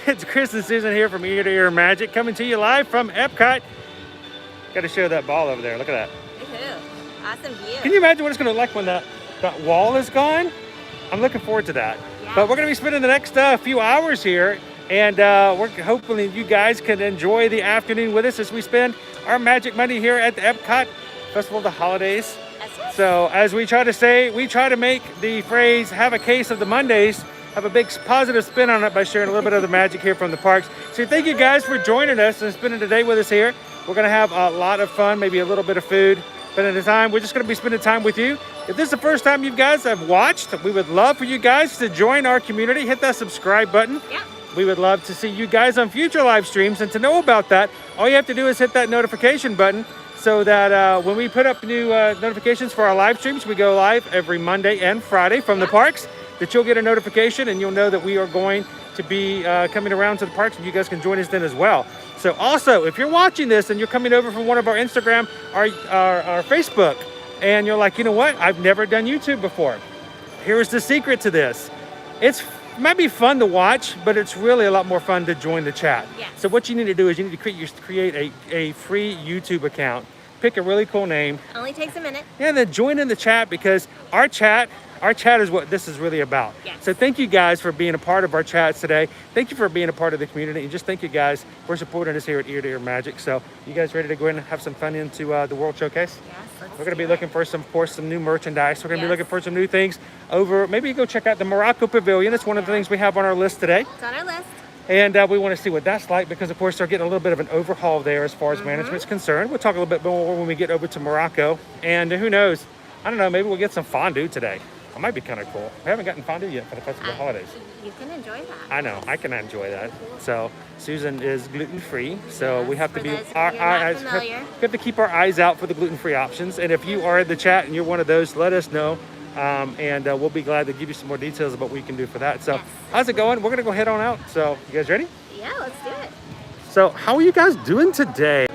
It's Chris and Susan here from Ear to Ear Magic, coming to you live from Epcot. Got to show that ball over there. Look at that. Woohoo. Awesome view. Can you imagine what it's going to look like when that wall is gone? I'm looking forward to that. Yeah. But we're going to be spending the next few hours here, and we're hoping you guys can enjoy the afternoon with us as we spend our Magic Monday here at the Epcot Festival of the Holidays. So as we try to say, we try to make the phrase, have a case of the Mondays, have a big positive spin on it by sharing a little bit of the magic here from the parks. So thank you guys for joining us and spending the day with us here. We're gonna have a lot of fun, maybe a little bit of food, but at the time, we're just gonna be spending time with you. If this is the first time you guys have watched, we would love for you guys to join our community, hit that subscribe button. Yeah. We would love to see you guys on future live streams, and to know about that, all you have to do is hit that notification button so that when we put up new notifications for our live streams, we go live every Monday and Friday from the parks, that you'll get a notification and you'll know that we are going to be coming around to the parks, and you guys can join us then as well. So also, if you're watching this and you're coming over from one of our Instagram, our Facebook, and you're like, you know what, I've never done YouTube before. Here's the secret to this. It might be fun to watch, but it's really a lot more fun to join the chat. Yes. So what you need to do is you need to create a free YouTube account. Pick a really cool name. Only takes a minute. Yeah, and then join in the chat, because our chat is what this is really about. Yes. So thank you guys for being a part of our chats today. Thank you for being a part of the community, and just thank you guys for supporting us here at Ear to Ear Magic. So you guys ready to go in and have some fun into the World Showcase? Yes, We're going to be looking for some new merchandise. We're going to be Yes. looking for some new things over. Maybe go check out the Morocco Pavilion. It's one of the things we have on our list today. It's on our list. And we want to see what that's like, because of course they're getting a little bit of an overhaul there as far as management's concerned. We'll talk a little bit more when we get over to Morocco. And who knows, I don't know, maybe we'll get some fondue today. That might be kind of cool. We haven't gotten fondue yet for the Festival of Holidays. You can enjoy that. I know, I can enjoy that. So Susan is gluten-free, so Yes, we have to for be, those of you not familiar. we have to keep our eyes out for the gluten-free options. And if you are in the chat and you're one of those, let us know. And we'll be glad to give you some more details about what you can do for that. So Yes. how's it going? We're gonna go head on out. So you guys ready? Yeah, let's do it. So how are you guys doing today?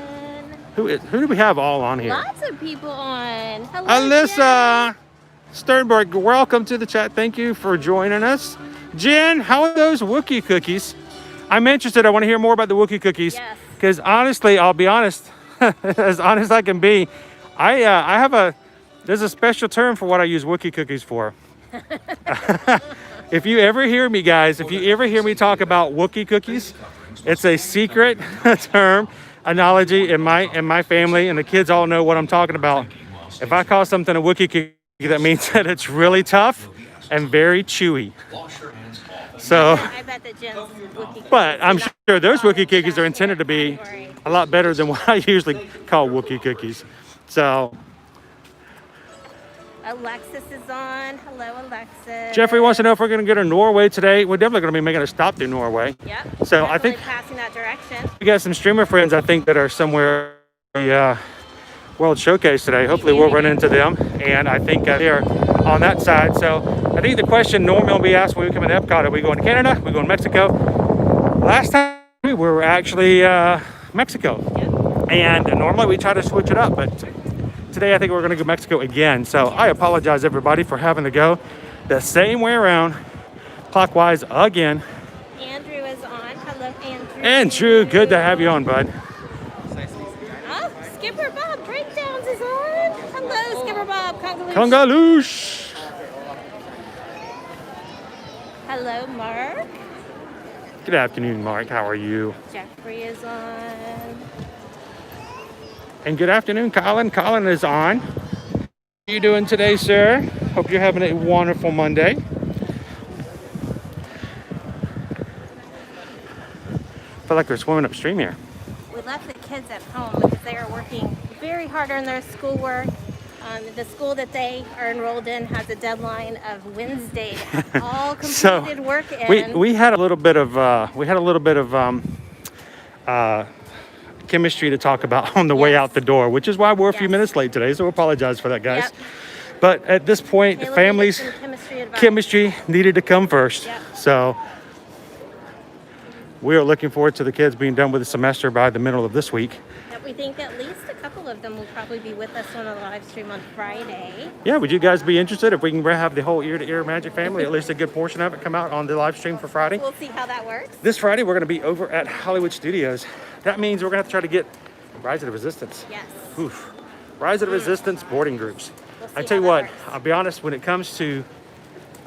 Who do we have all on here? Lots of people on. Hello, Alyssa Sternberg, welcome to the chat. Thank you for joining us. Jen, how are those Wookiee cookies? I'm interested. I want to hear more about the Wookiee cookies. Yes. Because honestly, I'll be honest, as honest as I can be, there's a special term for what I use Wookiee cookies for. If you ever hear me, guys, if you ever hear me talk about Wookiee cookies, it's a secret term, analogy in my family, and the kids all know what I'm talking about. If I call something a Wookiee cookie, that means that it's really tough and very chewy. So, I bet that Jen's Wookiee but I'm sure those Wookiee cookies are intended to be a lot better than what I usually call Wookiee cookies. So, Alexis is on. Hello, Alexis. Jeffrey wants to know if we're going to go to Norway today. We're definitely going to be making a stop through Norway. Yep. So I Definitely think passing that direction. we got some streamer friends, I think, that are somewhere in the World Showcase today. Hopefully we'll run into them, and I think they're on that side. So I think the question normally will be asked when we come to Epcot: are we going to Canada? Are we going to Mexico? Last time we were actually Mexico, Yep. and normally we try to switch it up, but today I think we're going to go Mexico again. So I apologize, everybody, for having to go the same way around, clockwise again. Andrew is on. Hello, Andrew. Andrew, good to have you on, bud. Oh, Skipper Bob Breakdowns is on. Hello, Skipper Bob. Congaloosh. Congaloosh. Hello, Mark. Good afternoon, Mark. How are you? Jeffrey is on. And good afternoon, Colin. Colin is on. How are you doing today, sir? Hope you're having a wonderful Monday. I feel like we're swimming upstream here. We left the kids at home because they are working very hard on their schoolwork. The school that they are enrolled in has a deadline of Wednesday to have all completed work in. we had a little bit of chemistry to talk about on the way out the door, which is why we're a few minutes late today, so we apologize for that, guys. Yep. But at this point, the Caleb family's needed some advice. chemistry needed to come first. Yep. So we are looking forward to the kids being done with the semester by the middle of this week. Yep. Yep, we think at least a couple of them will probably be with us on a live stream on Friday. Yeah, would you guys be interested if we can have the whole Ear to Ear Magic family, at least a good portion of it, come out on the live stream for Friday? We'll see how that works. This Friday, we're going to be over at Hollywood Studios. That means we're going to have to try to get Rise of the Resistance. Yes. Oof. Rise of the Resistance boarding groups. We'll see I tell you how what, that works. I'll be honest, when it comes to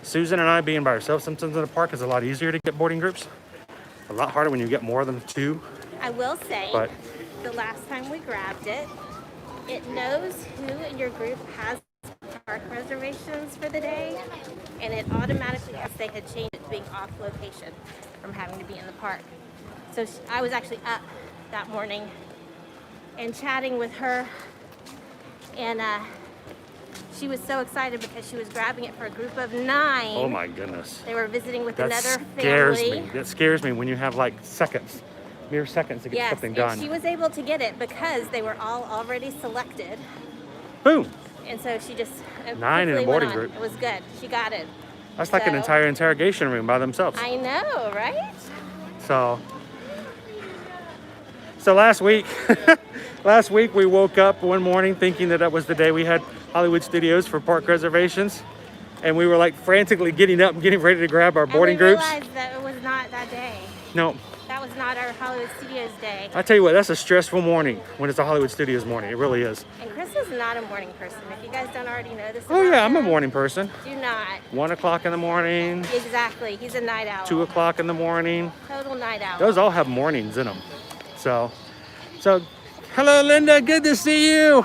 Susan and I being by ourselves sometimes in the park, it's a lot easier to get boarding groups. A lot harder when you get more than two. I will say, But the last time we grabbed it, it knows who in your group has park reservations for the day, and it automatically, as they had changed it to being off location from having to be in the park. So I was actually up that morning and chatting with her, and she was so excited because she was grabbing it for a group of 9. oh my goodness. They were visiting with That another scares family. me. That scares me when you have like seconds, mere seconds to get Yes, something and done. she was able to get it because they were all already selected. Boom. And so she just 9 in a quickly boarding went on. group. It was good. She got it. That's like an So- entire interrogation room by themselves. I know, right? So last week, last week we woke up one morning thinking that was the day we had Hollywood Studios for park reservations, and we were like frantically getting up and getting ready to grab our boarding and we groups. realized that it was not that day. No, That was not our Hollywood Studios day. I tell you what, that's a stressful morning when it's a Hollywood Studios morning. It really is. And Chris is not a morning person. If you guys don't already know this Oh about yeah, I'm a him, morning person. Do not. 1 o'clock in the morning, Exactly. He's a night owl. 2 o'clock in the morning. Total night owl. Those all have mornings in them. So hello Linda, good to see you.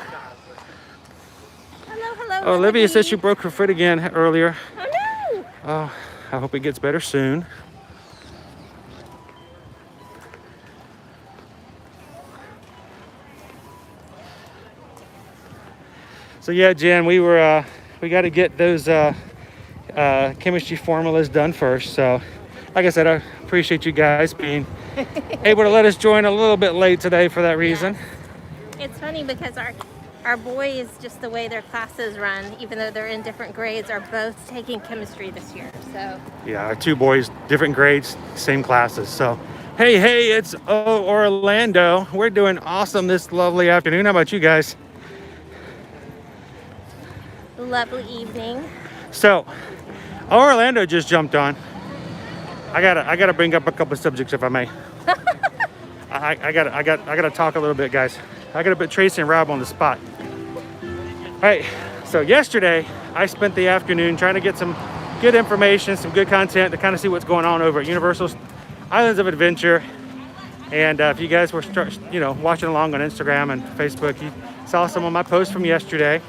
Hello, hello. Oh, Olivia Melody. said she broke her foot again earlier. Oh no. Oh, I hope it gets better soon. So yeah, Jen, we got to get those chemistry formulas done first. So, like I said, I appreciate you guys being able to let us join a little bit late today for that reason. It's funny because our boys, just the way their classes run, even though they're in different grades, are both taking chemistry this year. So Yeah, our 2 boys, different grades, same classes. So, hey, it's Orlando. We're doing awesome this lovely afternoon. How about you guys? lovely evening. So, Orlando just jumped on. I gotta bring up a couple of subjects if I may. I gotta talk a little bit, guys. I gotta put Tracy and Rob on the spot. All right. So yesterday, I spent the afternoon trying to get some good information, some good content to kind of see what's going on over at Universal's Islands of Adventure. And if you guys were, watching along on Instagram and Facebook, you saw some of my posts from yesterday.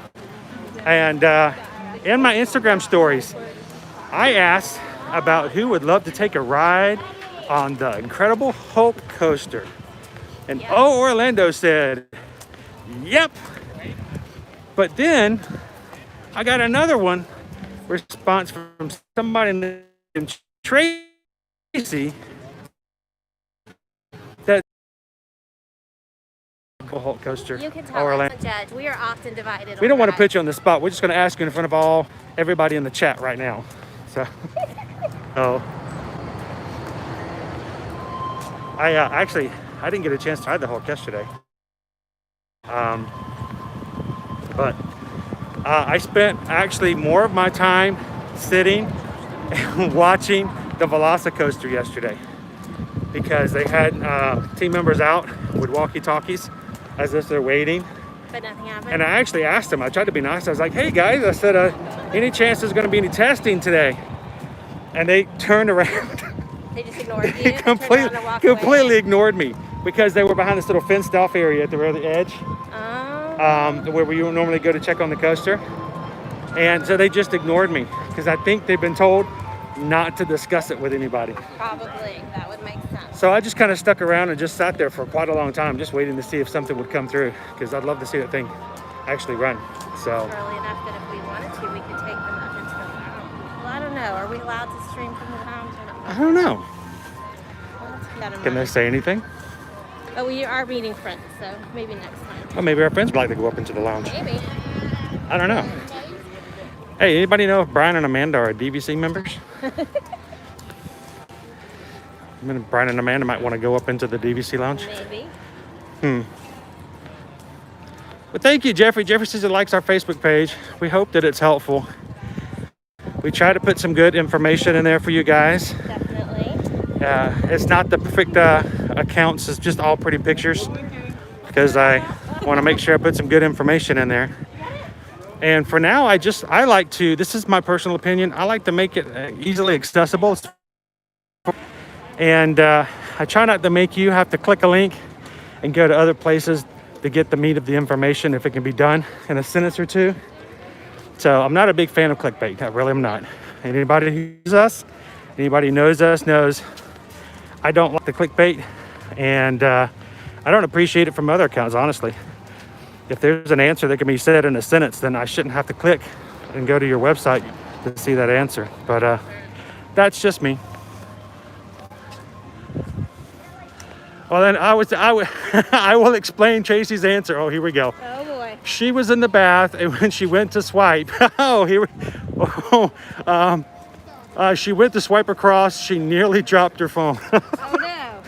And in my Instagram stories, I asked about who would love to take a ride on the Incredible Hulk coaster. And Orlando said, yep. But then I got another response from somebody named Tracy that Hulk coaster. You can tell us, judge. We are often divided. We don't want to put you on the spot. We're just going to ask you in front of everybody in the chat right now. So, I didn't get a chance to ride the Hulk yesterday. But I spent actually more of my time sitting and watching the Velocicoaster yesterday because they had team members out with walkie-talkies as if they're waiting. But nothing happened. And I actually asked them, I tried to be nice. I was like, hey guys, I said, any chance there's going to be any testing today? And they turned around. They just ignored you. completely ignored me because they were behind this little fenced off area at the very edge. Where we normally go to check on the coaster. And so they just ignored me because I think they've been told not to discuss it with anybody. Probably, that would make sense. So I just kind of stuck around and just sat there for quite a long time, just waiting to see if something would come through because I'd love to see that thing actually run. So early enough that if we wanted to, we could take them up into the lounge. Well, I don't know. Are we allowed to stream from the lounge or not? I don't know. Well, let's keep that in Can they mind. say anything? Oh, we are meeting friends, so maybe next time. Well, maybe our friends would like to go up into the lounge. Maybe. I don't know. Hey, anybody know if Brian and Amanda are DVC members? Brian and Amanda might want to go up into the DVC lounge. Maybe. But thank you, Jeffrey. Jeffrey says he likes our Facebook page. We hope that it's helpful. We try to put some good information in there for you guys. Definitely. It's not the perfect accounts. It's just all pretty pictures because I want to make sure I put some good information in there. And for now, I like to, this is my personal opinion, I like to make it easily accessible. And I try not to make you have to click a link and go to other places to get the meat of the information if it can be done in a sentence or two. So I'm not a big fan of clickbait. I really am not. Anybody who knows us, anybody who knows us knows I don't like the clickbait, and I don't appreciate it from other accounts, honestly. If there's an answer that can be said in a sentence, then I shouldn't have to click and go to your website to see that answer. But that's just me. Well, then I will explain Tracy's answer. Oh, here we go. Oh boy. She was in the bath, and when she went to swipe, she went to swipe across. She nearly dropped her phone. Oh no.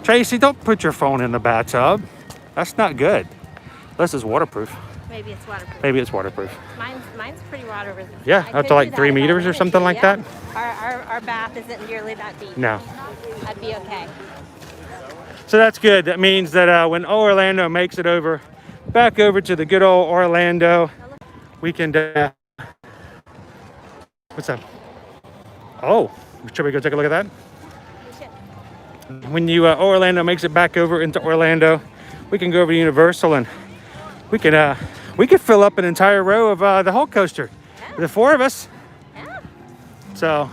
Tracy, don't put your phone in the bathtub. That's not good. Unless it's waterproof. Maybe it's waterproof. Maybe it's waterproof. Mine's pretty water resistant. Yeah, I up could to like do that 3 if I meters or wanted something to, like yeah. that. Our bath isn't nearly that deep. No. I'd be okay. So that's good. That means that when Orlando makes it over, back over to the good old Orlando, we can. What's that? Oh, should we go take a look at that? When Orlando makes it back over into Orlando, we can go over to Universal and we could fill up an entire row of the Hulk coaster. Yeah. The 4 of us. Yeah. So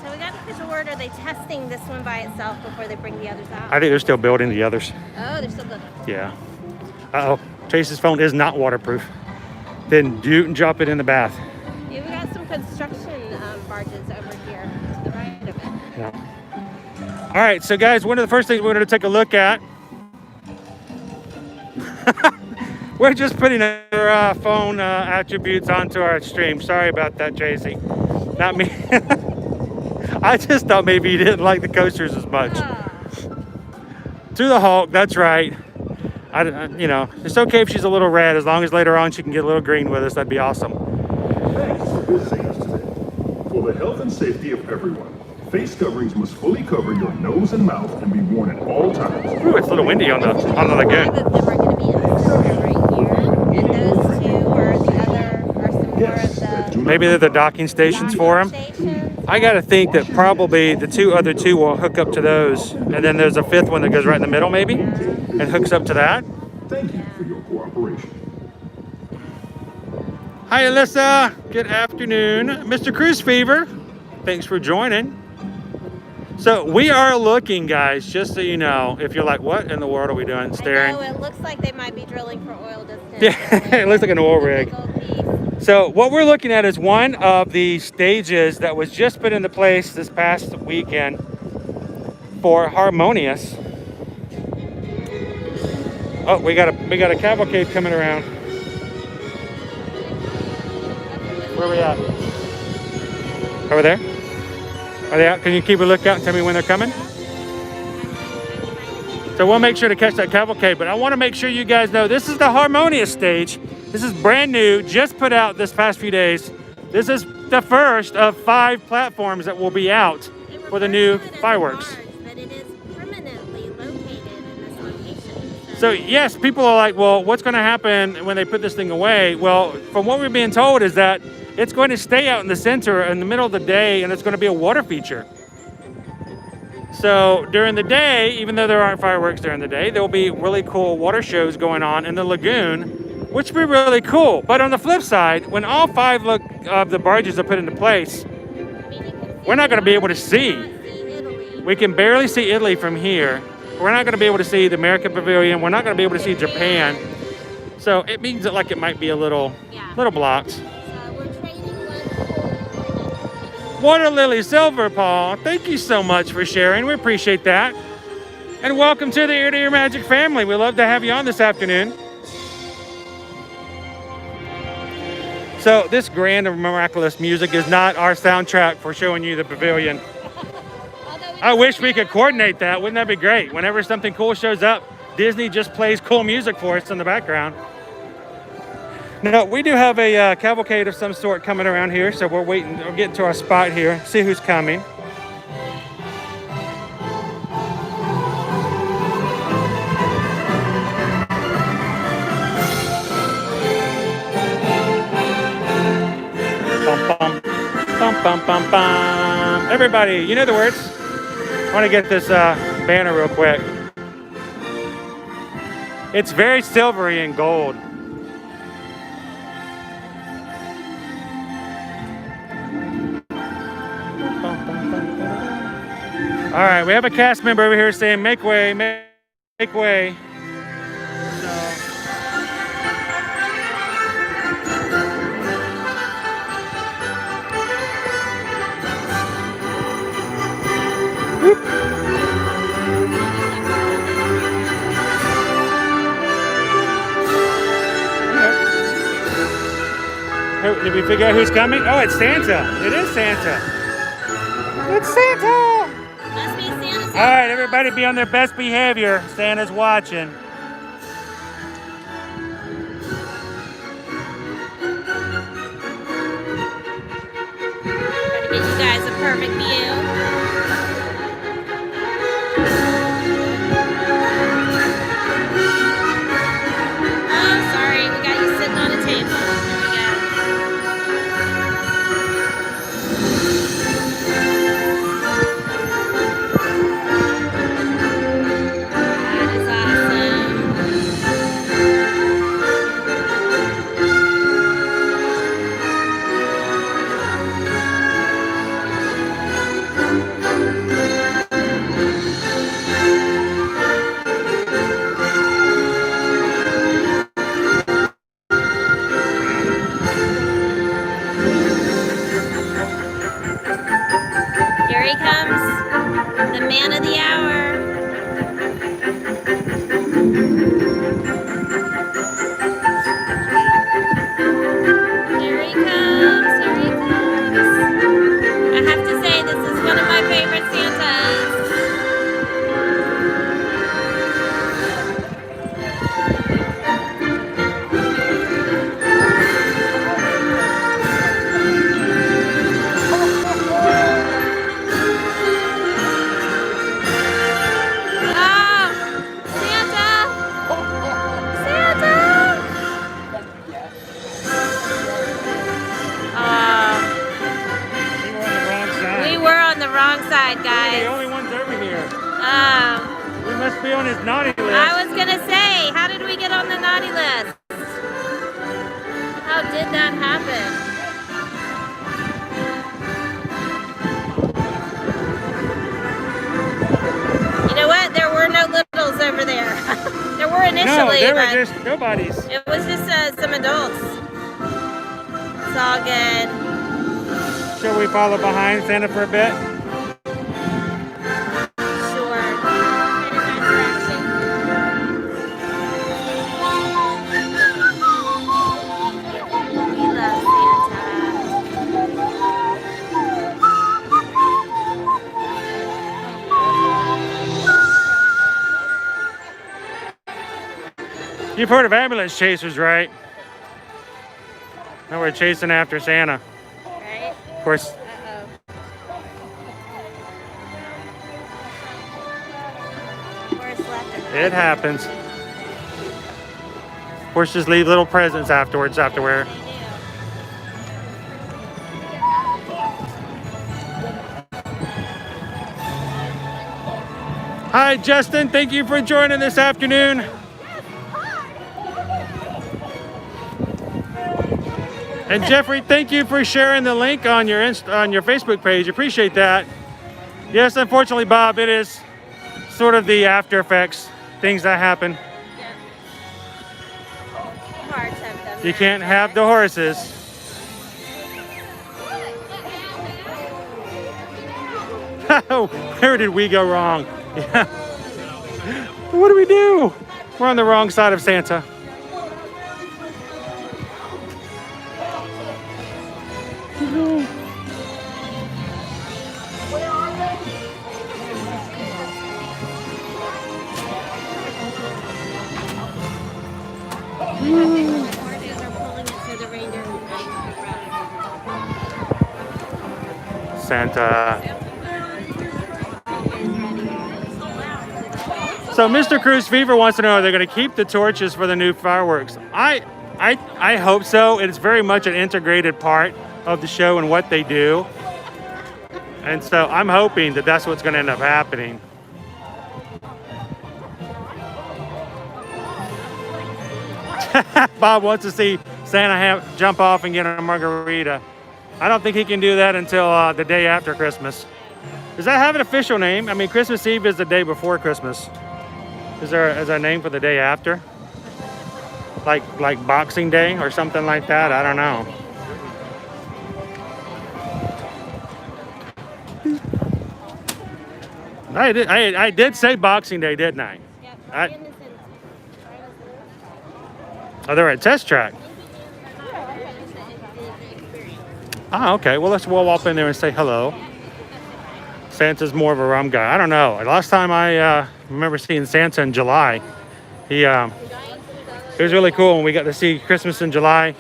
we got an official word. Are they testing this one by itself before they bring the others out? I think they're still building the others. Oh, they're still building. Yeah. Uh-oh. Tracy's phone is not waterproof. Then do drop it in the bath. Yeah, we got some construction barges over here to the right of it. Yeah. All right, so guys, one of the first things we're going to take a look at. We're just putting our phone attributes onto our stream. Sorry about that, Tracy. Not me. I just thought maybe you didn't like the coasters as much. To the Hulk, that's right. It's okay if she's a little red, as long as later on she can get a little green with us. That'd be awesome. Thanks for visiting us today. For the health and safety of everyone, face coverings must fully cover your nose and mouth and be worn at all times. Ooh, it's a little windy on the lagoon. That we're going to be in the center right here, and those two or the other are some more of the. Maybe they're the docking stations for them. I got to think that probably the other two will hook up to those, and then there's a 5th one that goes right in the middle, maybe, and hooks up to that. Thank you for your cooperation. Hi, Alyssa. Good afternoon. Mr. Cruise Fever, thanks for joining. So we are looking, guys, just so you know, if you're like, what in the world are we doing? Staring. I know, it looks like they might be drilling for oil distance. Yeah, it looks like an oil rig. So what we're looking at is one of the stages that was just put into place this past weekend for Harmonious. Oh, we got a cavalcade coming around. Where are we at? Over there? Are they out? Can you keep a lookout and tell me when they're coming? So we'll make sure to catch that cavalcade, but I want to make sure you guys know this is the Harmonious stage. This is brand new, just put out this past few days. This is the first of 5 platforms that will be out for the new fireworks. But it is permanently located in this location. So yes, people are like, well, what's going to happen when they put this thing away? Well, from what we're being told is that it's going to stay out in the center in the middle of the day, and it's going to be a water feature. So during the day, even though there aren't fireworks during the day, there will be really cool water shows going on in the lagoon, which will be really cool. But on the flip side, when all 5 of the barges are put into place, we're not going to be able to see. We can barely see Italy from here. We're not going to be able to see the American Pavilion. We're not going to be able to see Japan. So it means that like it might be a little blocked. Water Lily Silver, Paul. Thank you so much for sharing. We appreciate that. And welcome to the Ear to Ear Magic family. We love to have you on this afternoon. So this grand and miraculous music is not our soundtrack for showing you the pavilion. Although I wish we could coordinate that. Wouldn't that be great? Whenever something cool shows up, Disney just plays cool music for us in the background. Now, we do have a cavalcade of some sort coming around here, so we're waiting. We're getting to our spot here, see who's coming. Bum, bum, bum, bum, bum, bum. Everybody, you know the words. I want to get this banner real quick. It's very silvery and gold. All right, we have a cast member over here saying, make way, make way. So. Whoop. Did we figure out who's coming? Oh, it's Santa. It is Santa. It's Santa. Must be Santa. All right, everybody be on their best behavior. Santa's watching. Try to get you guys a perfect view. Oh, sorry, we got you sitting on a table. Nobody's. It was just some adults. It's all good. Shall we follow behind Santa for a bit? Sure. We love You've heard of ambulance chasers, right? Now we're chasing after Santa. Right? Of course. It happens. Of course, just leave little presents afterwards afterward. Hi, Justin. Thank you for joining this afternoon. And Jeffrey, thank you for sharing the link on your Facebook page. Appreciate that. Yes, unfortunately, Bob, it is sort of the after effects, things that happen. Yeah. You can't have the horses. Where did we go wrong? Yeah. What do we do? We're on the wrong side of Santa. Santa. So Mr. Cruz Fever wants to know, are they going to keep the torches for the new fireworks? I hope so. It's very much an integrated part of the show and what they do. And so I'm hoping that that's what's going to end up happening. Bob wants to see Santa jump off and get a margarita. I don't think he can do that until the day after Christmas. Does that have an official name? I mean, Christmas Eve is the day before Christmas. Is there a name for the day after? Like Boxing Day or something like that? I don't know. I did say Boxing Day, didn't I? Oh, they're at Test Track. Ah, okay. Well, we'll walk in there and say hello. Santa's more of a rum guy. I don't know. Last time I remember seeing Santa in July. It was really cool when we got to see Christmas in July.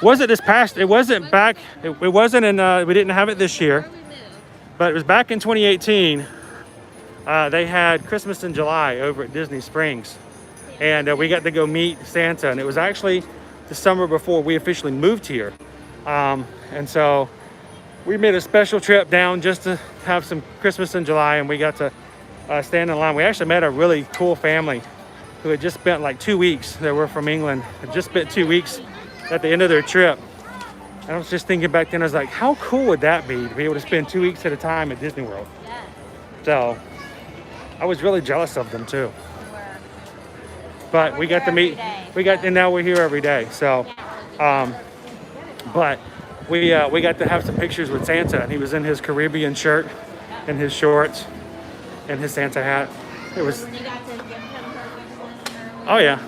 Was it this past? It wasn't back. It wasn't in. We didn't have it this year, but it was back in 2018. They had Christmas in July over at Disney Springs, and we got to go meet Santa. And it was actually the summer before we officially moved here, and so we made a special trip down just to have some Christmas in July, and we got to stand in line. We actually met a really cool family who had just spent like 2 weeks. They were from England. Had just spent 2 weeks at the end of their trip. And I was just thinking back then, I was like, how cool would that be to be able to spend 2 weeks at a time at Disney World? Yes. So I was really jealous of them too. But we got to meet, and now we're here every day. So, but we got to have some pictures with Santa, and he was in his Caribbean shirt and his shorts and his Santa hat. It was, oh yeah.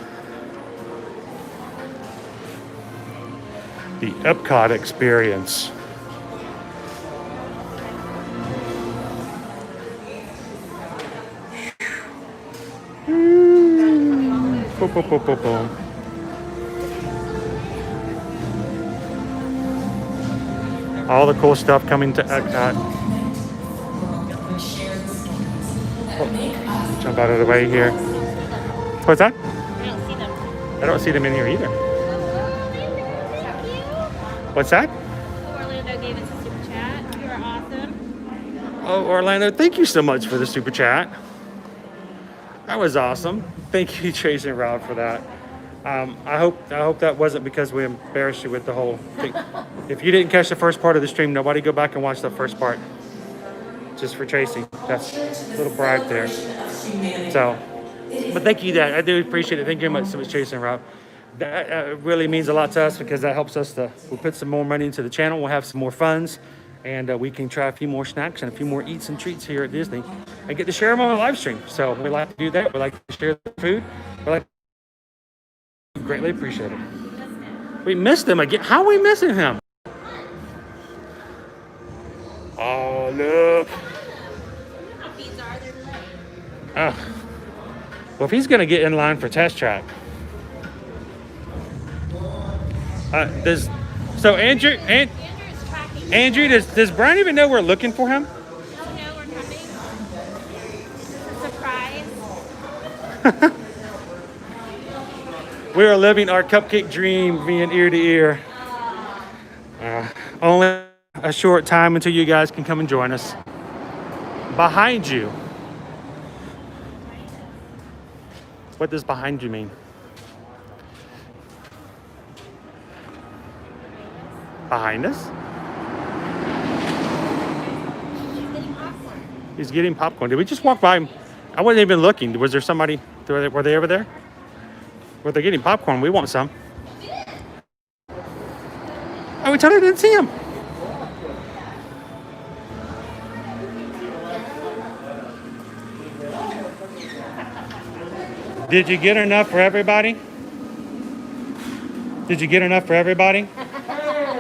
The Epcot experience. Boom, boom, boom, boom, boom. All the cool stuff coming to Epcot. Oh, jump out of the way here. What's that? I don't see them in here either. What's that? Orlando gave us a super chat. You are awesome. Oh, Orlando, thank you so much for the super chat. That was awesome. Thank you, Tracy and Rob, for that. I hope that wasn't because we embarrassed you with the whole thing. If you didn't catch the first part of the stream, nobody go back and watch the first part. Just for Tracy. That's a little bribe there. So, but thank you, Dad. I do appreciate it. Thank you very much so much, Tracy and Rob. That really means a lot to us because that helps us we'll put some more money into the channel. We'll have some more funds, and we can try a few more snacks and a few more eats and treats here at Disney and get to share them on the live stream. So we like to do that. We like to share the food. We like to greatly appreciate it. We missed him again. How are we missing him? Oh, look. Well, if he's going to get in line for Test Track. Andrew, does Brian even know we're looking for him? No, we're coming. Surprise. We are living our cupcake dream, being ear to ear. Only a short time until you guys can come and join us. Behind you. What does behind you mean? Behind us? He's getting popcorn. Did we just walk by him? I wasn't even looking. Was there somebody? Were they over there? Were they getting popcorn? We want some. Oh, we totally didn't see him. Did you get enough for everybody? Did you get enough for everybody? Hey,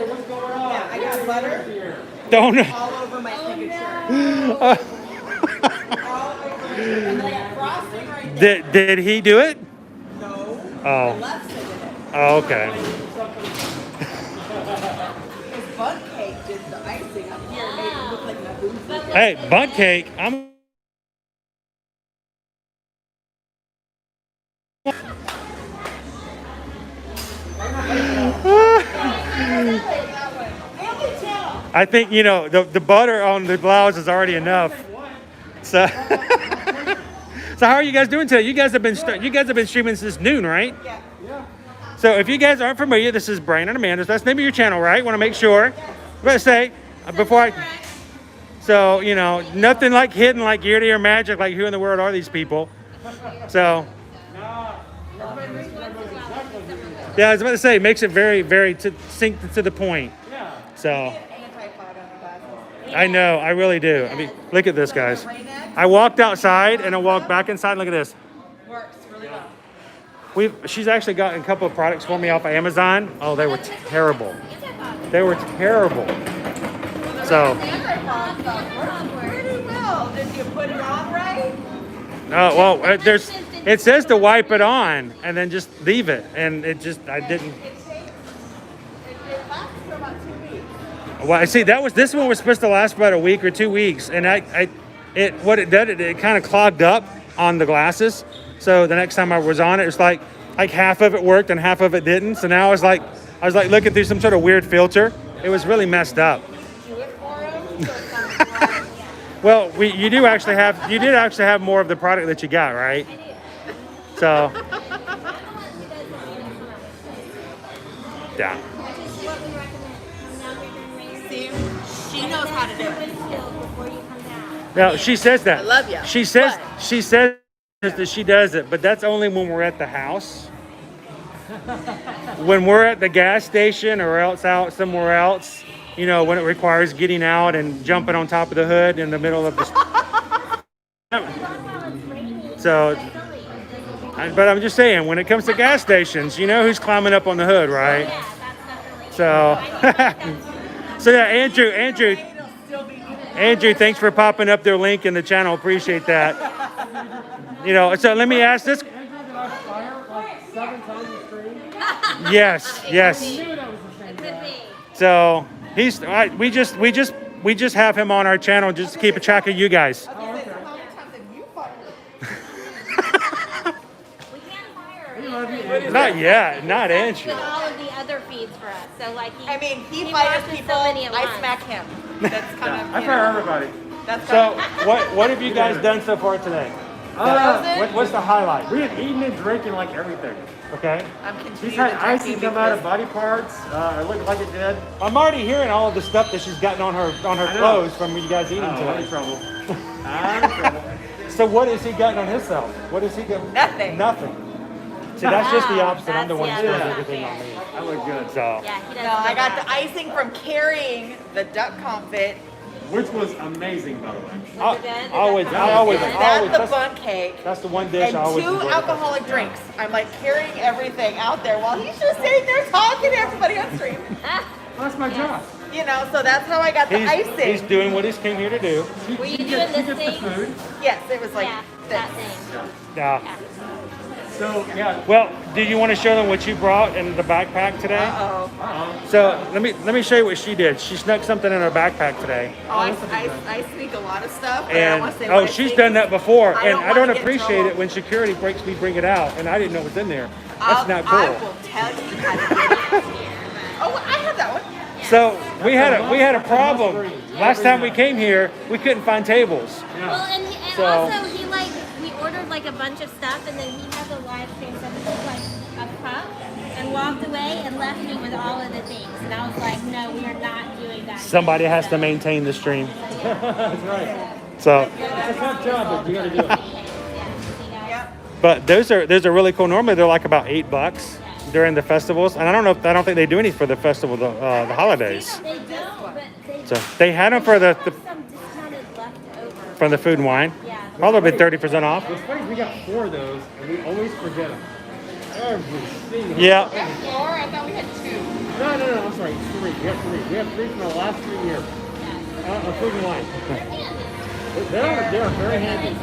what's going on? Yeah, I got butter. Don't. All over my signature. All over my signature. And then I got frosting right there. Did he do it? No. Oh. Left side did it. Oh, okay. It's bun cake did the icing up here and made it look like a booth. Hey, bundt cake. I'm. I think the butter on the blouse is already enough. So, so how are you guys doing today? You guys have been streaming since noon, right? Yeah. So if you guys aren't familiar, this is Brian and Amanda's. That's the name of your channel, right? Want to make sure. I'm gonna say before I. So nothing like hidden like ear-to-ear magic. Like who in the world are these people? So. Yeah, I was about to say, it makes it very, very succinct to the point. So. I know, I really do. I mean, look at this, guys. I walked outside and I walked back inside. Look at this. Works really well. She's actually gotten a couple of products for me off of Amazon. Oh, they were terrible. They were terrible. So. Pretty well. Did you put it on right? Oh well, it says to wipe it on and then just leave it, and I didn't. It lasts for about 2 weeks. Well, I see this one was supposed to last for about a week or 2 weeks, and it kind of clogged up on the glasses. So the next time I was on it, it was like half of it worked and half of it didn't. So now I was like looking through some sort of weird filter. It was really messed up. Do it for him. Well, you did actually have more of the product that you got, right? So. Yeah. See, she knows how to do it. No, she says that. I love ya. She says that she does it, but that's only when we're at the house. When we're at the gas station or else out somewhere else, when it requires getting out and jumping on top of the hood in the middle of the. So, but I'm just saying, when it comes to gas stations, you know who's climbing up on the hood, right? So, so yeah, Andrew, thanks for popping up their link in the channel. Appreciate that. So let me ask this. Yes. So we just have him on our channel just to keep a track of you guys. Not yet, not Andrew. With all of the other feeds for us, so he fires watches people. so many at I once. smack him. That's kind of. I fire everybody. That's So what have you guys done so far today? What's the highlight? We have eaten and drinking like everything. Okay. I'm continuing She's had to icing drinking come out of because- body parts. It looked like it did. I'm already hearing all of the stuff that she's gotten on her know. clothes from you guys eating I'm in today. trouble. I'm in trouble. So what has he gotten on himself? What has he got? Nothing. Nothing. See, that's just the opposite. I'm the one who That's- does yeah, everything that's on me. I look good. So. Yeah, he does. No, I got the icing from carrying the duck confit. Which was amazing, by the way. I always, That's the bun cake. that's the one dish And I always 2 enjoy. alcoholic drinks. I'm like carrying everything out there while he's just sitting there talking to everybody on stream. Well, that's my job. So that's how I got the He's icing. doing what he's came here to do. Were you doing She this gets the thing? food. Yes, it was like Yeah, this. that thing. Yeah. So, yeah. Well, do you want to show them what you brought in the backpack today? Uh-oh. So let me show you what she did. She snuck something in her backpack today. I sneak a lot of stuff, but I don't want to say And what I she's sneak. done that before, I and don't I don't wanna get in appreciate trouble. it when security breaks me bring it out, and I didn't know it was in there. That's not I cool. will tell you how to get it. Oh, I have that one. So we had a problem last time we came here. We couldn't find tables. Well, and So- also we ordered a bunch of stuff, and then he has a live stream, so he took a cup and walked away and left me with all of the things. And I was like, no, we are not doing that. Somebody has to maintain the stream. That's right. So, It's a tough job, but you gotta do it. Yep. but those are really cool. Normally they're like about $8 during the festivals, and I don't think they do any for the festival, the holidays. They don't, but they So they had them for the some discounted leftover. from the food and wine. Yeah. Probably 30% off. What's funny is we got 4 of those, and we always forget them. Every single Yeah. We have 4. I thought we had 2. No, I'm sorry. It's 3. We have 3. We have 3 from the last 3 years. Food and wine. They're very handy.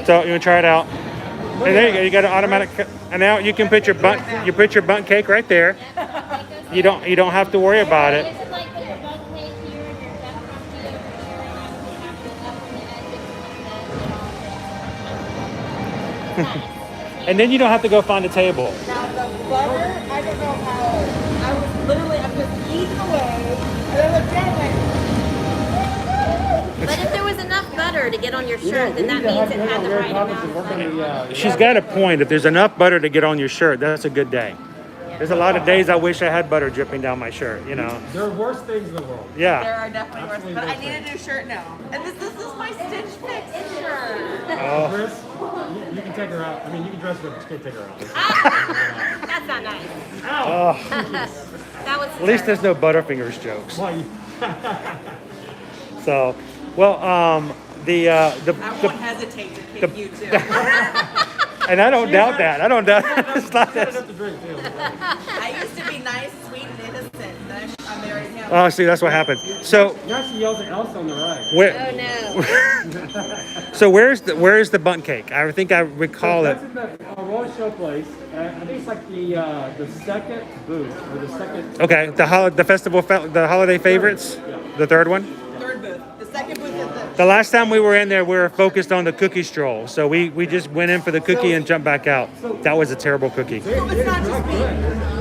So you want to try it out? And there you go. You got an automatic, and now you can put your bunt cake right there. you don't have to worry about it. You could like put your bug cage here and your duck frumpy over here, and you have it up on the edge and nice. And then you don't have to go find a table. Now the butter, I don't know how. I was literally, I'm just eating away, and I looked down like, But if there was enough butter to get on your shirt, then that means it had the right amount of butter. She's got a point. If there's enough butter to get on your shirt, that's a good day. There's a lot of days I wish I had butter dripping down my shirt, you know. There are worse things in the world. Yeah. there are definitely worse. But I need a new shirt now. And this is my Stitch Fix shirt. Oh. Chris, you can take her out. I mean, you can dress her up, but you can't take her out. That's not nice. Oh. That was At least there's no Butterfingers jokes. Why? So, well, I won't hesitate to kick you too. and I don't doubt that. I don't doubt it's not Got that. enough to drink too. I used to be nice, sweet, and innocent. Then I married him. Oh, see, that's what happened. So, Now she yells at Elsa on the right. where, Oh no. so where's the bundt cake? I think I recall it. That's in the roller show place. I think it's like the second booth or the second. Okay, the holiday favorites, the third one. Third booth. The second booth is The last time we were in there, we were focused on the cookie stroll. So we just went in for the cookie and jumped back out. That was a terrible cookie. So it's not just me.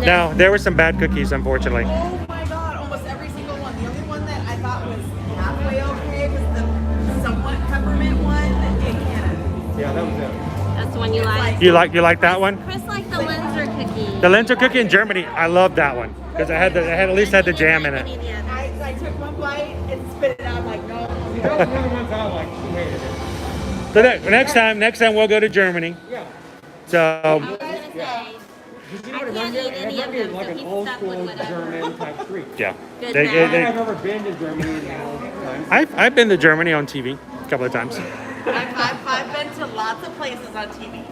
No, there were some bad cookies, unfortunately. Oh my god, almost every single one. The only one that I thought was halfway okay was the somewhat peppermint one in Canada. Yeah, that was it. That's the one you like. You like that one? Chris liked the Linzer cookie. The Linzer cookie in Germany, I love that one because I had at least had the jam in it. I took one bite and spit it out. I'm like, no. That was one of the ones I liked. She hated it. So next time we'll go to Germany. Yeah. So I was gonna say, You know I what it can't reminds eat me of? It any of reminds me of them, like so an keep old stuck school with whatever. German type street. yeah, Good They- now. I don't think I've ever been to Germany in a long time. I've been to Germany on TV a couple of times. I've been to lots of places on TV.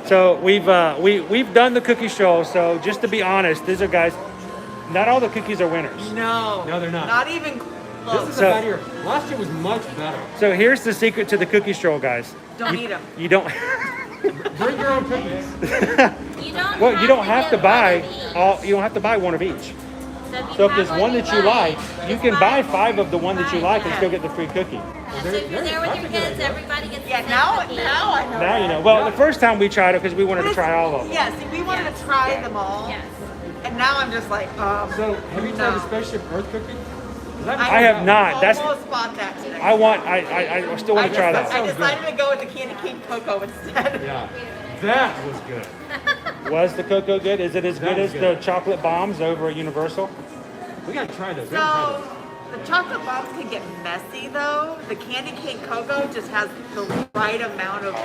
So we've done the cookie stroll. So just to be honest, these are guys. Not all the cookies are winners. No. No, they're not. Not even This close. is So- a bad year. Last year was much better. So here's the secret to the cookie stroll, guys. Don't eat them. You don't. Bring your own cookies. Well, you don't have to get buy one of each. all. You don't have to buy one of each. So if there's one that you like, you can buy 5 of the one that you like and still get the free cookie. So if you're there with your kids, everybody gets Yeah, the now same cookie. I know. Now you know. Well, the first time we tried it because we wanted to try all of them. Yeah, see, we wanted to try them all. Yes. And now I'm just like, So, have you tried no. the Spaceship Earth cookie? 'Cause I have not. That's. almost bought that today. I still want to try I that. decided to go with the candy cane cocoa instead. Yeah. That was good. Was the cocoa good? Is it as That good was as good. the chocolate bombs over at Universal? We gotta try those. We haven't So the chocolate bombs can get messy though. The candy cane cocoa just has the right amount of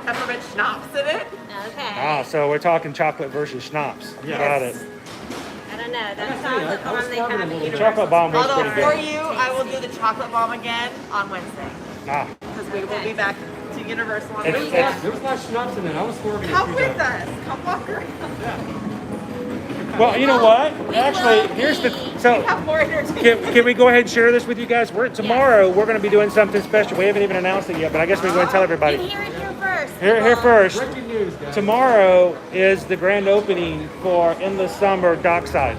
peppermint schnapps in it. Okay. Ah, so we're talking chocolate versus schnapps. Yeah. Got it. I don't know. That I chocolate was bomb they starving a have at little bit. The Universal. chocolate bomb was Although pretty for good. you, I will do the chocolate bomb again on Wednesday Ah, because we will be back to Universal on It's- Wednesday. it's- There was a lot of schnapps in it. I was swerving. Come with us. Come walk around. well, you know what? We Actually, will here's the. be. So Have more entertainment. can we go ahead and share this with you guys? Tomorrow we're going to be doing something special. We haven't even announced it yet, but I guess we're going to tell You everybody. hear it here first. Here people. first. Breaking news, guys. Tomorrow is the grand opening for Endless Summer Dockside.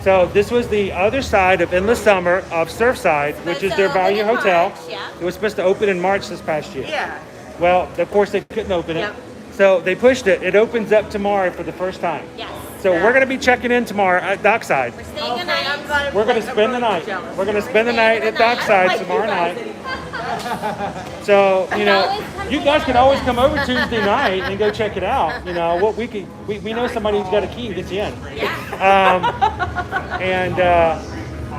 So this was the other side of Endless Summer of Surfside, which is their Supposed to value open in hotel. March, yeah. It was supposed to open in March this past year. Yeah. Well, of course they couldn't open it. Yep. So they pushed it. It opens up tomorrow for the first time. Yes. So we're going to be checking in tomorrow at Dockside. We're staying the Okay, night. I'm glad We're going to I'm spend the really night. jealous. We're going to spend the night at I don't Dockside like tomorrow you guys night. anymore. So, you know, always come you guys can together always then. come over Tuesday night and go check it out. You know, what we know somebody who's got a key and gets you in. Yeah.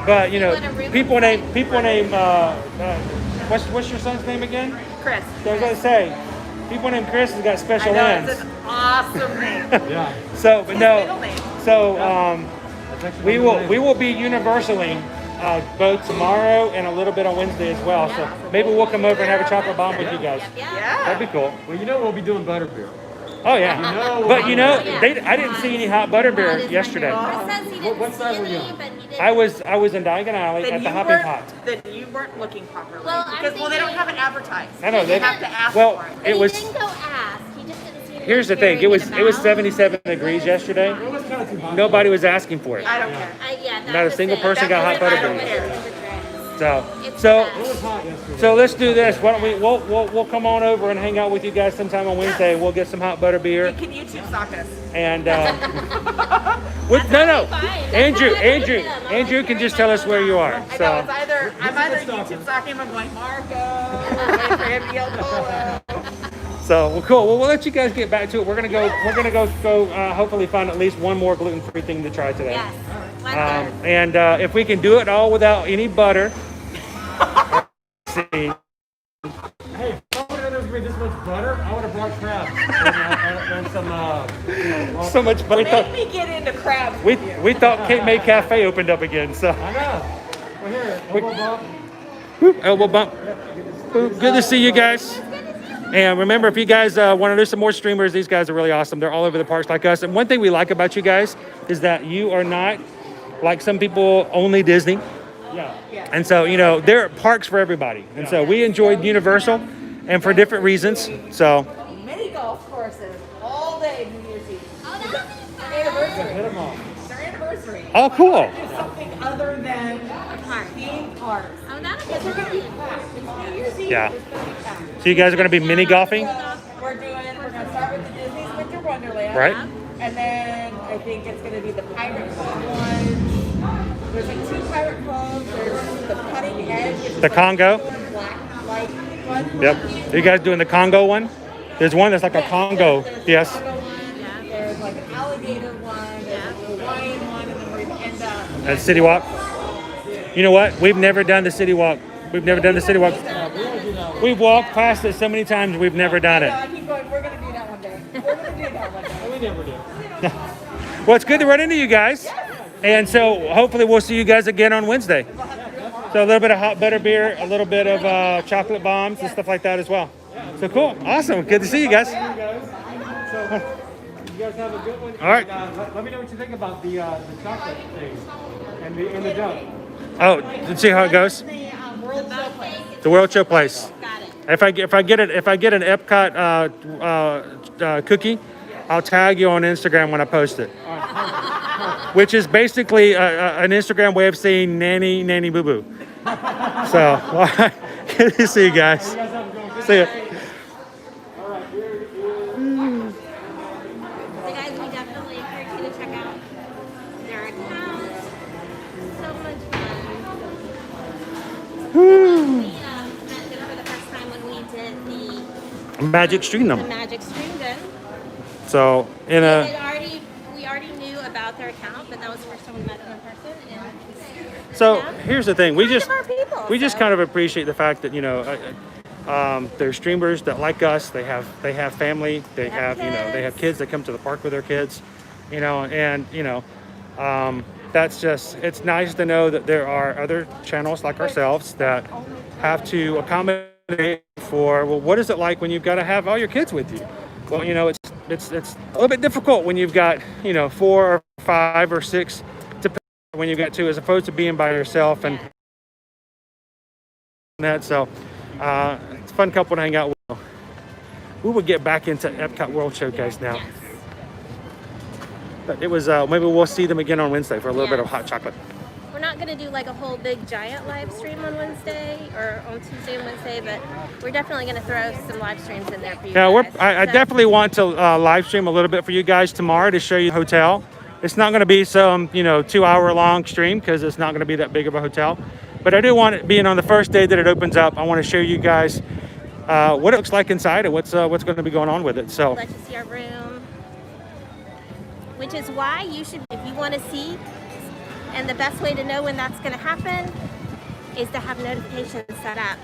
But you know, want a room people name what's your son's name again? Chris. So I was gonna say, people named Chris has got I special know ends. it's an awesome name. Yeah. So, but Middle no, name. so That's actually we my name. will be universaling both tomorrow and a little bit on Wednesday as well. So maybe we'll come over and have a chocolate bomb with you guys. Yeah. That'd be cool. Well, you know we'll be doing butterbeer. Oh yeah. know- But you know, Yeah. I didn't see any hot butterbeer yesterday. Chris says he didn't What see side were you any, on? but he did. I was in Diagon Alley Then at the you Hopping Pot. weren't. Then you weren't looking properly Well, I'm because they don't thinking- have it advertised. I know You they have to ask well, for it. it was. He didn't go ask. He just didn't see anyone Here's the thing. carrying It was about. 77 degrees yesterday. It was kind nobody was asking for it. I don't care. Yeah, that Not a was single it. person got hot That butter was beer. it. So, It's so, the best. It was hot yesterday. so let's do this. Why don't we'll come on over and hang out with you guys sometime on Wednesday. And we'll get some hot butter beer. You can YouTube sock us. And no, fine. Andrew can just tell us where you are. I know, it's So, I'm either YouTube socking him, I'm going, Marco, or wait for him to yell polo. so well, cool. Well, we'll let you guys get back to it. We're gonna go. Hopefully, find at least one more gluten-free thing to try today. Yes. And if we can do it all without any butter. See. Hey, if I would have known this much butter, I would have brought crabs and some, So much butter. Make me get into crabs. We thought Cape May Cafe opened up again. So. I know. Well, here, elbow bump. Whoop, elbow bump. Whoop, good to see you guys. And remember, if you guys want to do some more streamers, these guys are really awesome. They're all over the parks like us. And one thing we like about you guys is that you are not like some people only Disney. Yeah. And so, you know, there are parks for everybody. And so we enjoyed Universal and for different reasons. So, Mini golf courses all day New Year's Eve. Oh, that would be fun. Their anniversary. Hit them all. Their anniversary. oh, cool. Do something other than theme parks. Oh, that would be Because we're going to be fun. packed. It's New Year's Eve. Yeah. It's going to be packed. So you guys are going to be mini golfing? We're going to start with the Disney's Winter Wonderland. Right. And then I think it's going to be the Pirate Club one. There's like 2 Pirate Clubs. There's the Cutting Edge. Which is The like Congo? blue and black light one. Yep. Are you guys doing the Congo one? There's one that's like a Congo. There's Yes. the Congo one. There's like an alligator one. There's a Hawaiian one. And then we're going to end up At City Walk. You know what? We've never done the City Walk. We've never done the City Walk. We've walked past it so many times. We've never done No, it. I keep going. We're going to do that one day. We're going to do that one day. We never do. Well, it's good to run into you guys. And so hopefully we'll see you guys again on Wednesday. So a little bit of hot butter beer, a little bit of chocolate bombs and stuff like that as well. So cool. Awesome. Good to see you guys. So, you guys have a good one. All right. And, let me know what you think about the chocolate thing and the jump. Oh, let's see how it goes. World Show Place. The World Show Place. Got it. If I get an Epcot cookie, I'll tag you on Instagram when I post it. Which is basically an Instagram way of saying nanny boo boo. So, all right. Good to see you guys. See ya. So guys, we definitely encourage you to check out their accounts. So much fun. We met them for the first time when we did Magic Stream the them. Magic Stream then. So We already knew about their account, but that was the first time we met them in person. And here's the thing. We kind just of our people, we just so. kind of appreciate the fact that there's streamers that like us. They have family. They have they have kids that come to the park with their kids. That's just, it's nice to know that there are other channels like ourselves that have to accommodate for, well, what is it like when you've got to have all your kids with you? Well, it's a little bit difficult when you've got 4 or 5 or 6 to pick when you've got 2, as opposed to being by yourself and that. So it's a fun couple to hang out with. We will get back into Epcot World Showcase now. Yes. But it was maybe we'll see them again on Wednesday for a little bit of Yes. hot chocolate. We're not going to do like a whole big giant live stream on Wednesday or on Tuesday and Wednesday, but we're definitely going to throw some live streams in there for you Yeah, guys. I So- definitely want to live stream a little bit for you guys tomorrow to show you the hotel. It's not going to be some 2-hour long stream because it's not going to be that big of a hotel. But I do want it being on the first day that it opens up. I want to show you guys what it looks like inside and what's going to be going on with it. So Let you see our room, which is why you should, if you want to see, and the best way to know when that's going to happen is to have notifications set up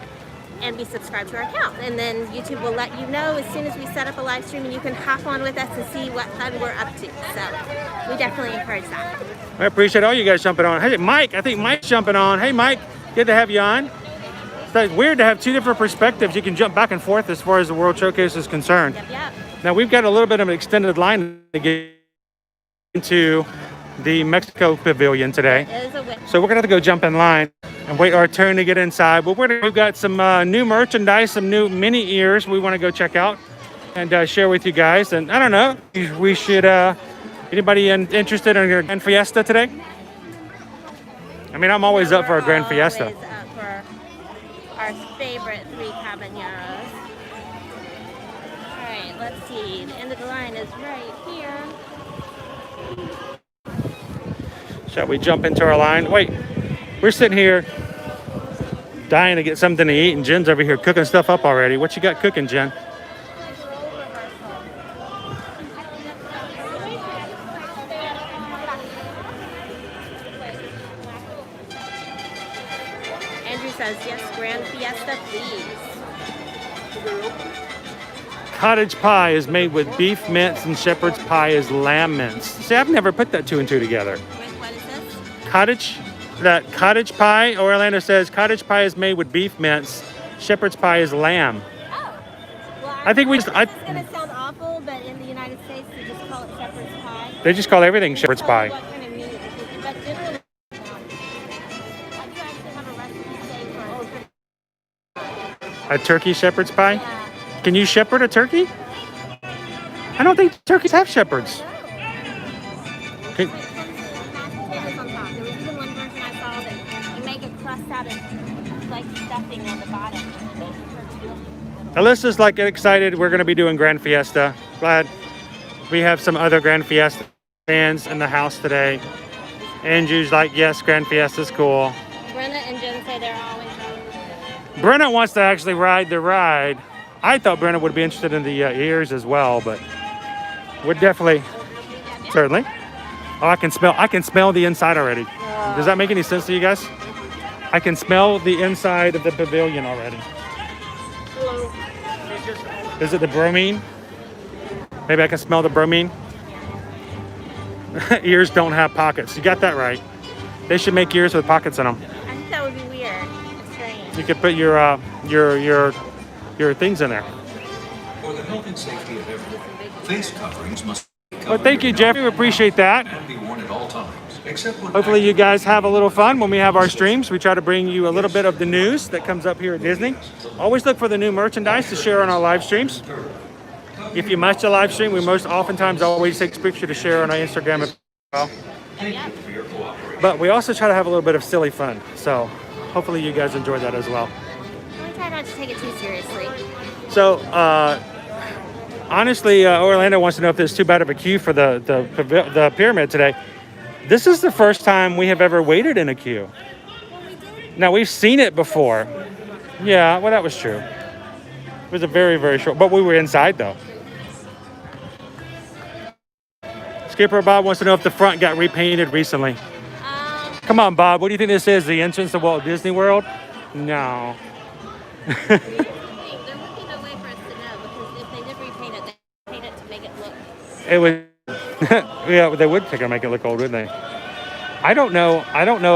and be subscribed to our account. And then YouTube will let you know as soon as we set up a live stream, and you can hop on with us and see what fun we're up to. So we definitely encourage that. I appreciate all you guys jumping on. Hey, Mike, I think Mike's jumping on. Hey, Mike, good to have you on. It's weird to have 2 different perspectives. You can jump back and forth as far as the World Showcase is concerned. Yep. Now, we've got a little bit of an extended line to get into the Mexico Pavilion today. It is a win. So we're going to have to go jump in line and wait our turn to get inside. But we've got some new merchandise, some new mini ears we want to go check out and share with you guys. And I don't know, we should Anybody interested in your Grand Fiesta today? I mean, I'm always up for a Grand Fiesta. Always up for our favorite 3 caballeros. All right, let's see. The end of the line is right here. Shall we jump into our line? Wait, we're sitting here dying to get something to eat, and Jen's over here cooking stuff up already. What you got cooking, Jen? Andrew says, yes, Grand Fiesta, please. Cottage pie is made with beef mince and shepherd's pie is lamb mince. See, I've never put that 2 and 2 together. Wait, what is this? Cottage pie, Orlando says, cottage pie is made with beef mince, shepherd's pie is lamb. Oh. Well, I think this is going to sound awful, but in the United States, they just call it shepherd's pie. They just call everything shepherd's pie. What kind of meat it is, but generally, I do actually have a recipe saved for A turkey shepherd's pie? Yeah. Can you shepherd a turkey? I don't think turkeys have shepherds. Can- Mashed potatoes on top. There was even one version I saw that you make a crust out of like stuffing on the bottom. Alyssa's like excited. We're going to be doing Grand Fiesta. Glad we have some other Grand Fiesta fans in the house today. Andrew's like, yes, Grand Fiesta's cool. Brenna and Jen say they're always up. Brenna wants to actually ride the ride. I thought Brenna would be interested in the ears as well, but would definitely, certainly. Oh, I can smell the inside already. Does that make any sense to you guys? I can smell the inside of the pavilion already. Hello. Is it the bromine? Maybe I can smell the bromine. Ears don't have pockets. You got that right. They should make ears with pockets in them. I think that would be weird. It's strange. You could put your things in there. For the health and safety of everyone, face coverings must be covered. Well, thank you, Jeffrey. We appreciate that. And be worn at all times, except when Hopefully you guys have a little fun when we have our streams. We try to bring you a little bit of the news that comes up here at Disney. Always look for the new merchandise to share on our live streams. If you missed a live stream, we most oftentimes always take a picture to share on our Instagram as well. But we also try to have a little bit of silly fun. So hopefully you guys enjoy that as well. I try not to take it too seriously. So, honestly, Orlando wants to know if there's too bad of a queue for the pyramid today. This is the first time we have ever waited in a queue. Now, we've seen it before. Yeah, well, that was true. It was a very, very short, but we were inside, though. Skipper Bob wants to know if the front got repainted recently. Come on, Bob. What do you think this is? The entrance to Walt Disney World? No. They're working no way for us to know because if they did repaint it, they paint it to make it look. It would, yeah, they would take it make it look old, wouldn't they? I don't know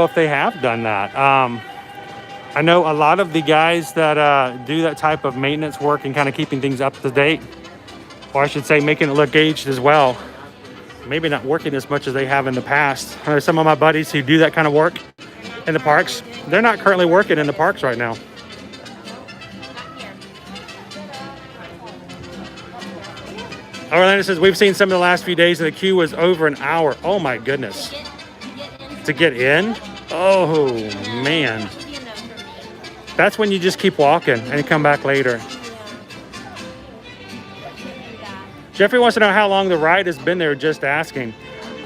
if they have done that. I know a lot of the guys that do that type of maintenance work and kind of keeping things up to date, or I should say, making it look aged as well. Maybe not working as much as they have in the past. Some of my buddies who do that kind of work in the parks, they're not currently working in the parks right now. Orlando says, we've seen some of the last few days and the queue was over an hour. Oh my goodness. To get in? Oh man. That's when you just keep walking and come back later. Jeffrey wants to know how long the ride has been there, just asking.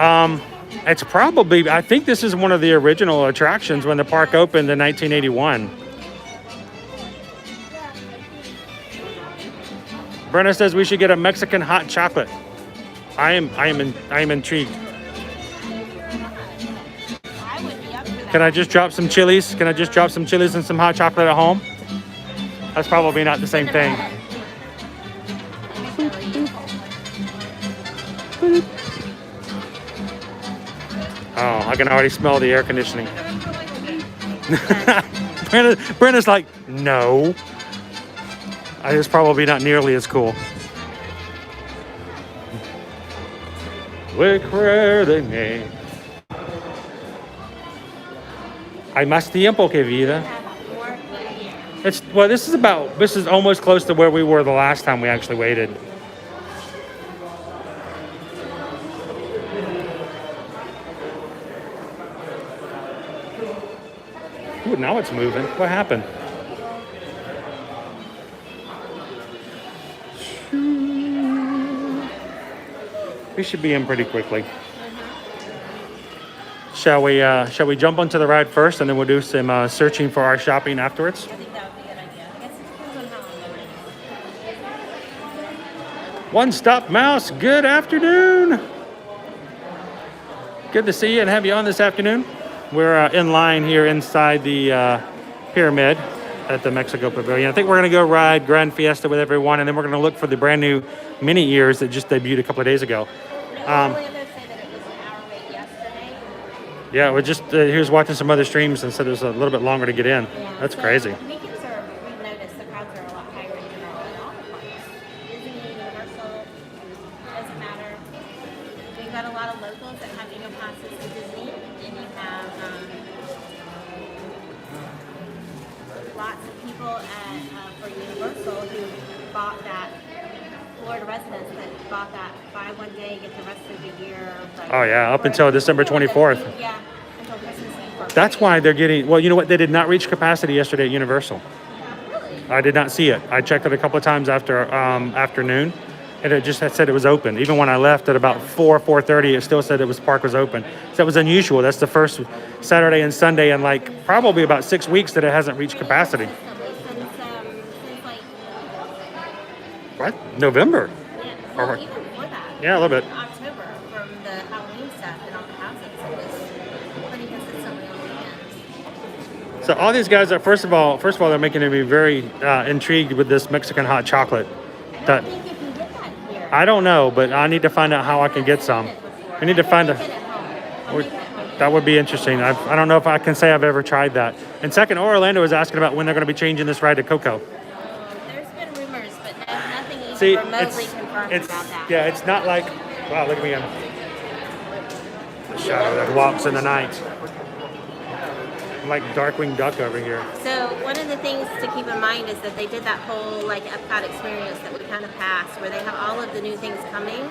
It's probably, I think this is one of the original attractions when the park opened in 1981. Brenna says we should get a Mexican hot chocolate. I am intrigued. Can I just drop some chilies? Can I just drop some chilies and some hot chocolate at home? That's probably not the same thing. Oh, I can already smell the air conditioning. Brenna's like, no. It's probably not nearly as cool. Recuérdeme. Hay más tiempo que vida. This is almost close to where we were the last time we actually waited. Ooh, now it's moving. What happened? We should be in pretty quickly. Shall we jump onto the ride first, and then we'll do some searching for our shopping afterwards? I think that would be a good idea. I guess it depends on how I'm loading. One Stop Mouse, good afternoon. Good to see you and have you on this afternoon. We're in line here inside the pyramid at the Mexico Pavilion. I think we're going to go ride Grand Fiesta with everyone, and then we're going to look for the brand new mini ears that just debuted a couple of days ago. Orlando said that it was an hour wait yesterday. Yeah, we just he was watching some other streams and said it was a little bit longer to get in. Yeah, That's so crazy. We've noticed the crowds are a lot higher in general in all the parks. Disney, Universal, doesn't matter. We've got a lot of locals that have annual passes to Disney, and you have lots of people for Universal who bought that. Florida residents that bought that buy one day, get the rest of the year. Like, Oh yeah, up until December 24th. Yeah, until Christmas Eve. That's why they're getting, well, you know what? They did not reach capacity yesterday at Universal. Really? I did not see it. I checked it a couple of times after afternoon, and it just had said it was open. Even when I left at about 4:30, it still said park was open. So that was unusual. That's the first Saturday and Sunday in like probably about 6 weeks that it hasn't reached capacity. Since like, What? November? yeah, well, even before that. Yeah, a little bit. October from the Halloween stuff and all the houses. It was pretty consistently on the weekends. So all these guys are first of all, they're making me very intrigued with this Mexican hot chocolate. I That don't think you can get that here. I don't know, but I need to find out how I can get some. We need to find a. That would be interesting. I don't know if I can say I've ever tried that. And second, Orlando is asking about when they're going to be changing this ride to Coco. There's been rumors, but nothing even See, remotely confirmed about that. yeah, it's not like, wow, look at me, the shadow that walks in the night. I'm like Darkwing Duck over here. So one of the things to keep in mind is that they did that whole like Epcot experience that we kind of passed, where they have all of the new things coming.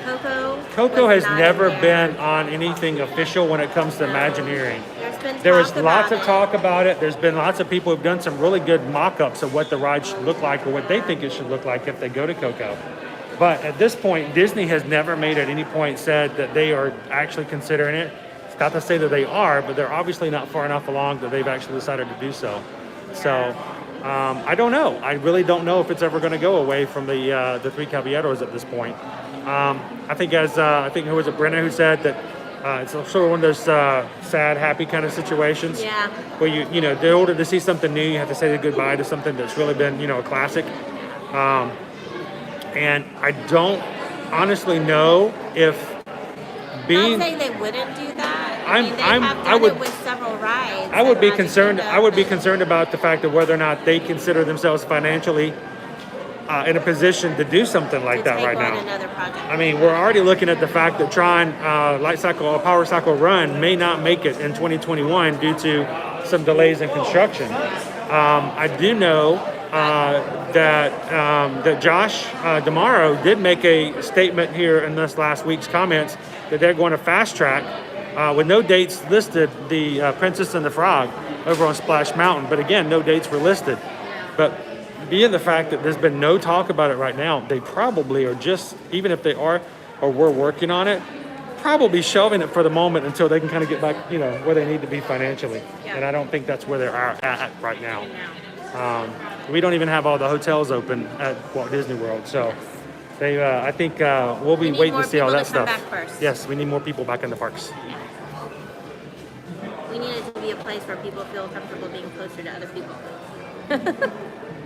Coco has not never in there. been on anything official when it comes to Imagineering. There Was lots of talk about it. There's been lots of people who've done some really good mock-ups of what the ride should look like or what they think it should look like if they go to Coco. But at this point, Disney has never made at any point said that they are actually considering it. It's not to say that they are, but they're obviously not far enough along that they've actually decided to do so. So I don't know. I really don't know if it's ever going to go away from the Three Caballeros at this point. I think who was it, Brenna, who said that it's sort of one of those sad, happy kind of situations. Yeah. Where in order to see something new, you have to say goodbye to something that's really been, a classic. And I don't honestly know if being. Not saying they wouldn't do that. I would, it with several rides. I would be Magic concerned. Kingdom, I would be concerned about the fact of whether or not they consider themselves financially in a position to do something like that right now. Another project. I mean, we're already looking at the fact that Tron Power Cycle Run may not make it in 2021 due to some delays in construction. I do know that Josh DeMauro did make a statement here in this last week's comments that they're going to fast track with no dates listed the Princess and the Frog over on Splash Mountain. But again, no dates were listed. But being the fact that there's been no talk about it right now, they probably are just, even if they are or were working on it, probably shelving it for the moment until they can kind of get back, where they need to be financially. Yeah. And I don't think that's where they're at right now. We don't even have all the hotels open at Walt Disney World, so they. I think we'll be waiting to see all that stuff. Yes, we need more people back in the parks. Yeah. We need it to be a place where people feel comfortable being closer to other people.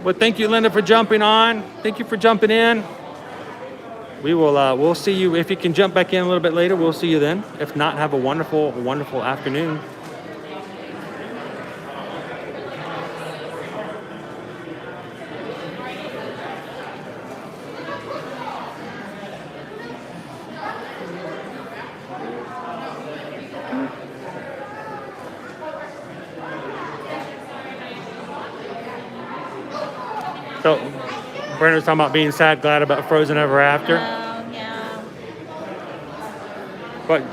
Well, thank you, Linda, for jumping on. Thank you for jumping in. We will. We'll see you if you can jump back in a little bit later. We'll see you then. If not, have a wonderful, wonderful afternoon. So, Brenner's talking about being sad, glad about Frozen Ever After. Yeah. But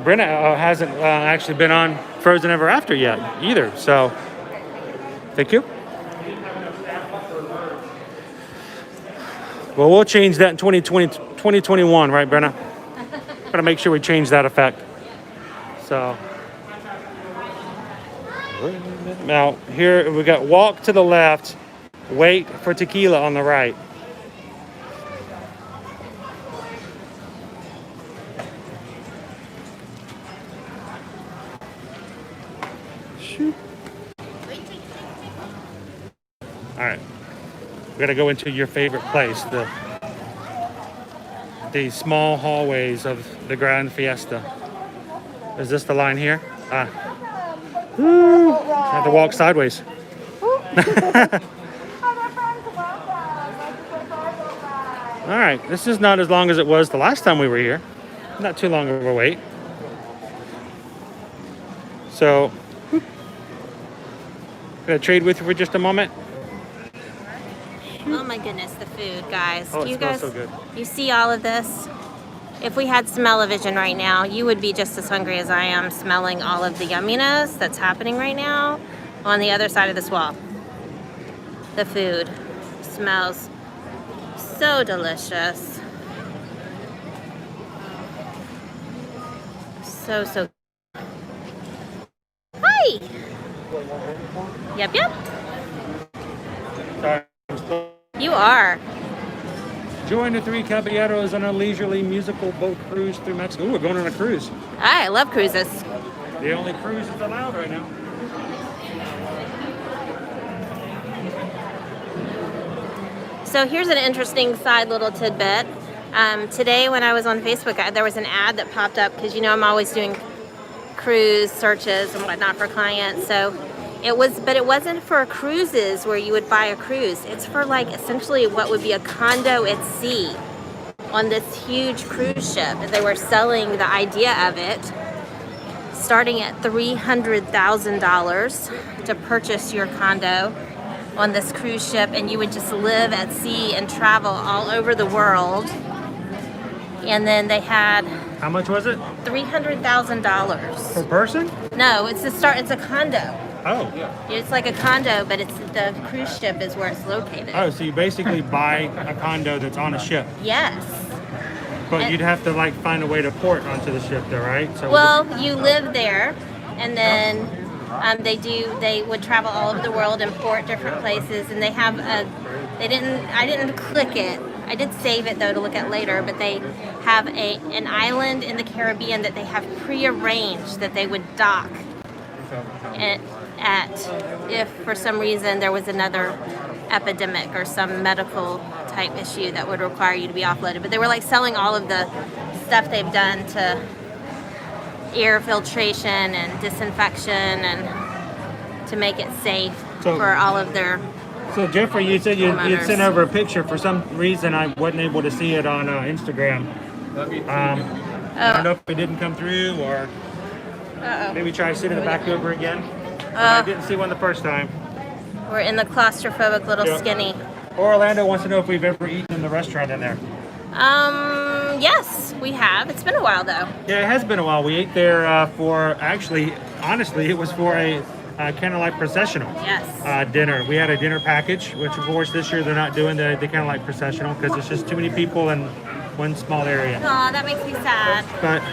Brenna hasn't actually been on Frozen Ever After yet either. So, thank you. Well, we'll change that in 2021, right, Brenna? Gotta make sure we change that effect. So, now here we got walk to the left, wait for tequila on the right. Shoot. All right, we gotta go into your favorite place, the small hallways of the Grand Fiesta. Is this the line here? I have to walk sideways. All right, this is not as long as it was the last time we were here. Not too long of a wait. So, gonna trade with you for just a moment. Oh my goodness, the food, guys. Oh, Do it you smells guys, so good. you see all of this? If we had smell-o-vision right now, you would be just as hungry as I am smelling all of the yumminess that's happening right now on the other side of this wall. The food smells so delicious. So good. Hi! Yep. Sorry. You are. Join the three caballeros on a leisurely musical boat cruise through Mexico. Ooh, we're going on a cruise. I love cruises. The only cruise that's allowed right now. So here's an interesting side little tidbit. Today when I was on Facebook, there was an ad that popped up because I'm always doing cruise searches and whatnot for clients. So it wasn't for cruises where you would buy a cruise. It's for like essentially what would be a condo at sea on this huge cruise ship. And they were selling the idea of it starting at $300,000 to purchase your condo on this cruise ship, and you would just live at sea and travel all over the world. And then they had How much was it? $300,000. Per person? No, it's a condo. Oh. It's like a condo, but it's the cruise ship is where it's located. Oh, so you basically buy a condo that's on a ship. Yes. But you'd have to like find a way to port onto the ship though, right? So Well, you live there, and then they would travel all over the world and port different places, and they have I didn't click it. I did save it though to look at later, but they have an island in the Caribbean that they have prearranged that they would dock at if for some reason there was another epidemic or some medical type issue that would require you to be offloaded. But they were like selling all of the stuff they've done to air filtration and disinfection and to make it safe for all of their. So Jeffrey, you said you'd sent over a picture. For some reason, I wasn't able to see it on Instagram. I don't know if it didn't come through or maybe try sending it back over again. I didn't see one the first time. We're in the claustrophobic little skinny. Orlando wants to know if we've ever eaten in the restaurant in there. Yes, we have. It's been a while though. Yeah, it has been a while. We ate there honestly, it was for a candlelight processional dinner. We had a dinner package, which of course this year they're not doing the candlelight processional because it's just too many people in one small area. Aw, that makes me sad. But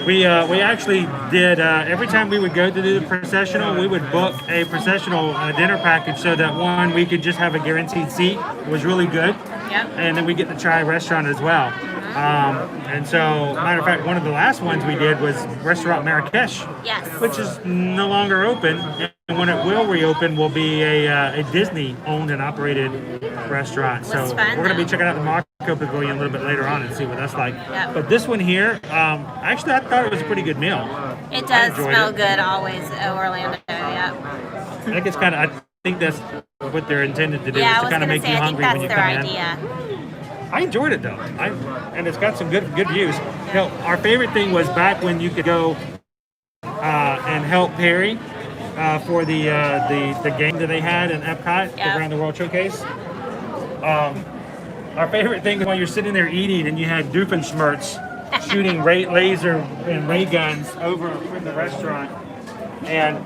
we actually did, every time we would go to do the processional, we would book a processional dinner package so that one, we could just have a guaranteed seat. It was really good. Yep. And then we get to try a restaurant as well. And so, matter of fact, one of the last ones we did was Restaurant Marrakesh, Yes. which is no longer open. And when it will reopen, will be a Disney-owned and operated restaurant. So Looks fun, we're going to be though. checking out the Monaco Pavilion a little bit later on and see what that's like. Yep. But this one here, actually, I thought it was a pretty good meal. It does enjoyed smell it. good always at Orlando. Yep. I think it's kind of. I think that's what they're intended to do. Yeah, is I to was kind of gonna make say you I think hungry when that's you their come in. idea. I enjoyed it though, and it's got some good views. Our favorite thing was back when you could go and help Perry for the game that they had in Epcot, the Around the World Showcase. Our favorite thing was when you're sitting there eating and you had Doofenshmirtz shooting laser and ray guns over from the restaurant, and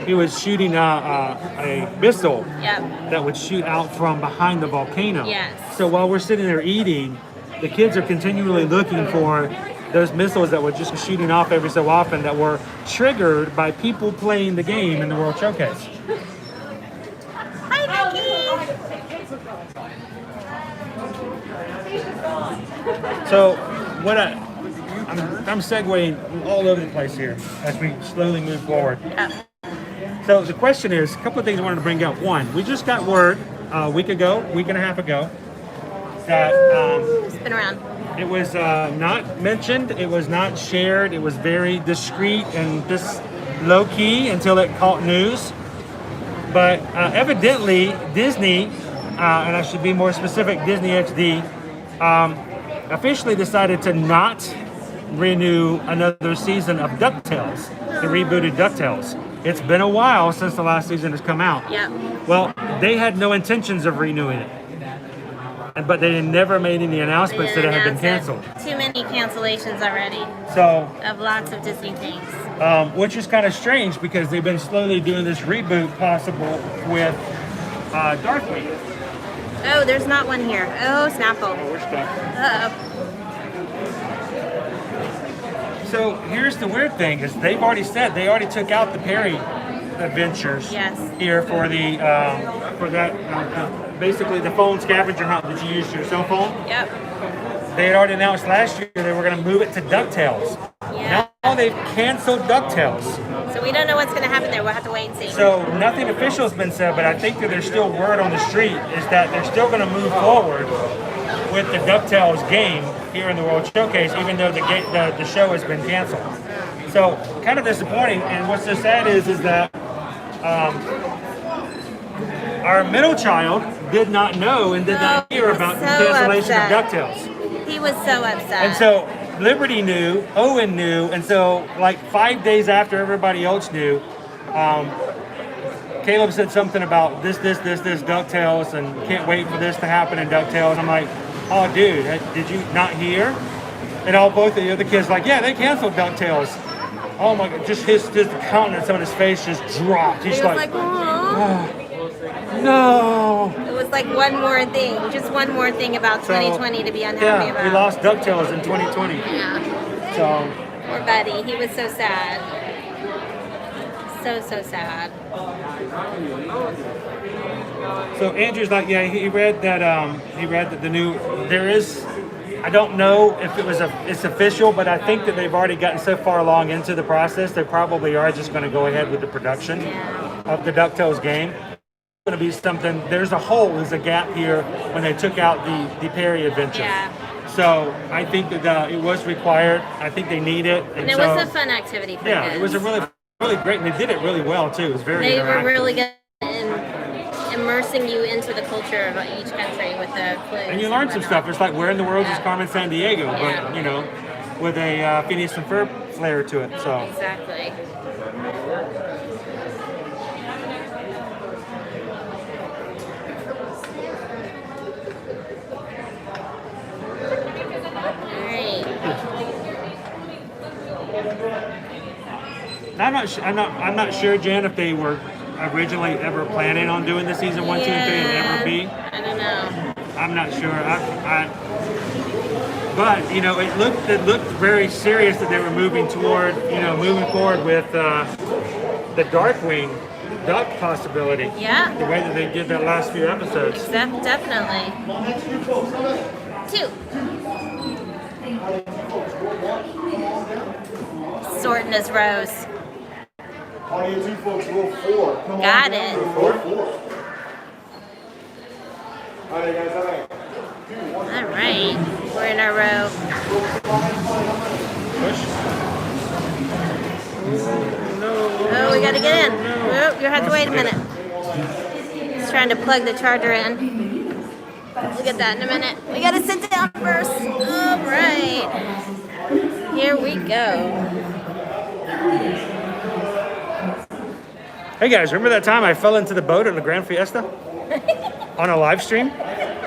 he was shooting a missile Yep. that would shoot out from behind the volcano. Yes. So while we're sitting there eating, the kids are continually looking for those missiles that were just shooting off every so often that were triggered by people playing the game in the World Showcase. Hi, Vicky. So what I'm segueing all over the place here as we slowly move forward. So the question is, a couple of things I wanted to bring up. One, we just got word a week and a half ago, that Spin around. it was not mentioned, it was not shared, it was very discreet and just low key until it caught news. But evidently Disney, and I should be more specific, Disney XD, officially decided to not renew another season of DuckTales, the rebooted DuckTales. It's been a while since the last season has come out. Yeah. Well, they had no intentions of renewing it. But they never made any announcements that it had been canceled. Too many cancellations already So, of lots of Disney things. which is kind of strange because they've been slowly doing this reboot possible with Darkwing. Oh, there's not one here. Oh, Snapple. We're stuck. Uh-oh. So here's the weird thing: is they've already said they already took out the Perry adventures here for the basically the phone scavenger hunt that you use your cell phone. Yep. They had already announced last year they were going to move it to DuckTales. Yeah. Now they've canceled DuckTales. So we don't know what's going to happen there. We'll have to wait and see. So nothing official has been said, but I think that there's still word on the street is that they're still going to move forward with the DuckTales game here in the World Showcase, even though the show has been canceled. So kind of disappointing. And what's so sad is that our middle child did not know and did not hear about the cancellation of DuckTales. He was so upset. And so Liberty knew, Owen knew, and so like 5 days after everybody else knew, Caleb said something about this DuckTales and can't wait for this to happen in DuckTales. I'm like, oh dude, did you not hear? And both of the other kids like, yeah, they canceled DuckTales. Oh my God, just the countenance on his face just dropped. He's like, oh, no. It was like one more thing, just one more thing about 2020 to be unhappy about. We lost DuckTales in 2020. Yeah. So Poor buddy, he was so sad. So sad. So Andrew's like, yeah, he read that the new, there is, I don't know if it's official, but I think that they've already gotten so far along into the process, they probably are just going to go ahead with the production of the DuckTales game. It's going to be something, there's a gap here when they took out the Perry adventure. Yeah. So I think that it was required. I think they need it. And it was a fun activity for kids. It was a really great, and they did it really well too. It was very They interactive. were really good in immersing you into the culture of each country with the clues. And you learn some stuff. It's like where in the world is Carmen San Diego, but with a Phineas and Ferb flair to it. So Exactly. I'm not sure, Jen, if they were originally ever planning on doing the season 1, 2, and 3 and ever be. I don't know. I'm not sure. But it looked very serious that they were moving forward with the Darkwing Duck possibility. Yeah. The way that they did that last few episodes. Definitely. 2. Sorting his rows. On you two folks, roll 4. Come Got on it. down, roll 4. All right, guys, all right. All right. We're in our row. Push. No. Oh, we got to get in. No. Oh, you have to wait a minute. He's trying to plug the charger in. We'll get that in a minute. We got to sit down first. All right. Here we go. Hey guys, remember that time I fell into the boat on the Grand Fiesta? On a live stream?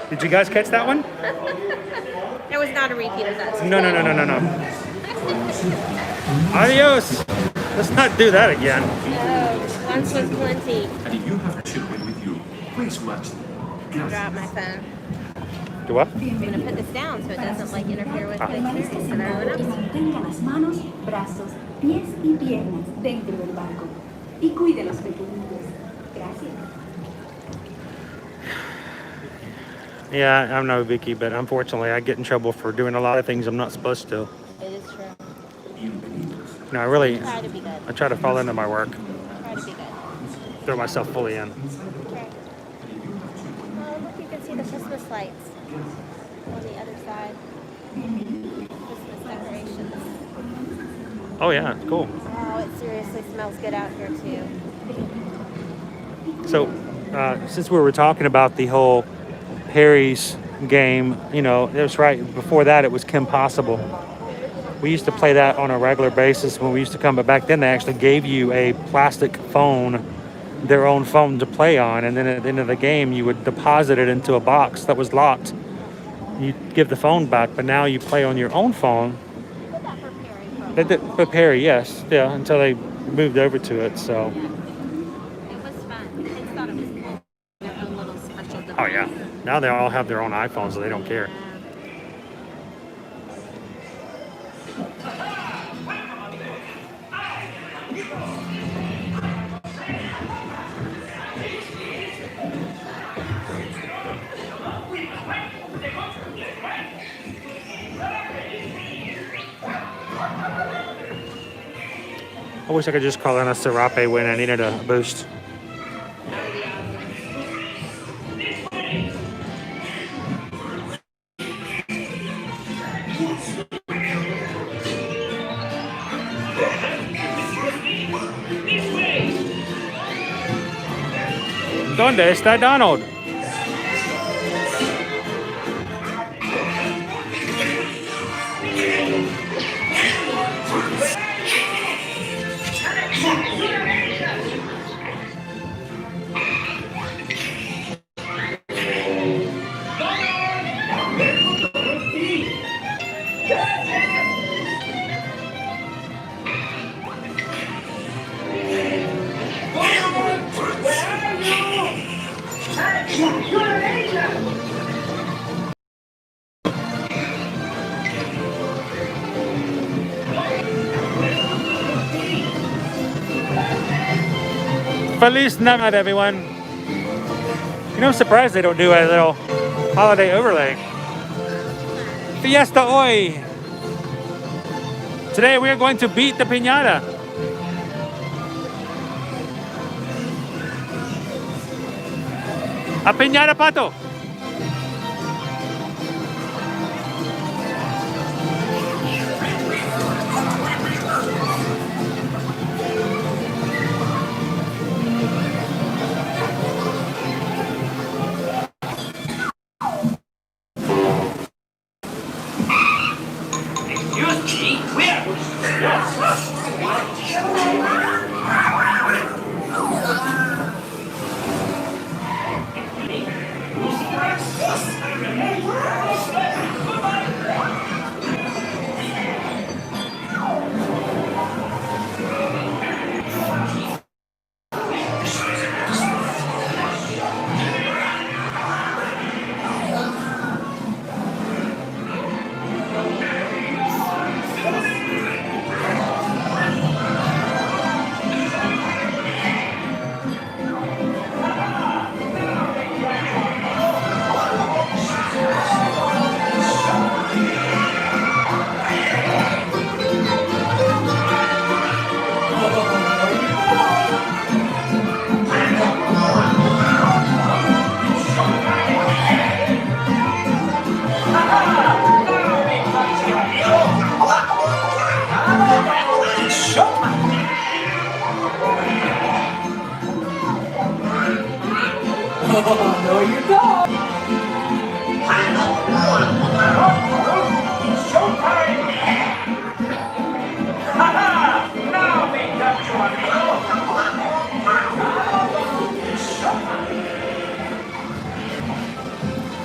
Did you guys catch that one? There was not a repeat of that. No. Adios. Let's not do that again. No, once was plenty. And if you have children with you, please watch them. Drop my phone. Do what? I'm gonna put this down so it doesn't like interfere with the clearance of everyone else. Mantenga las manos, brazos, pies y piernas dentro del barco y cuide los pequeñitos. Gracias. Yeah, I know, Vicky, but unfortunately, I get in trouble for doing a lot of things I'm not supposed to. It is true. No, I really, Try to be good. I try to fall into my work, Try to be good. throw myself fully in. Okay. Oh, look, you can see the Christmas lights on the other side. Christmas decorations. Oh yeah, it's cool. Oh, it seriously smells good out here too. So, since we were talking about the whole Perry's game, you know, it was right before that it was Kim Possible. We used to play that on a regular basis when we used to come, but back then they actually gave you a plastic phone, their own phone to play on, and then at the end of the game you would deposit it into a box that was locked. You'd give the phone back, but now you play on your own phone. Put that for Perry. They did, for Perry, yes, yeah, until they moved over to it, so. It was fun. Kids thought it was cool. Their own little special device. Oh yeah, now they all have their own iPhones, so they don't care. I wish I could just call in a serape when I needed a boost. ¿Dónde está Donald? Feliz Navidad, everyone. You know, I'm surprised they don't do a little holiday overlay. Fiesta hoy. Today we are going to beat the piñata. A piñata, Pato.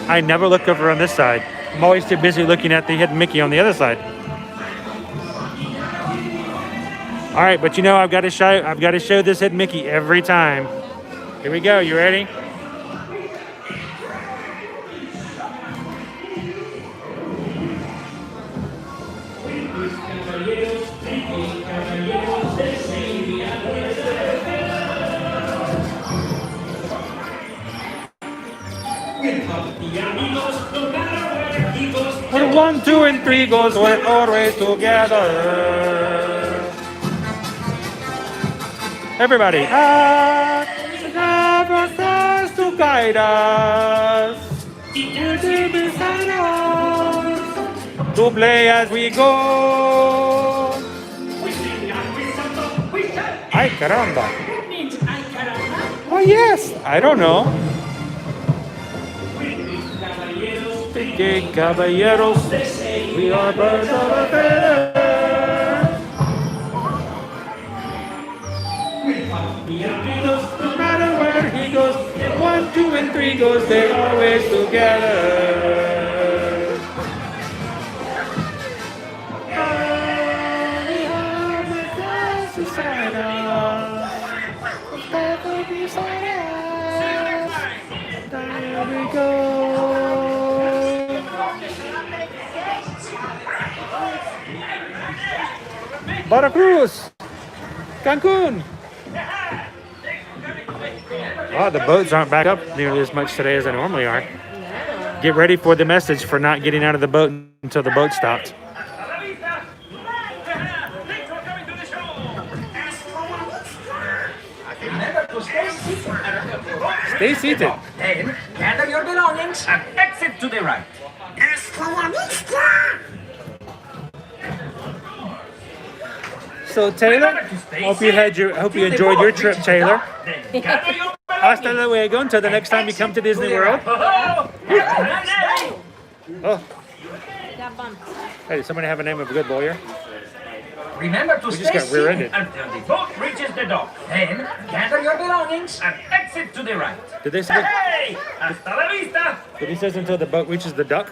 I never look over on this side. I'm always too busy looking at the hidden Mickey on the other side. All right, but you know I've got to show this hidden Mickey every time. Here we go. You ready? When 1, 2, and 3 goes, we're always together. Everybody, have our stars to guide us, to beside us, to play as we go. Ay caramba! Oh yes, I don't know. Caballeros, we are birds of a feather. No matter where he goes, 1, 2, and 3 goes, they're always together. There we go. Veracruz, Cancun. Oh, the boats aren't back up nearly as much today as they normally are. Get ready for the message for not getting out of the boat until the boat stopped. Stay seated. Then gather your belongings and exit to the right. So Taylor, hope you enjoyed your trip, Taylor. Hasta luego until the next time you come to Disney World. Oh, hey, does somebody have a name of a good lawyer? Remember to We just stay got rear-ended. seated until the boat reaches the dock. Then gather your belongings and exit to the right. Did they say? Hey! Hasta la vista! Did he say until the boat reaches the dock?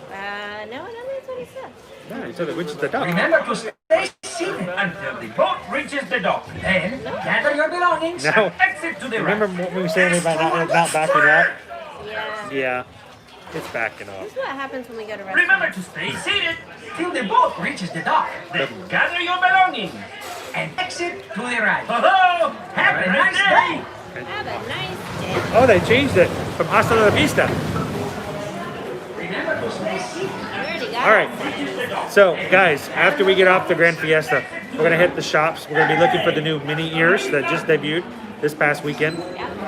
No, I don't think that's what he said. No, he said it reaches the dock. Remember to stay seated until the boat reaches the dock. Then gather your belongings No. and exit to the right. Remember what we were saying about not backing up? Yeah. Yeah, it's backing up. This is what happens when we go to Remember restaurants. to stay seated till the boat reaches the dock. Then gather your belongings and exit to the right. Oh, have a nice day. Have a nice day. Oh, they changed it from Hasta la Vista. Remember to stay seated. We already got All right. So, guys, after we get off the Grand Fiesta, we're going to hit the shops. We're going to be looking for the new mini ears that just debuted this past weekend.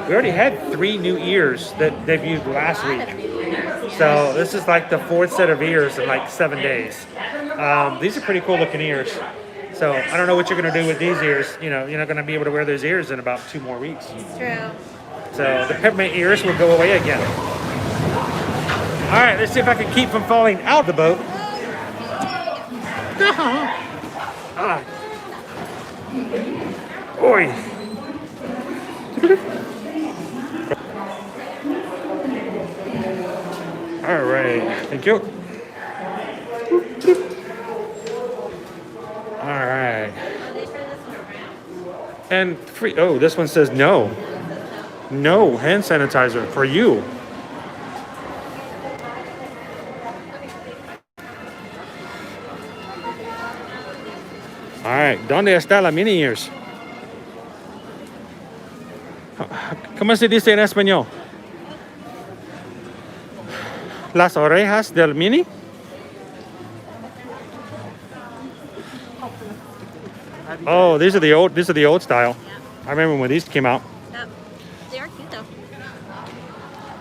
We already had 3 new ears that debuted last week. So, this is like the 4th set of ears in like 7 days. These are pretty cool looking ears. So, I don't know what you're going to do with these ears. You know, you're not going to be able to wear those ears in about 2 more weeks. It's true. So, the peppermint ears will go away again. All right, let's see if I can keep from falling out of the boat. Ah. Oi. All right, thank you. All right. And free, oh, this one says no. No hand sanitizer for you. All right, ¿dónde está la mini ears? ¿Cómo se dice en español? Las orejas del mini? Oh, these are the old style. I remember when these came out. Yep. They are cute though.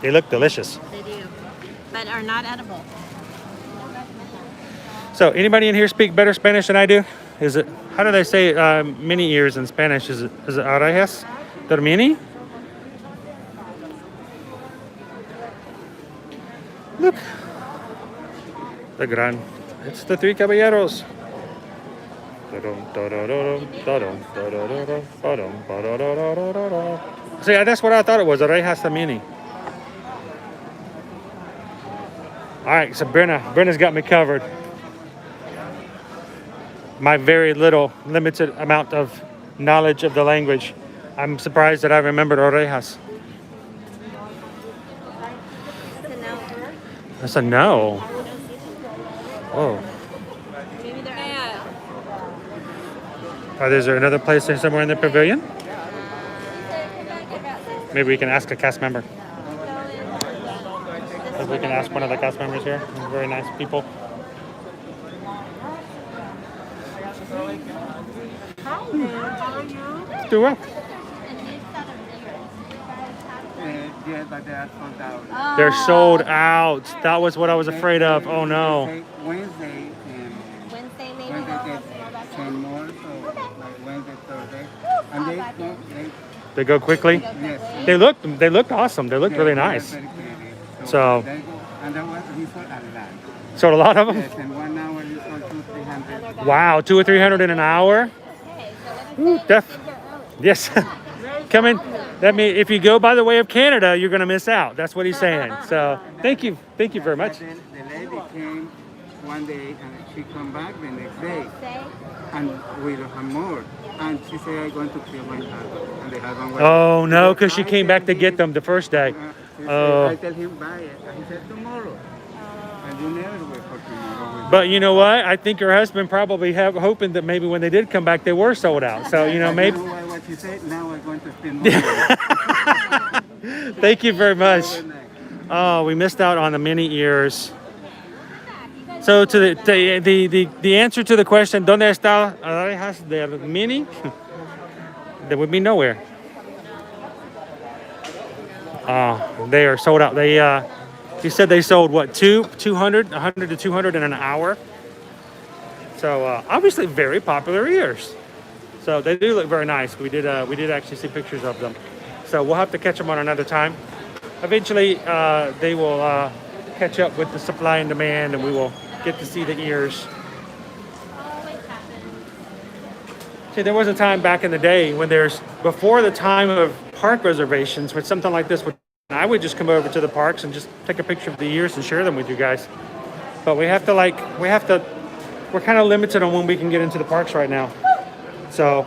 They look delicious. They do. But are not edible. So, anybody in here speak better Spanish than I do? Is it, how do they say mini ears in Spanish? Is it orejas del mini? Look. It's the 3 caballeros. See, that's what I thought it was, orejas del mini. All right, so Brenna's got me covered. My very limited amount of knowledge of the language. I'm surprised that I remembered orejas. That's a no. Oh. Is there another place there somewhere in the pavilion? Maybe we can ask a cast member. Maybe we can ask one of the cast members here. Very nice people. Do well. Yeah, but they are sold out. They're sold out. That was what I was afraid of. Oh no. Wednesday, Wednesday maybe. Wednesday they send more, so like Wednesday, Thursday, and They go quickly. yes, They looked awesome. They looked really nice. very pretty. So- they go, and then we sold a lot. Sold a lot of them. Yes, in 1 hour you sold 200-300. Wow, 200 or 300 in an hour. Ooh, yes. Come in. That means if you go by the way of Canada, you're going to miss out. That's what he's saying. So thank you very much. But then the lady came one day and she come back the next day and we don't have more. And she said, I'm going to clear my husband. And the husband was, Oh no, because she came back to get them the first day. She Oh. said, I tell him buy it. And he said tomorrow. And you never wait for tomorrow. But you know what? I think her husband probably hoping that maybe when they did come back, they were sold out. So you know, maybe. You know what she said? Now we're going to spend more. Thank you very much. Oh, we missed out on the mini ears. So to the answer to the question, ¿Dónde está orejas de mini? There would be nowhere. They are sold out. They he said they sold what 100 to 200 in an hour. So obviously very popular ears. So they do look very nice. We did actually see pictures of them. So we'll have to catch them on another time. Eventually they will catch up with the supply and demand, and we will get to see the ears. See, there was a time back in the day when before the time of park reservations, when something like this would, I would just come over to the parks and just take a picture of the ears and share them with you guys. But we're kind of limited on when we can get into the parks right now. So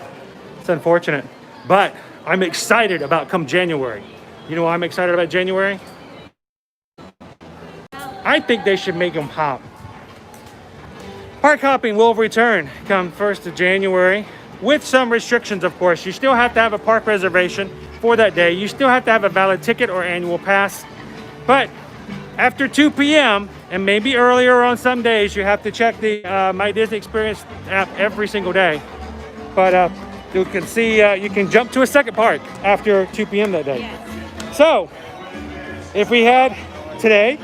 it's unfortunate, but I'm excited about come January. You know why I'm excited about January? I think they should make them pop. Park hopping will return come 1st of January with some restrictions, of course. You still have to have a park reservation for that day. You still have to have a valid ticket or annual pass. But after 2 p.m. and maybe earlier on some days, you have to check the My Disney Experience app every single day. But you can see, you can jump to a second park after 2 p.m. that day. Yes. So if we had today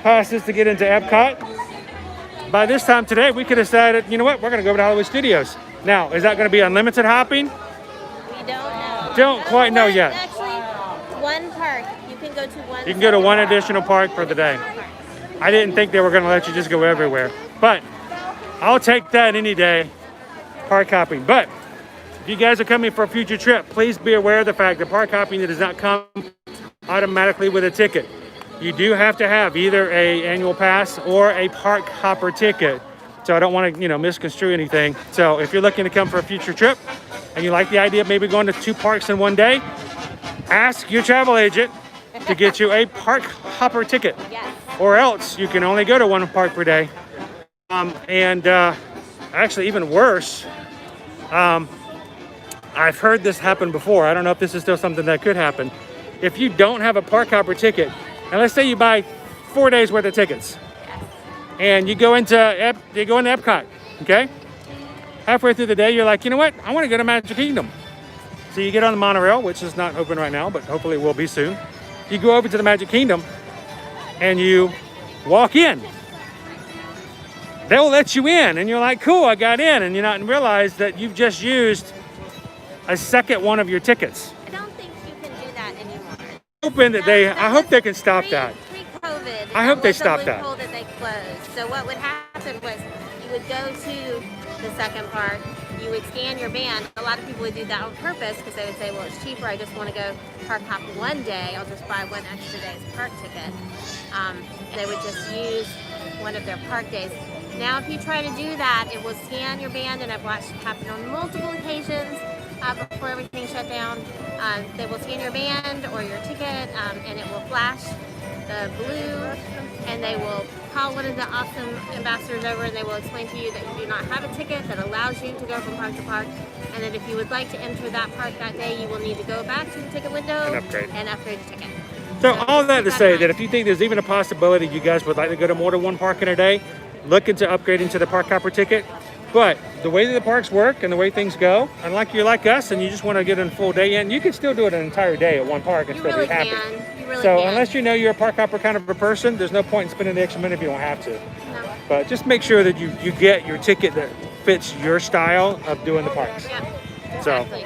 passes to get into Epcot, by this time today, we could have decided, you know what, we're going to go over to Hollywood Studios. Now, is that going to be unlimited hopping? We don't know. Don't quite know yet. Actually, one park. You can go to one. You can go to one additional park for the day. I didn't think they were going to let you just go everywhere. But I'll take that any day, park hopping. But if you guys are coming for a future trip, please be aware of the fact that park hopping does not come automatically with a ticket. You do have to have either a annual pass or a park hopper ticket. So I don't want to, misconstrue anything. So if you're looking to come for a future trip and you like the idea of maybe going to 2 parks in one day, ask your travel agent to get you a park hopper ticket. Yes. Or else you can only go to 1 park per day. Actually even worse, I've heard this happen before. I don't know if this is still something that could happen. If you don't have a park hopper ticket, and let's say you buy 4 days worth of tickets, and you go into Epcot, okay? Halfway through the day, you're like, you know what? I want to go to Magic Kingdom. So you get on the monorail, which is not open right now, but hopefully it will be soon. You go over to the Magic Kingdom, and you walk in. They'll let you in, and you're like, cool, I got in, and you not realize that you've just used a second one of your tickets. I don't think you can do that anymore. I hope they can stop that. Pre-COVID, I hope they was a stop that. loophole that they closed. So what would happen was you would go to the second park, you would scan your band. A lot of people would do that on purpose because they would say, well, it's cheaper. I just want to go park hop one day. I'll just buy one extra day's park ticket. They would just use one of their park days. Now, if you try to do that, it will scan your band, and I've watched it happen on multiple occasions before everything shut down. They will scan your band or your ticket, and it will flash the blue, and they will call one of the awesome ambassadors over, and they will explain to you that you do not have a ticket that allows you to go from park to park, and that if you would like to enter that park that day, you will need to go back to the ticket window and upgrade the ticket. So all that to say that if you think there's even a possibility you guys would like to go to more than one park in a day, look into upgrading to the park hopper ticket. But the way that the parks work and the way things go, unlike you're like us and you just want to get a full day in, you can still do it an entire day at one park and You still really be happy. can. You really So can. unless you know you're a park hopper kind of a person, there's no point in spending the extra money if you don't have to. No. But just make sure that you get your ticket that fits your style of doing the parks. Yeah, So. exactly.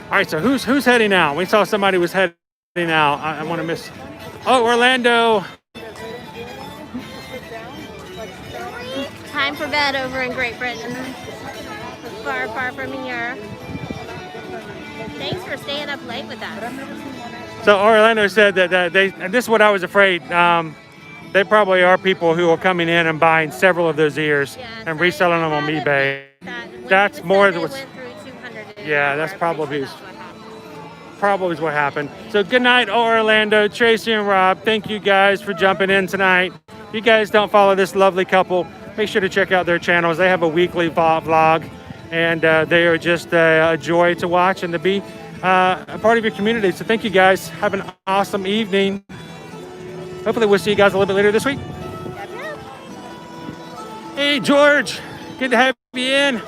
All right, so who's heading out? We saw somebody was heading out. I want to miss. Oh, Orlando. Time for bed over in Great Britain. Far, far from here. Thanks for staying up late with us. So Orlando said that and this is what I was afraid. They probably are people who are coming in and buying several of those ears and reselling them on eBay. That's more than what's. Yeah, that's probably what happened. So good night, Orlando, Tracy and Rob. Thank you guys for jumping in tonight. If you guys don't follow this lovely couple, make sure to check out their channels. They have a weekly vlog, and they are just a joy to watch and to be a part of your community. So thank you guys. Have an awesome evening. Hopefully we'll see you guys a little bit later this week. Hey, George. Good to have you in.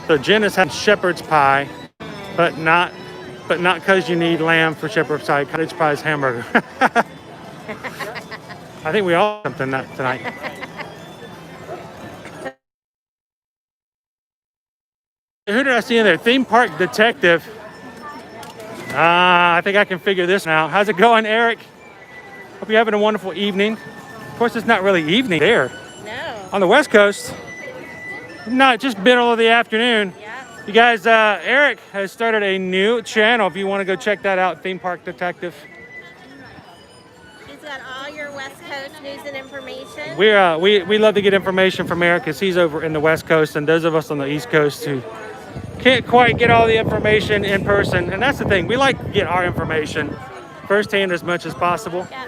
So Jen has had shepherd's pie, but not because you need lamb for shepherd's pie. Cottage pie is hamburger. I think we all have something that tonight. Who did I see in there? Theme park detective. I think I can figure this out. How's it going, Eric? Hope you're having a wonderful evening. Of course, it's not really evening there. No. On the West Coast. Not just middle of the afternoon. Yeah. You guys, Eric has started a new channel. If you want to go check that out, Theme Park Detective. He's got all your West Coast news and information. We love to get information from Eric because he's over in the West Coast, and those of us on the East Coast who can't quite get all the information in person. And that's the thing. We like to get our information firsthand as much as possible. Yeah,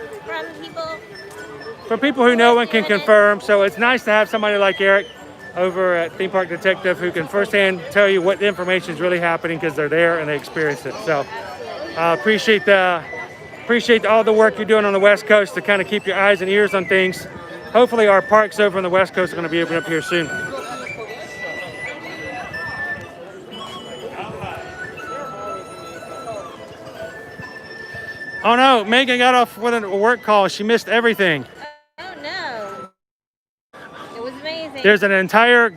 From people who know and can confirm. So it's nice to have somebody like Eric over at Theme Park Detective who can firsthand tell you what the information is really happening because they're there and they experience it. So appreciate all the work you're doing on the West Coast to kind of keep your eyes and ears on things. Hopefully our parks over on the West Coast are going to be opening up here soon. Oh no, Megan got off with a work call. She missed everything. Oh no. It was amazing. There's an entire,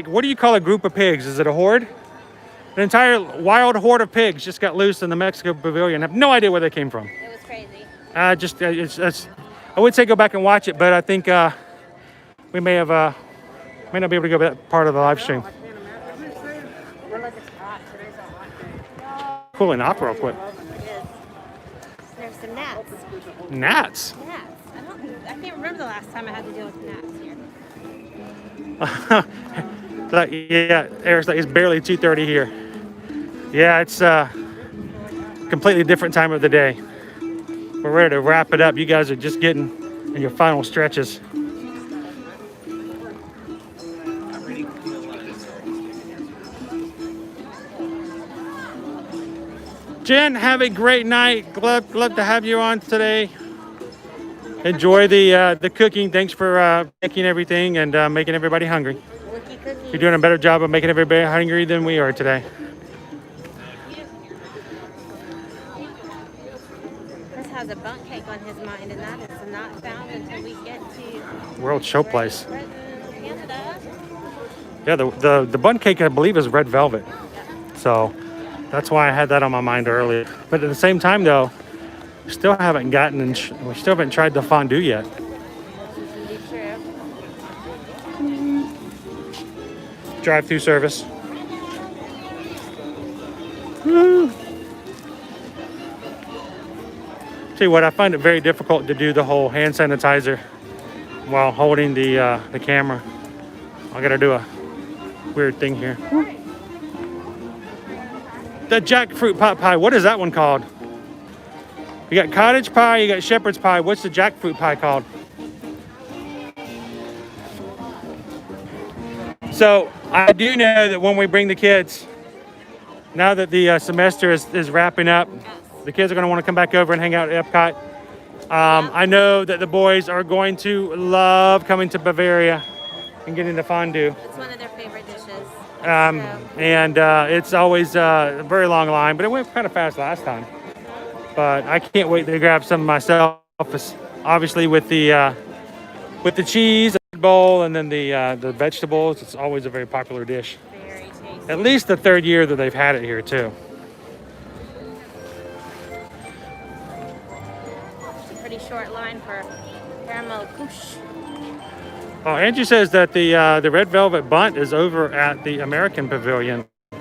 what do you call a group of pigs? Is it a horde? An entire wild horde of pigs just got loose in the Mexico pavilion. I have no idea where they came from. It was crazy. I would say go back and watch it, but I think we may not be able to go to that part of the live stream. Cooling off real quick. There's some gnats. Gnats? Gnats. I can't remember the last time I had to deal with gnats here. Yeah, Eric's like, it's barely 2:30 here. Yeah, it's a completely different time of the day. We're ready to wrap it up. You guys are just getting in your final stretches. Jen, have a great night. Love to have you on today. Enjoy the cooking. Thanks for making everything and making everybody hungry. You're doing a better job of making everybody hungry than we are today. Chris has a bunk cake on his mind, and that is not found until we get to World Showplace. Canada. Yeah, the bun cake I believe is red velvet. So that's why I had that on my mind earlier. But at the same time though, Still haven't gotten, we still haven't tried the fondue yet. Be true. Drive-through service. Woo. Tell you what, I find it very difficult to do the whole hand sanitizer while holding the camera. I gotta do a weird thing here. The jackfruit pot pie, what is that one called? You got cottage pie, you got shepherd's pie. What's the jackfruit pie called? So I do know that when we bring the kids, now that the semester is wrapping up, the kids are going to want to come back over and hang out at Epcot. I know that the boys are going to love coming to Bavaria and getting the fondue. It's one of their favorite dishes. And it's always a very long line, but it went kind of fast last time. But I can't wait to grab some myself, obviously with the cheese bowl and then the vegetables. It's always a very popular dish. Very tasty. At least the third year that they've had it here too. It's a pretty short line for caramel couche. Oh, Andrew says that the red velvet bunt is over at the American Pavilion. Huh.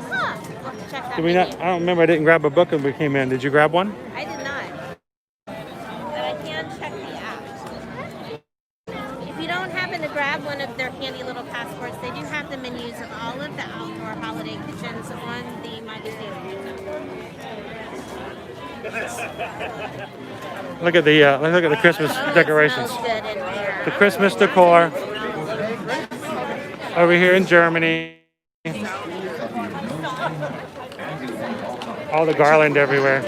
We'll have to check that Did we not? menu. I don't remember. I didn't grab a book when we came in. Did you grab one? I did not. But I can check the app. If you don't happen to grab one of their handy little passports, they do have the menus of all of the outdoor holiday kitchens on the My Disney app. Look at the Christmas Oh, decorations. it smells good in here. The Christmas decor over here in Germany. All the garland everywhere.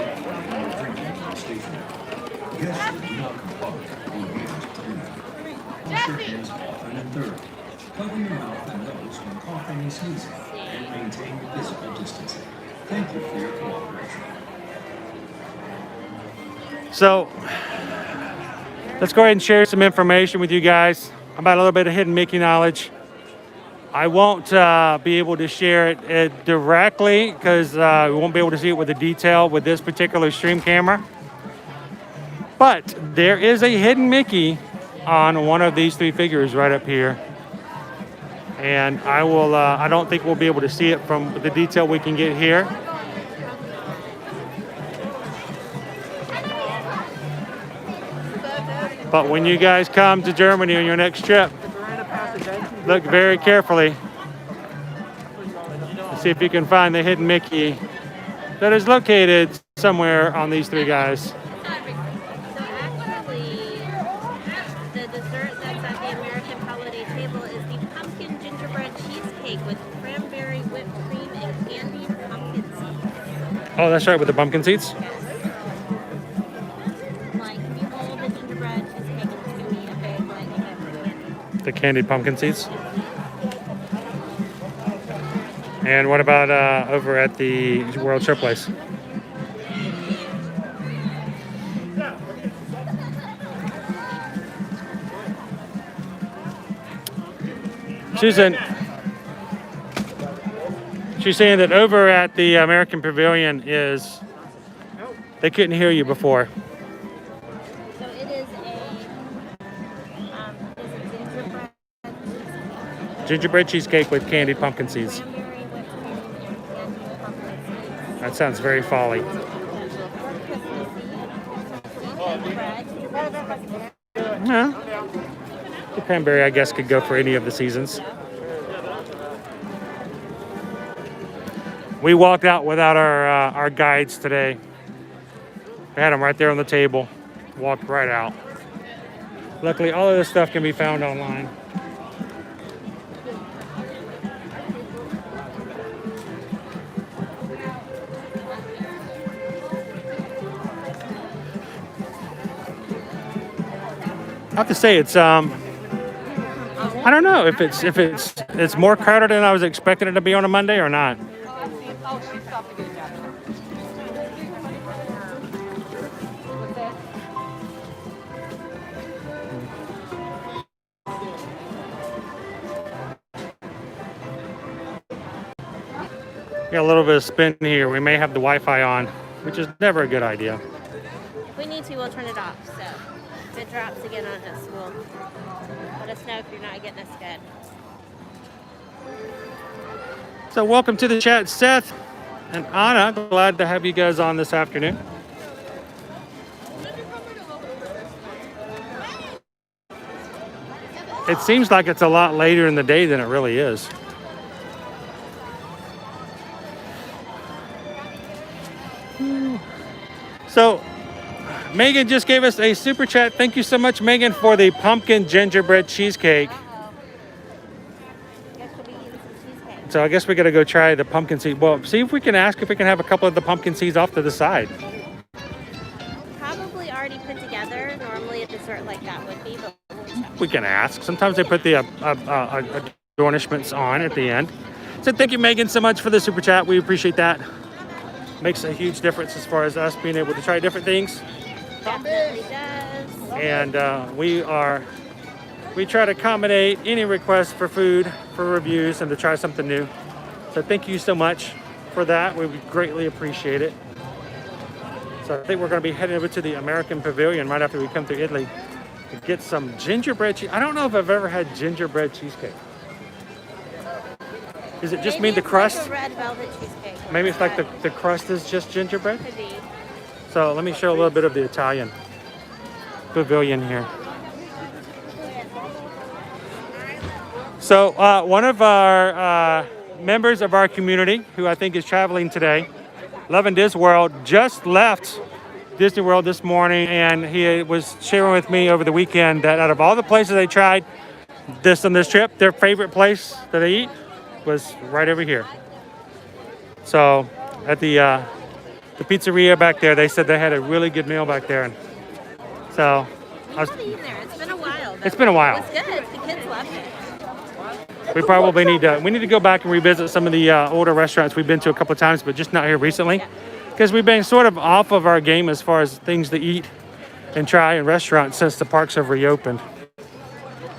Cover your mouth and nose when coughing and sneezing, and maintain physical distancing. Thank you for your cooperation. So let's go ahead and share some information with you guys about a little bit of hidden Mickey knowledge. I won't be able to share it directly because we won't be able to see it with the detail with this particular stream camera. But there is a hidden Mickey on one of these three figures right up here. And I don't think we'll be able to see it from the detail we can get here. But when you guys come to Germany on your next trip, look very carefully to see if you can find the hidden Mickey that is located somewhere on these three guys. So actually, the dessert that's at the American holiday table is the pumpkin gingerbread cheesecake with cranberry whipped cream and candied pumpkin seeds. Oh, that's right, with the pumpkin seeds. Like, if you hold the gingerbread cheesecake, it's going to be a big, like, candy. The candied pumpkin seeds. And what about over at the World Showplace? Susan, she's saying that over at the American Pavilion is, they couldn't hear you before. So it is a Gingerbread cheesecake with candied pumpkin seeds. cranberry whipped cream and candied pumpkin seeds. That sounds very folly. Yeah. The cranberry, I guess, could go for any of the seasons. We walked out without our guides today. We had them right there on the table. Walked right out. Luckily, all of this stuff can be found online. I have to say it's I don't know if it's more crowded than I was expecting it to be on a Monday or not. Got a little bit of spin here. We may have the Wi-Fi on, which is never a good idea. turn it off. So if it drops again on us, let us know if you're not getting us good. So welcome to the chat, Seth and Anna. Glad to have you guys on this afternoon. It seems like it's a lot later in the day than it really is. So Megan just gave us a super chat. Thank you so much, Megan, for the pumpkin gingerbread cheesecake. So I guess we got to go try the pumpkin seed. Well, see if we can ask if we can have a couple of the pumpkin seeds off to the side. Probably already put together. Normally a dessert like that would be, but we'll check. We can ask. Sometimes they put the garnishments on at the end. So thank you, Megan, so much for the super chat. We appreciate that. Makes a huge difference as far as us being able to try different things. Definitely does. And we try to accommodate any requests for food, for reviews, and to try something new. So thank you so much for that. We would greatly appreciate it. So I think we're going to be heading over to the American Pavilion right after we come through Italy to get some gingerbread cheese. I don't know if I've ever had gingerbread cheesecake. Does it just mean the crust? Like a red velvet cheesecake. Maybe it's like the crust is just gingerbread? Could be. So let me show a little bit of the Italian pavilion here. So one of our members of our community, who I think is traveling today, Loving Disney World, just left Disney World this morning, and he was sharing with me over the weekend that out of all the places they tried on this trip, their favorite place that they eat was right over here. So at the pizzeria back there, they said they had a really good meal back there. And so You should eat there. It's been a while. It's been a while. It was good. The kids loved it. We probably need to go back and revisit some of the older restaurants we've been to a couple of times, but just not here recently, because we've been sort of off of our game as far as things to eat and try in restaurants since the parks have reopened.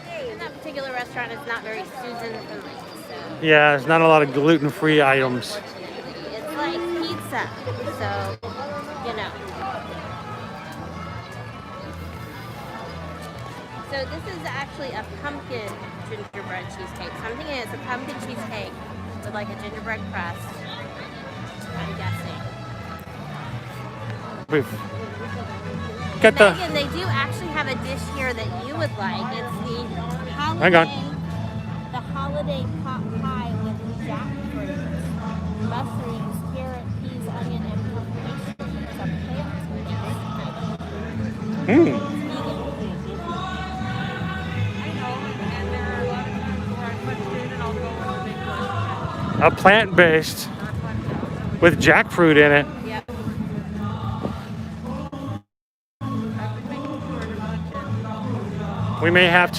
And that particular restaurant is not very Susan friendly. So Yeah, there's not a lot of gluten-free items. it's like pizza. So, you know. So this is actually a pumpkin gingerbread cheesecake. So I'm thinking it's a pumpkin cheesecake with like a gingerbread crust. I'm guessing. We've got the. Megan, they do actually have a dish here that you would like. It's the holiday, Hang on. the holiday pot pie with jackfruit, mushrooms, carrot, peas, onion, and pumpkin. It's a plant-based pie. Mm. A plant-based with jackfruit in it. Yep. We may have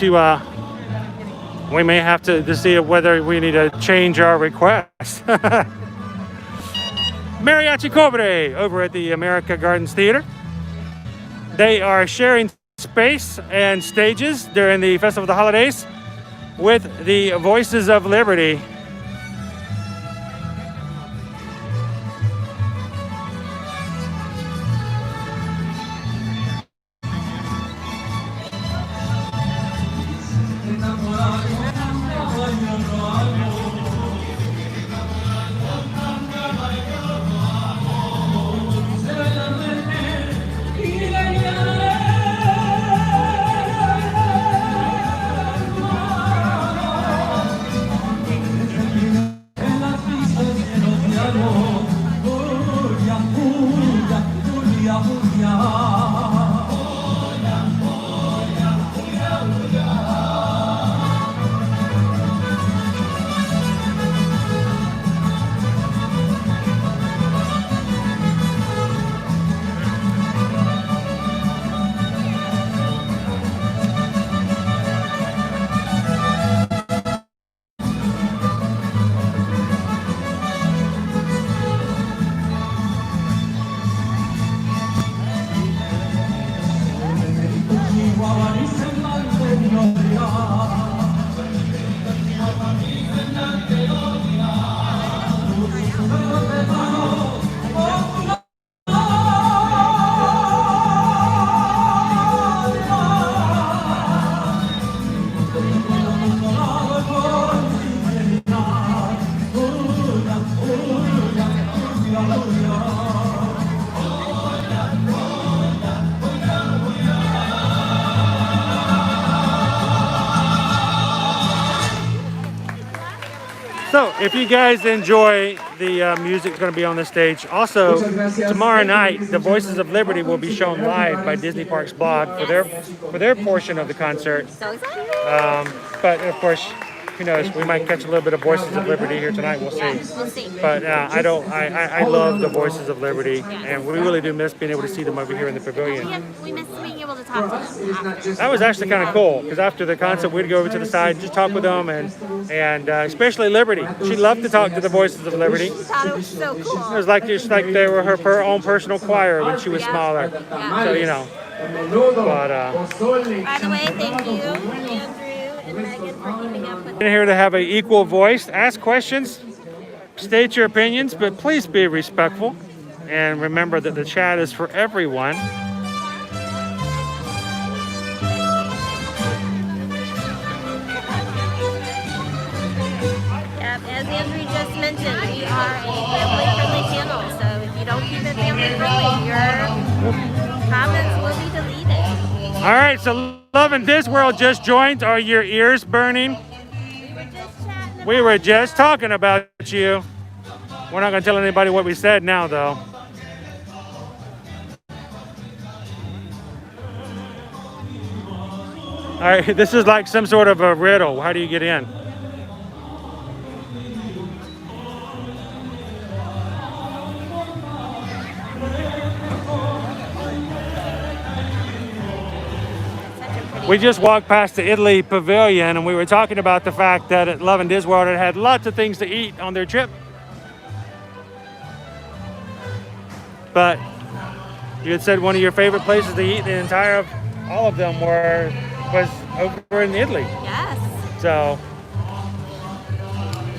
to see whether we need to change our request. Mariachi Cobre over at the America Gardens Theater. They are sharing space and stages during the Festival of the Holidays with the Voices of Liberty. So, if you guys enjoy the music that's going to be on the stage, also tomorrow night, the Voices of Liberty will be shown live by Disney Parks Blog for their portion of the concert. So excited. But of course, who knows? We might catch a little bit of Voices of Liberty here tonight. We'll see. Yeah, we'll see. But I love the Voices of Liberty, and we really do miss being able to see them over here in the pavilion. We miss being able to talk to them after. That was actually kind of cool, because after the concert, we'd go over to the side and just talk with them, and especially Liberty. She loved to talk to the Voices of Liberty. She thought it was so cool. It was like just like they were her own personal choir when she was smaller. Yeah. So, you know. But By the way, thank you, Andrew and Megan, for keeping up with we're here to have an equal voice. Ask questions, state your opinions, but please be respectful. And remember that the chat is for everyone. As Andrew just mentioned, we are a family-friendly channel, so if you don't keep it family-friendly, your comments will be deleted. All right, so Loving This World just joined. Are your ears burning? We were just talking about you. We're not going to tell anybody what we said now, though. All right, this is like some sort of a riddle. How do you get in? We just walked past the Italy pavilion, and we were talking about the fact that at Loving Disney World it had lots of things to eat on their trip. But you had said one of your favorite places to eat the entire of all of them was over in Italy. Yes. So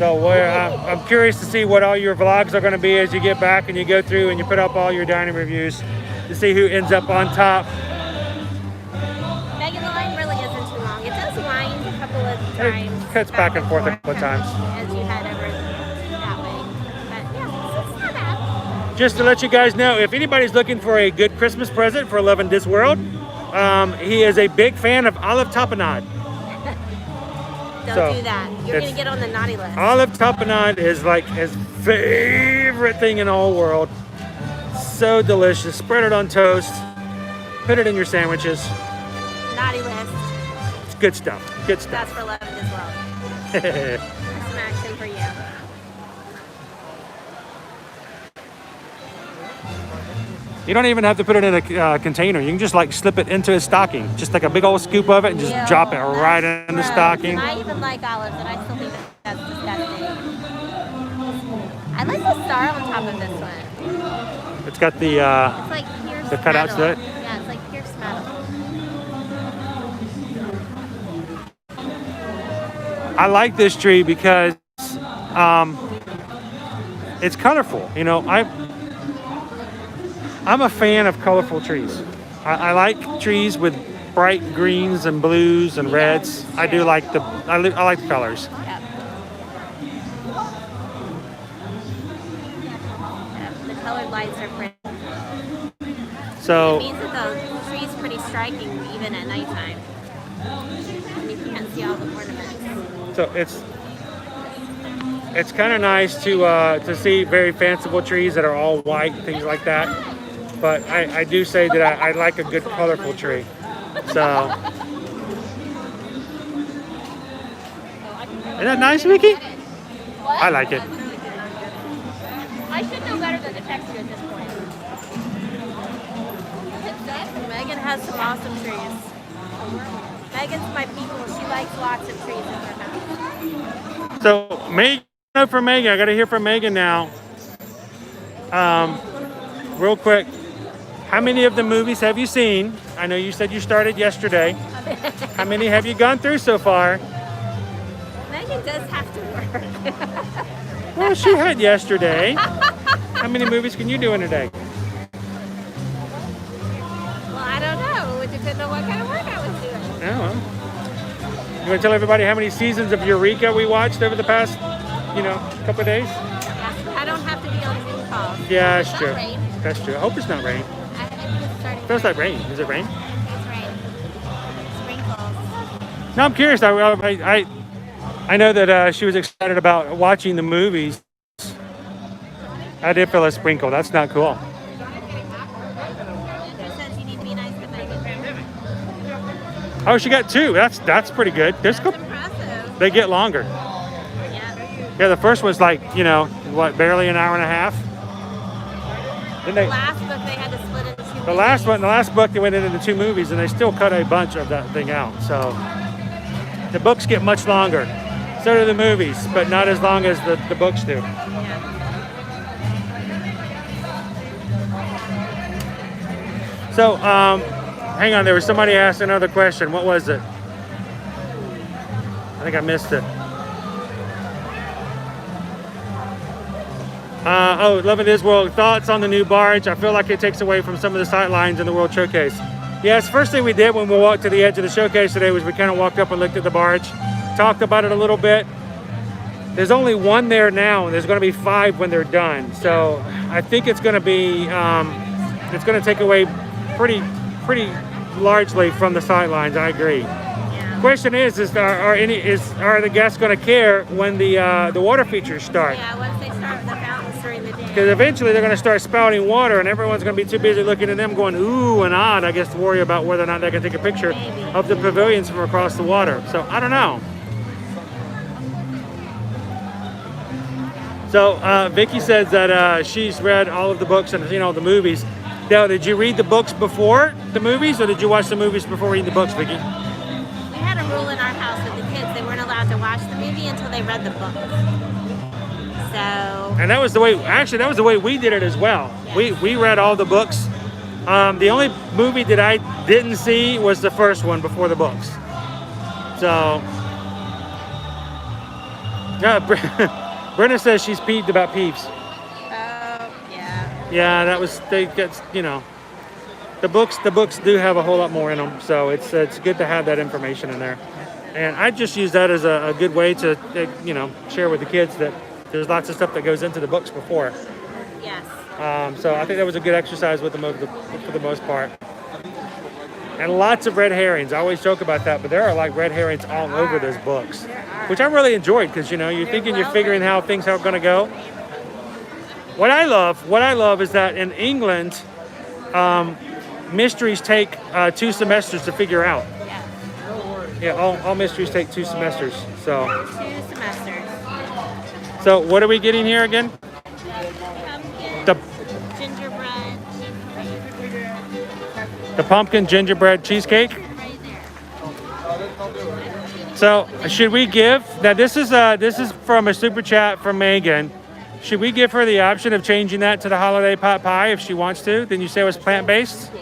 I'm curious to see what all your vlogs are going to be as you get back and you go through and you put up all your dining reviews to see who ends up on top. Megan, the line really isn't too long. It does wind a couple of times. It cuts back and forth a couple of times. As you head over that way. But yeah, it's not bad. Just to let you guys know, if anybody's looking for a good Christmas present for Loving Disney World, he is a big fan of olive tapenade. Don't do that. You're going to get on the naughty list. Olive tapenade is like his favorite thing in the whole world. So delicious. Spread it on toast. Put it in your sandwiches. Naughty list. It's good stuff. Good stuff. That's for Loving as well. That's some action for you. You don't even have to put it in a container. You can just like slip it into a stocking. Just like a big old scoop of it and just drop it right in the stocking. I even like olives, and I still think that's disgusting. I like the star on top of this one. It's got the It's like pierced cutouts to it. Yeah, it's like pierced metal. I like this tree because it's colorful. You know, I'm a fan of colorful trees. I like trees with bright greens and blues and reds. I do like I like the colors. Yep. The colored lights are pretty. So It means that the tree's pretty striking even at nighttime. And you can't see all the ornaments. so it's kind of nice to see very fanciful trees that are all white, things like that. But I do say that I like a good colorful tree. So isn't that nice, Mickey? I like it. I should know better than the texture at this point. Megan has some awesome trees. Megan's my people. She likes lots of trees in her house. So Megan, for Megan, I got to hear from Megan now. Real quick, how many of the movies have you seen? I know you said you started yesterday. How many have you gone through so far? Megan does have to work. Well, she had yesterday. How many movies can you do in a day? Well, I don't know. It depends on what kind of work I was doing. Oh, well. You want to tell everybody how many seasons of Eureka we watched over the past, couple of days? I don't have to be on Zoom calls. Yeah, that's It's true. not rain. That's true. I hope it's not rain. It's starting. Feels like rain. Is it rain? It's rain. Sprinkles. No, I'm curious. I know that she was excited about watching the movies. I did feel a sprinkle. That's not cool. It says you need to be nice to Megan. Oh, she got 2. That's pretty good. That's impressive. They get longer. Yeah. Yeah, the first one's like, you know, what, barely an hour and a half. Then The last book they had to split into 2 the last book they went into 2 movies, and they still cut a bunch of that thing out. So the books get much longer. So do the movies, but not as long as the books do. So, hang on, there was somebody asked another question. What was it? I think I missed it. Oh, Loving Disney World, thoughts on the new barge? I feel like it takes away from some of the sight lines in the World Showcase. Yes, first thing we did when we walked to the edge of the showcase today was we kind of walked up and looked at the barge, talked about it a little bit. There's only 1 there now, and there's going to be 5 when they're done. So I think it's going to be, it's going to take away pretty largely from the sight lines. I agree. Yeah. Question is are the guests going to care when the water features start? Yeah, once they start the fountains during the day. Because eventually they're going to start spouting water, and everyone's going to be too busy looking at them going ooh and ah, I guess, to worry about whether or not they can take a picture of the pavilions from across the water. So I don't know. So Vicky says that she's read all of the books and seen all the movies. Now, did you read the books before the movies, or did you watch the movies before reading the books, Vicky? We had a rule in our house with the kids. They weren't allowed to watch the movie until they read the book. So... And that was the way, actually, that was the way we did it as well. Yes. We read all the books. The only movie that I didn't see was the first one before the books. So... Brenda says she's peeved about Peeves. yeah. Yeah, that was, they get, you know, the books do have a whole lot more in them, so it's good to have that information in there. And I just use that as a good way to, you know, share with the kids that there's lots of stuff that goes into the books before. Yes. So I think that was a good exercise with them for the most part. And lots of red herrings. I always joke about that, but there are like red herrings all over those books, which I really enjoyed because, you know, you're thinking you're figuring how things are going to go. What I love is that in England, mysteries take 2 semesters to figure out. Yeah, all mysteries take 2 semesters. So 2 semesters. So what are we getting here again? The pumpkin gingerbread cheesecake. So should we give, now this is from a super chat from Megan. Should we give her the option of changing that to the holiday pot pie if she wants to? Then you say it was plant-based?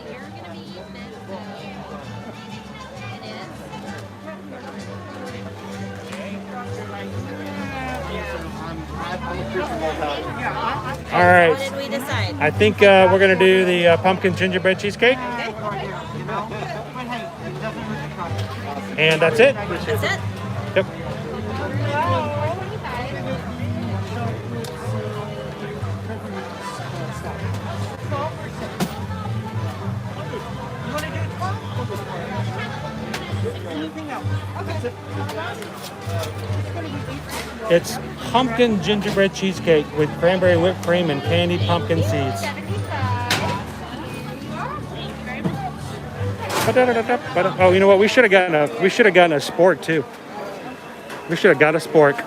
All right. What did we decide? I think we're gonna do the pumpkin gingerbread cheesecake. And that's it. That's it? Yep. It's pumpkin gingerbread cheesecake with cranberry whipped cream and candied pumpkin seeds. Oh, you know what? We should have gotten a spork too. We should have got a spork.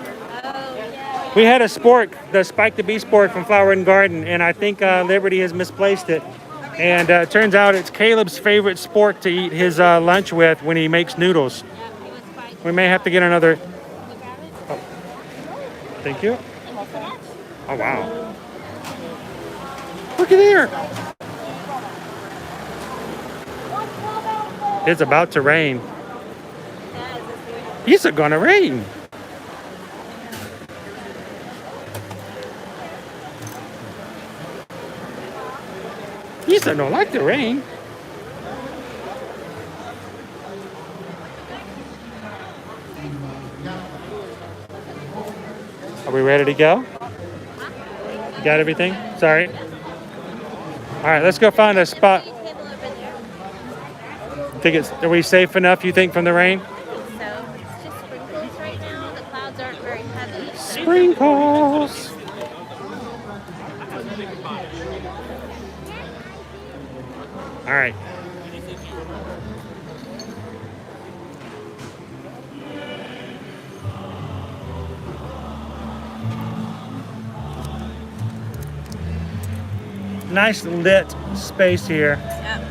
We had a spork, the Spike the Bee spork from Flower and Garden, and I think Liberty has misplaced it. And it turns out it's Caleb's favorite spork to eat his lunch with when he makes noodles. We may have to get another. Oh. Thank you. Oh wow! Look at there. It's about to rain. It's gonna rain. Lisa don't like the rain. Are we ready to go? Got everything? Sorry. All right, let's go find a spot. Are we safe enough, you think, from the rain? So it's just sprinkles right now. The clouds Sprinkles. All right. Nice lit space here. Yep.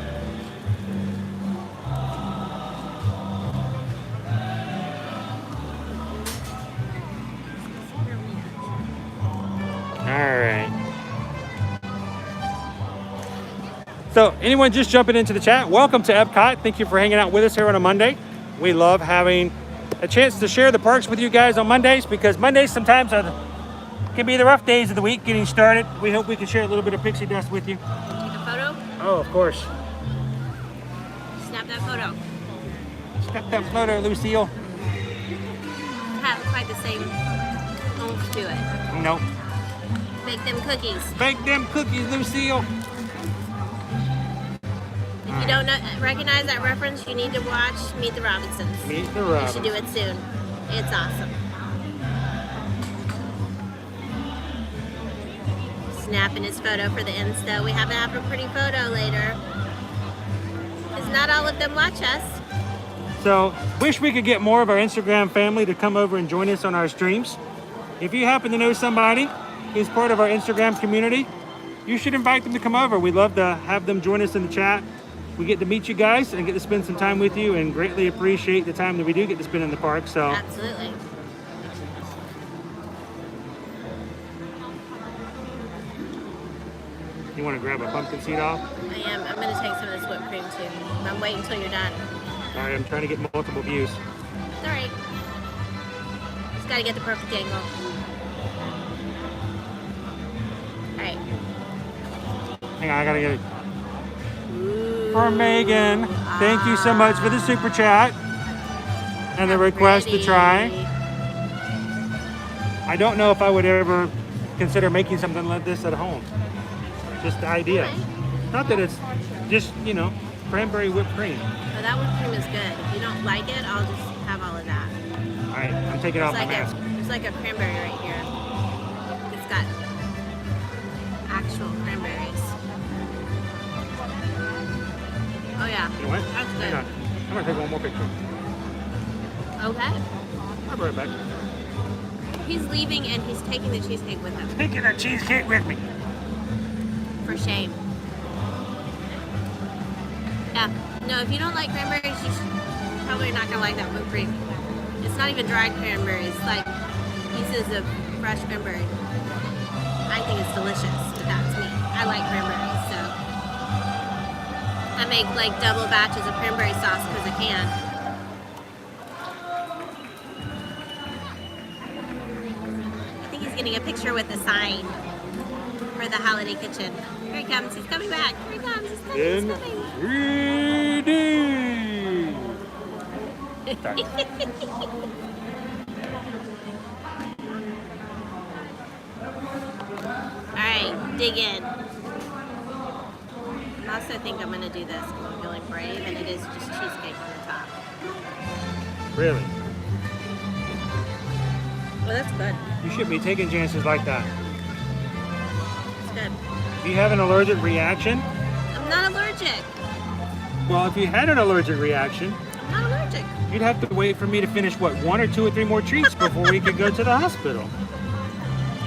All right. So anyone just jumping into the chat, welcome to Epcot. Thank you for hanging out with us here on a Monday. We love having a chance to share the parks with you guys on Mondays, because Mondays sometimes can be the rough days of the week getting started. We hope we can share a little bit of pixie dust with you. Take a photo. Oh, of course. Snap that photo. Snap that photo, Lucille. Have quite the same oomph to it. Nope. Bake them cookies. Bake them cookies, Lucille. If you don't recognize that reference, you need to watch Meet the Robinsons. Meet the You Robinsons. should do it soon. It's awesome. Snapping his photo for the Insta. We have to have a pretty photo later, because not all of them watch us. So, wish we could get more of our Instagram family to come over and join us on our streams. If you happen to know somebody who's part of our Instagram community, you should invite them to come over. We'd love to have them join us in the chat. We get to meet you guys and get to spend some time with you, and greatly appreciate the time that we do get to spend in the park. So, Absolutely. you want to grab a pumpkin seed off? I am. I'm going to take some of this whipped cream too. I'm waiting until you're done. All right, I'm trying to get multiple views. It's all right. Just got to get the perfect angle. All right. Hang on, I gotta get it. For Megan, thank you so much for the super chat and the request to try. I don't know if I would ever consider making something like this at home. Just the idea. Not that it's just, you know, cranberry whipped cream. Oh, that whipped cream is good. If you don't like it, I'll just have all of that. All right, I'm taking off my mask. There's like a cranberry right here. It's got actual cranberries. Oh yeah. You know what? That's good. Hang on. I'm gonna take one more picture. Okay. I'll be right back. He's leaving and he's taking the cheesecake with him. Taking a cheesecake with me. For shame. Yeah. No, if you don't like cranberries, you're probably not gonna like that whipped cream. It's not even dried cranberries. It's like pieces of fresh cranberry. I think it's delicious, but that's me. I like cranberries, so I make like double batches of cranberry sauce because I can. I think he's getting a picture with the sign for the holiday kitchen. Here he comes. He's coming back. Here he comes. He's coming. He's coming. 3D. Alright, dig in. I also think I'm going to do this because I'm feeling brave, and it is just cheesecake on the top. Really? Well, that's good. You shouldn't be taking chances like that. It's good. Do you have an allergic reaction? I'm not allergic. Well, if you had an allergic reaction, I'm not allergic. you'd have to wait for me to finish, what, 1 or 2 or 3 more treats before we could go to the hospital.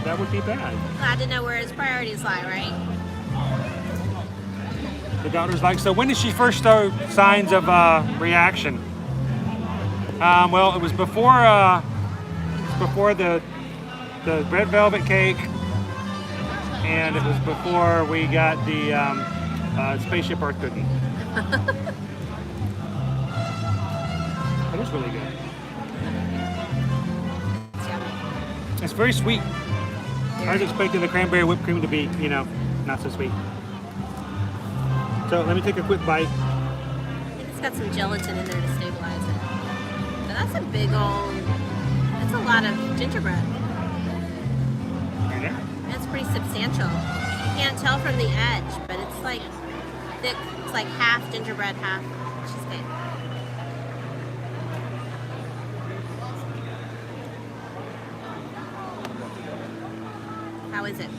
That would be bad. Glad to know where his priorities lie, right? The doctor's like, so when did she first show signs of reaction? Well, it was before the red velvet cake, and it was before we got the spaceship Earth cookie. It was really good. It's yummy. It's very sweet. I was expecting the cranberry whipped cream to be, you know, not so sweet. So let me take a quick bite. I think it's got some gelatin in there to stabilize it. But that's a big old, that's a lot of gingerbread. Right there. That's pretty substantial. You can't tell from the edge, but it's like thick. It's like half gingerbread, half cheesecake. is it?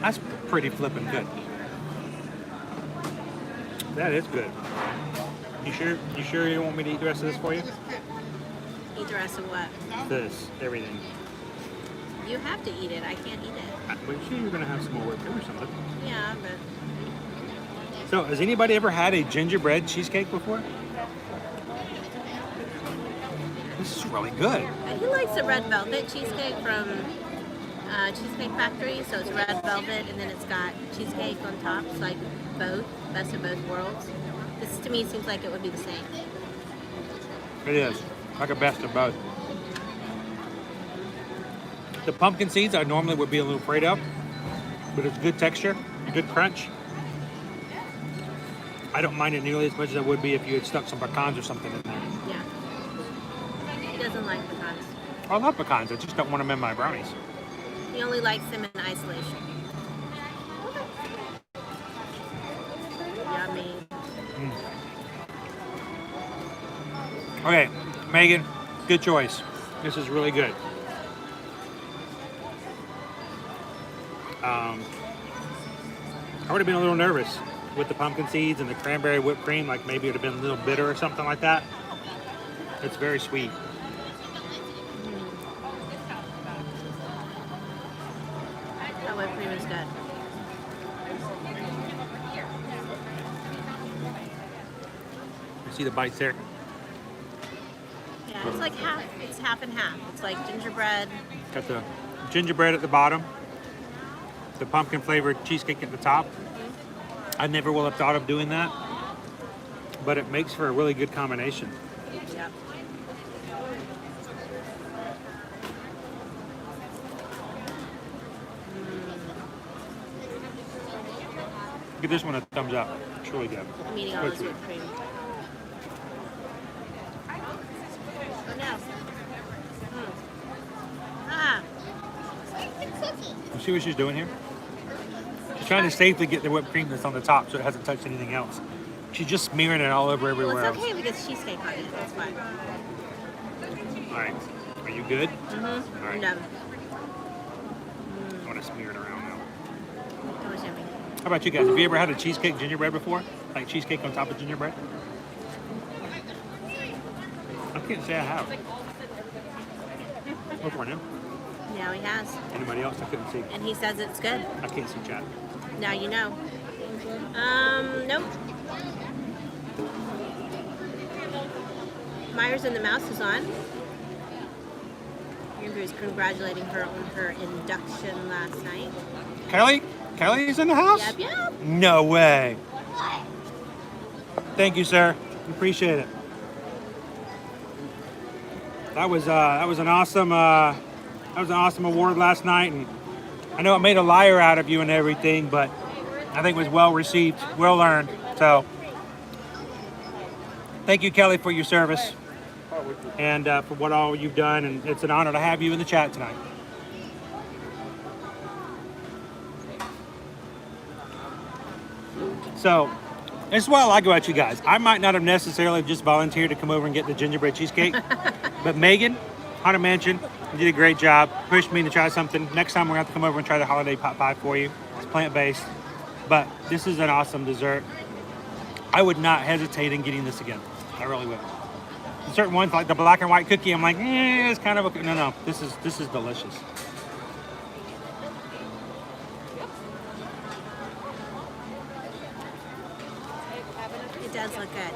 That's pretty flippin' good. That is good. You sure? You sure you don't want me to eat the rest of this for you? Eat the rest of what? This, everything. You have to eat it. I can't eat it. Well, sure you're gonna have some more whipped cream or something. Yeah, but So, has anybody ever had a gingerbread cheesecake before? This is really good. he likes the red velvet cheesecake from Cheesecake Factory. So it's red velvet, and then it's got cheesecake on top. It's like both, best of both worlds. This to me seems like it would be the same. It is like a best of both. The pumpkin seeds I normally would be a little afraid of, but it's good texture, good crunch. I don't mind it nearly as much as I would be if you had stuck some pecans or something in there. Yeah. He doesn't like pecans. I love pecans, I just don't want them in my brownies. He only likes them in isolation. Yummy. Okay, Megan, good choice. This is really good. I would have been a little nervous with the pumpkin seeds and the cranberry whipped cream, like maybe it would have been a little bitter or something like that. It's very sweet. That whipped cream is good. You see the bites there? Yeah, it's like half. It's half and half. It's like gingerbread. Got the gingerbread at the bottom, the pumpkin flavored cheesecake at the top. I never will have thought of doing that, but it makes for a really good combination. Yep. Give this one a thumbs up. It's really good. I'm eating all this whipped cream. Oh no. Ah. You see what she's doing here? She's trying to safely get the whipped cream that's on the top so it hasn't touched anything else. She's just smearing it all over everywhere Well, it's else. okay because cheesecake on it. That's fine. All right. Are you good? Mm-hmm. All right. I'm done. I want to smear it around now. That was yummy. How about you guys? Have you ever had a cheesecake gingerbread before? Like cheesecake on top of gingerbread? I can't say I have. Before now. Now he has. Anybody else? I couldn't see. And he says it's good. I can't see chat. Now you know. Nope. Myers and the Mouse is on. Andrew's congratulating her on her induction last night. Kelly? Kelly's in the house? Yep, yep. No way. Thank you, sir. Appreciate it. That was an awesome award last night, and I know it made a liar out of you and everything, but I think it was well received, well earned. So, thank you, Kelly, for your service and for what all you've done, and it's an honor to have you in the chat tonight. So, this is what I like about you guys. I might not have necessarily just volunteered to come over and get the gingerbread cheesecake, but Megan, Haunted Mansion, you did a great job. Pushed me to try something. Next time we're going to have to come over and try the holiday pot pie for you. It's plant-based, but this is an awesome dessert. I would not hesitate in getting this again. I really would. Certain ones like the black and white cookie, I'm like, it's kind of okay. No, this is delicious. It does look good.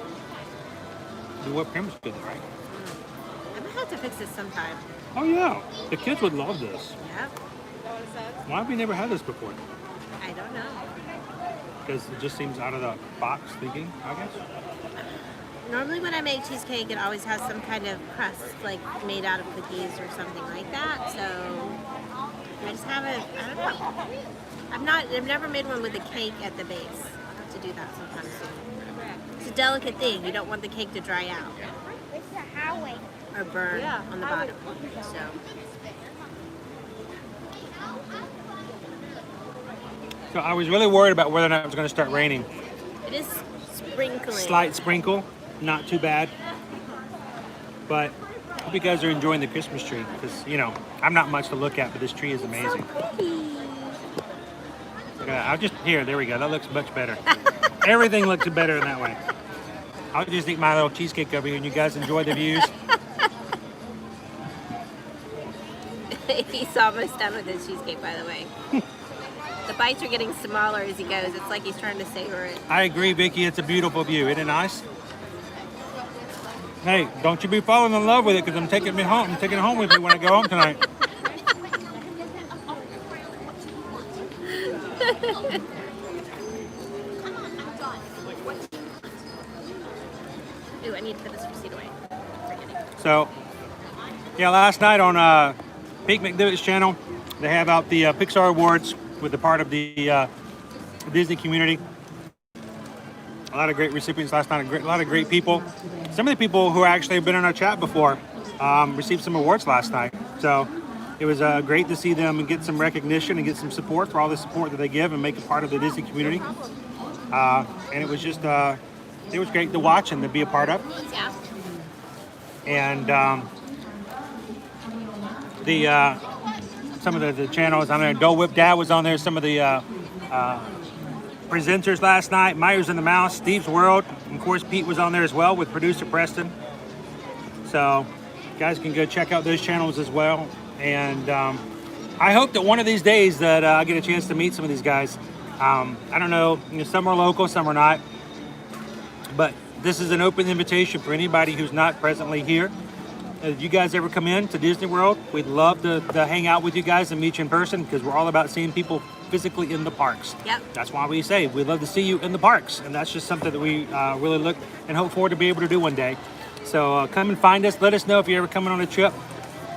The whipped cream is good, right? I'm gonna have to fix this sometime. Oh yeah, the kids would love this. Yep. Why have we never had this before? I don't know. Because it just seems out of the box thinking, I guess. Normally when I make cheesecake, it always has some kind of crust, like made out of cookies or something like that. So I just haven't, I don't know. I've never made one with a cake at the base. I'll have to do that sometime soon. It's a delicate thing. You don't want the cake to dry out or burn on the bottom. So. So I was really worried about whether or not it was going to start raining. It is sprinkling. Slight sprinkle, not too bad. But Hope you guys are enjoying the Christmas tree because, you know, I'm not much to look at, but this tree is amazing. I'll just, there we go. That looks much better. Everything looks better in that way. I'll just eat my little cheesecake over here and you guys enjoy the views. He's almost done with his cheesecake, by the way. The bites are getting smaller as he goes. It's like he's trying to savor it. I agree, Vicky. It's a beautiful view. Isn't it nice? Hey, don't you be falling in love with it because I'm taking it home. I'm taking it home with me when I go home tonight. Ooh, I need to put this receipt away. So, yeah, last night on Pete McDevitt's channel, they have out the Pixar Awards with the part of the Disney community. A lot of great recipients last night, a lot of great people. Some of the people who actually have been in our chat before received some awards last night. So it was great to see them and get some recognition and get some support for all the support that they give and make a part of the Disney community. And it was just, it was great to watch and to be a part of. Yeah. And some of the channels on there, Dole Whip Dad was on there, some of the presenters last night, Myers and the Mouse, Steve's World, and of course Pete was on there as well with producer Preston. So you guys can go check out those channels as well. And I hope that one of these days that I get a chance to meet some of these guys. I don't know, some are local, some are not. But this is an open invitation for anybody who's not presently here. If you guys ever come in to Disney World, we'd love to hang out with you guys and meet you in person because we're all about seeing people physically in the parks. Yep. That's why we say we'd love to see you in the parks. And that's just something that we really look and hope forward to be able to do one day. So come and find us. Let us know if you're ever coming on a trip.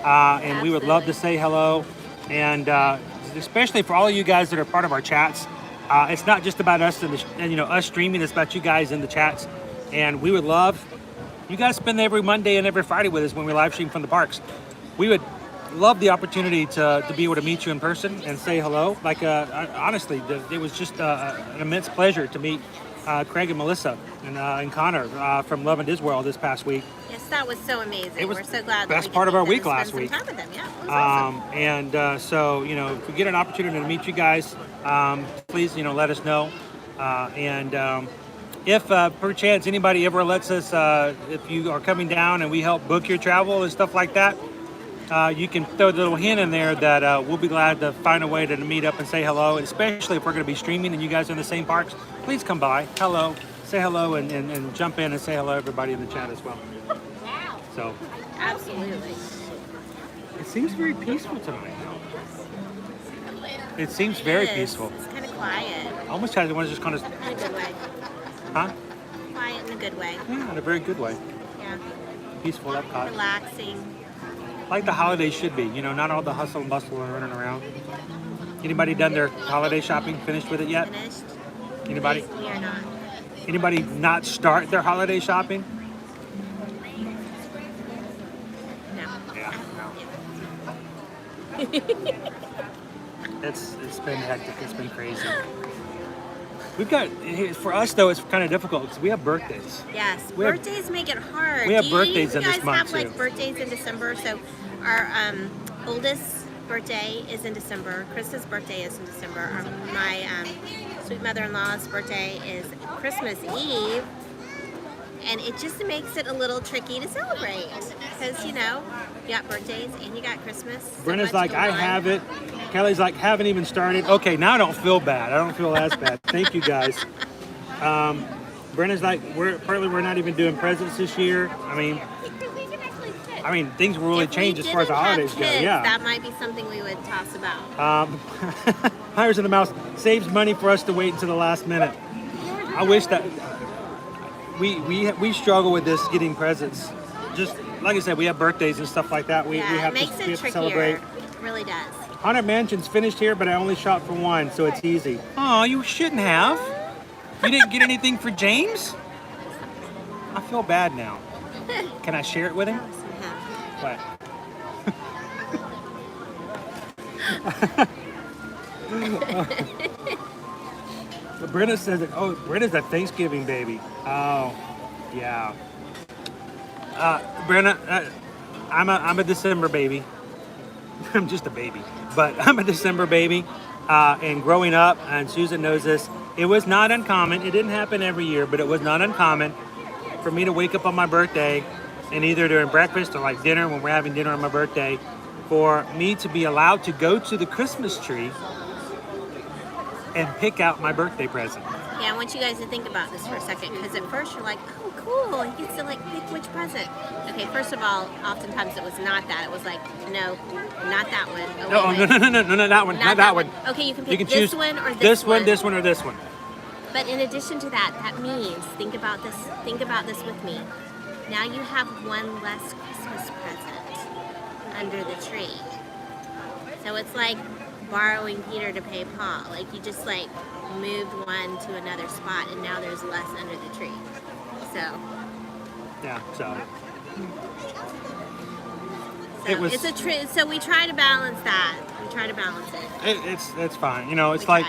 And we would love to say hello. And especially for all of you guys that are part of our chats, it's not just about us and us streaming. It's about you guys in the chats. And we would love you guys spend every Monday and every Friday with us when we live stream from the parks. We would love the opportunity to be able to meet you in person and say hello. Like honestly, it was just an immense pleasure to meet Craig and Melissa and Connor from Love and Disney World this past week. Yes, that was so amazing. We're so glad. Best part of our week last week. Time with them. Yeah, it was awesome. And so if we get an opportunity to meet you guys, please let us know. If perchance anybody ever lets us, if you are coming down and we help book your travel and stuff like that, you can throw the little hint in there that we'll be glad to find a way to meet up and say hello, especially if we're going to be streaming and you guys are in the same parks. Please come by, say hello, and jump in and say hello to everybody in the chat as well. So, absolutely. It seems very peaceful tonight. It seems very peaceful. It's kind of quiet. I almost had to just kind of... In a good way. Huh? Quiet in a good way. Yeah, in a very good way. Yeah. Peaceful Epcot. Relaxing. Like the holidays should be, not all the hustle and bustle and running around. Anybody done their holiday shopping? Finished with it yet? Finished. Anybody? We are not. Anybody not start their holiday shopping? No. Yeah, no. It's been hectic. It's been crazy. We've got, for us though, it's kind of difficult because we have birthdays. Yes, birthdays make it hard. We have birthdays in this month too. You guys have like birthdays in December, so our oldest birthday is in December. Chris's birthday is in December. My sweet mother-in-law's birthday is Christmas Eve. And it just makes it a little tricky to celebrate because, you got birthdays and you got Christmas. Brenna's like, I have it. Kelly's like, haven't even started. Okay, now I don't feel bad. I don't feel as bad. Thank you, guys. Brenna's like, we're not even doing presents this year. I mean, things will really change as far as the holidays go. Yeah, that might be something we would toss about. Myers and the Mouse saves money for us to wait until the last minute. I wish that... We struggle with this getting presents. Just like I said, we have birthdays and stuff like that. We have to celebrate. It really does. Haunted Mansion's finished here, but I only shopped for one, so it's easy. Oh, you shouldn't have. You didn't get anything for James? I feel bad now. Can I share it with him? What? Brenna says it. Oh, Brenna's a Thanksgiving baby. Oh, yeah. Brenna, I'm a December baby. I'm just a baby, but I'm a December baby. And growing up, and Susan knows this, it was not uncommon. It didn't happen every year, but it was not uncommon for me to wake up on my birthday, and either during breakfast or like dinner when we're having dinner on my birthday, for me to be allowed to go to the Christmas tree and pick out my birthday present. Yeah, I want you guys to think about this for a second, because at first you're like, oh, cool, he gets to like pick which present. Okay, first of all, oftentimes it was not that. It was like, no, not that one. Oh, No, wait, no, not that one, not that one. Okay, you can pick choose this one or this one. This one, or this one. But in addition to that, that means, think about this with me. Now you have one less Christmas present under the tree. So it's like borrowing Peter to pay Paul. Like you just like moved one to another spot, and now there's less under the tree. So yeah, it's a tree. So we try to balance that. We try to balance it. It's fine. You know, it's like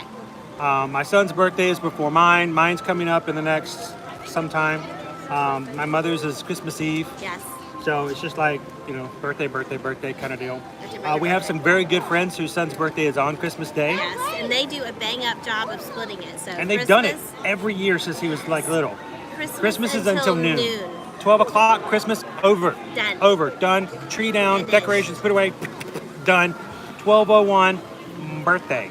my son's birthday is before mine. Mine's coming up in the next sometime. My mother's is Christmas Eve. Yes. So it's just like, you know, birthday kind of deal. We have some very good friends whose son's birthday is on Christmas Day. Yes, and they do a bang-up job of splitting it. So and they've done it every year since he was like little. Christmas is until noon. 12 o'clock, Christmas, over. Done. Over, done. Tree down, decorations put away, done. 12:01, birthday.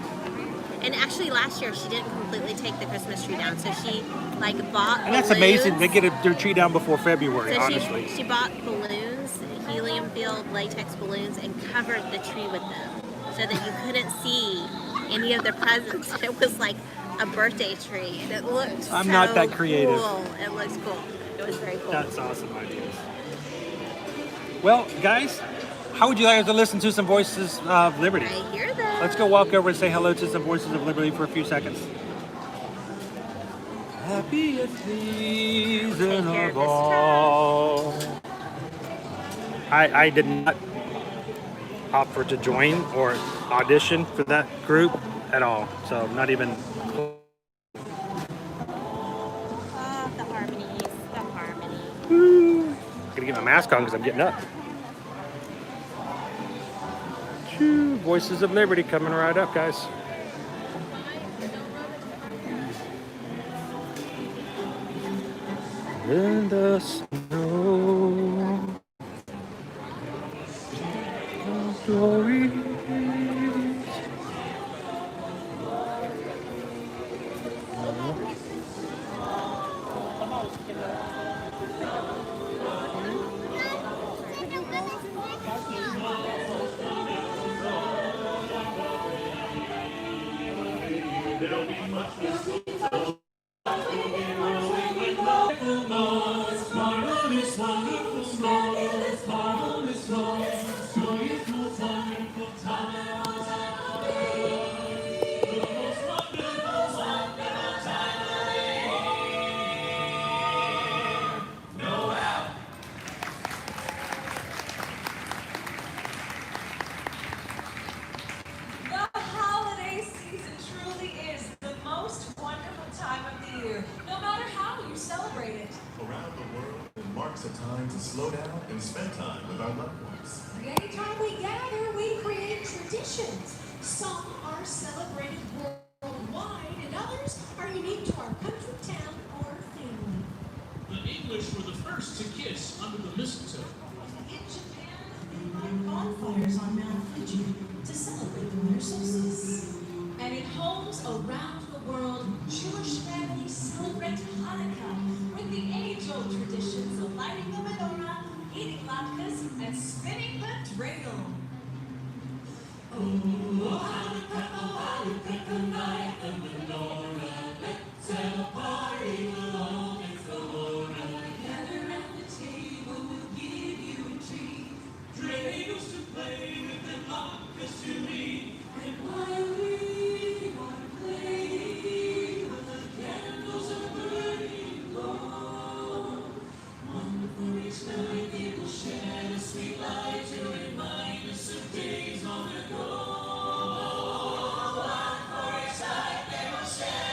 And actually last year she didn't completely take the Christmas tree down, so she like bought And that's balloons. amazing. They get their tree down before February, So honestly. she bought balloons, helium-filled latex balloons, and covered the tree with them so that you couldn't see any of the presents. It was like a birthday tree, and it looked I'm not that creative. Cool. It looks cool. It was very cool. That's awesome ideas. Well, guys, how would you like to listen to some Voices of Liberty? I hear that. Let's go walk over and say hello to some Voices of Liberty for a few seconds. Happiest season of all. I did not opt for to join or audition for that group at all. So not even. Oh, the harmonies, the harmony. Woo. Gotta get my mask on because I'm getting up. Choo, Voices of Liberty coming right up, guys. In the snow, glory. The holiday season truly is the most wonderful time of the year, no matter how you celebrate it. Around the world, it marks a time to slow down and spend time with our loved ones. Anytime we gather, we create traditions. Some are celebrated worldwide, and others are unique to our country, town, or family. The English were the first to kiss under the mistletoe. In Japan, they light bonfires on Mount Fuji to celebrate the winter solstice. And in homes around the world, Jewish families celebrate Hanukkah with the age-old traditions of lighting the menorah, eating latkes, and spinning the dreidel. Oh, Hanukkah, oh, Hanukkah night, the menorah, let's have a party along its menorah. Gather round the table, we'll give you a treat. Dreidels to play with and latkes to eat. And while we are playing, the candles are burning low. Wonderful each night they will shed a sweet light to remind us of days long ago. For each night they will shed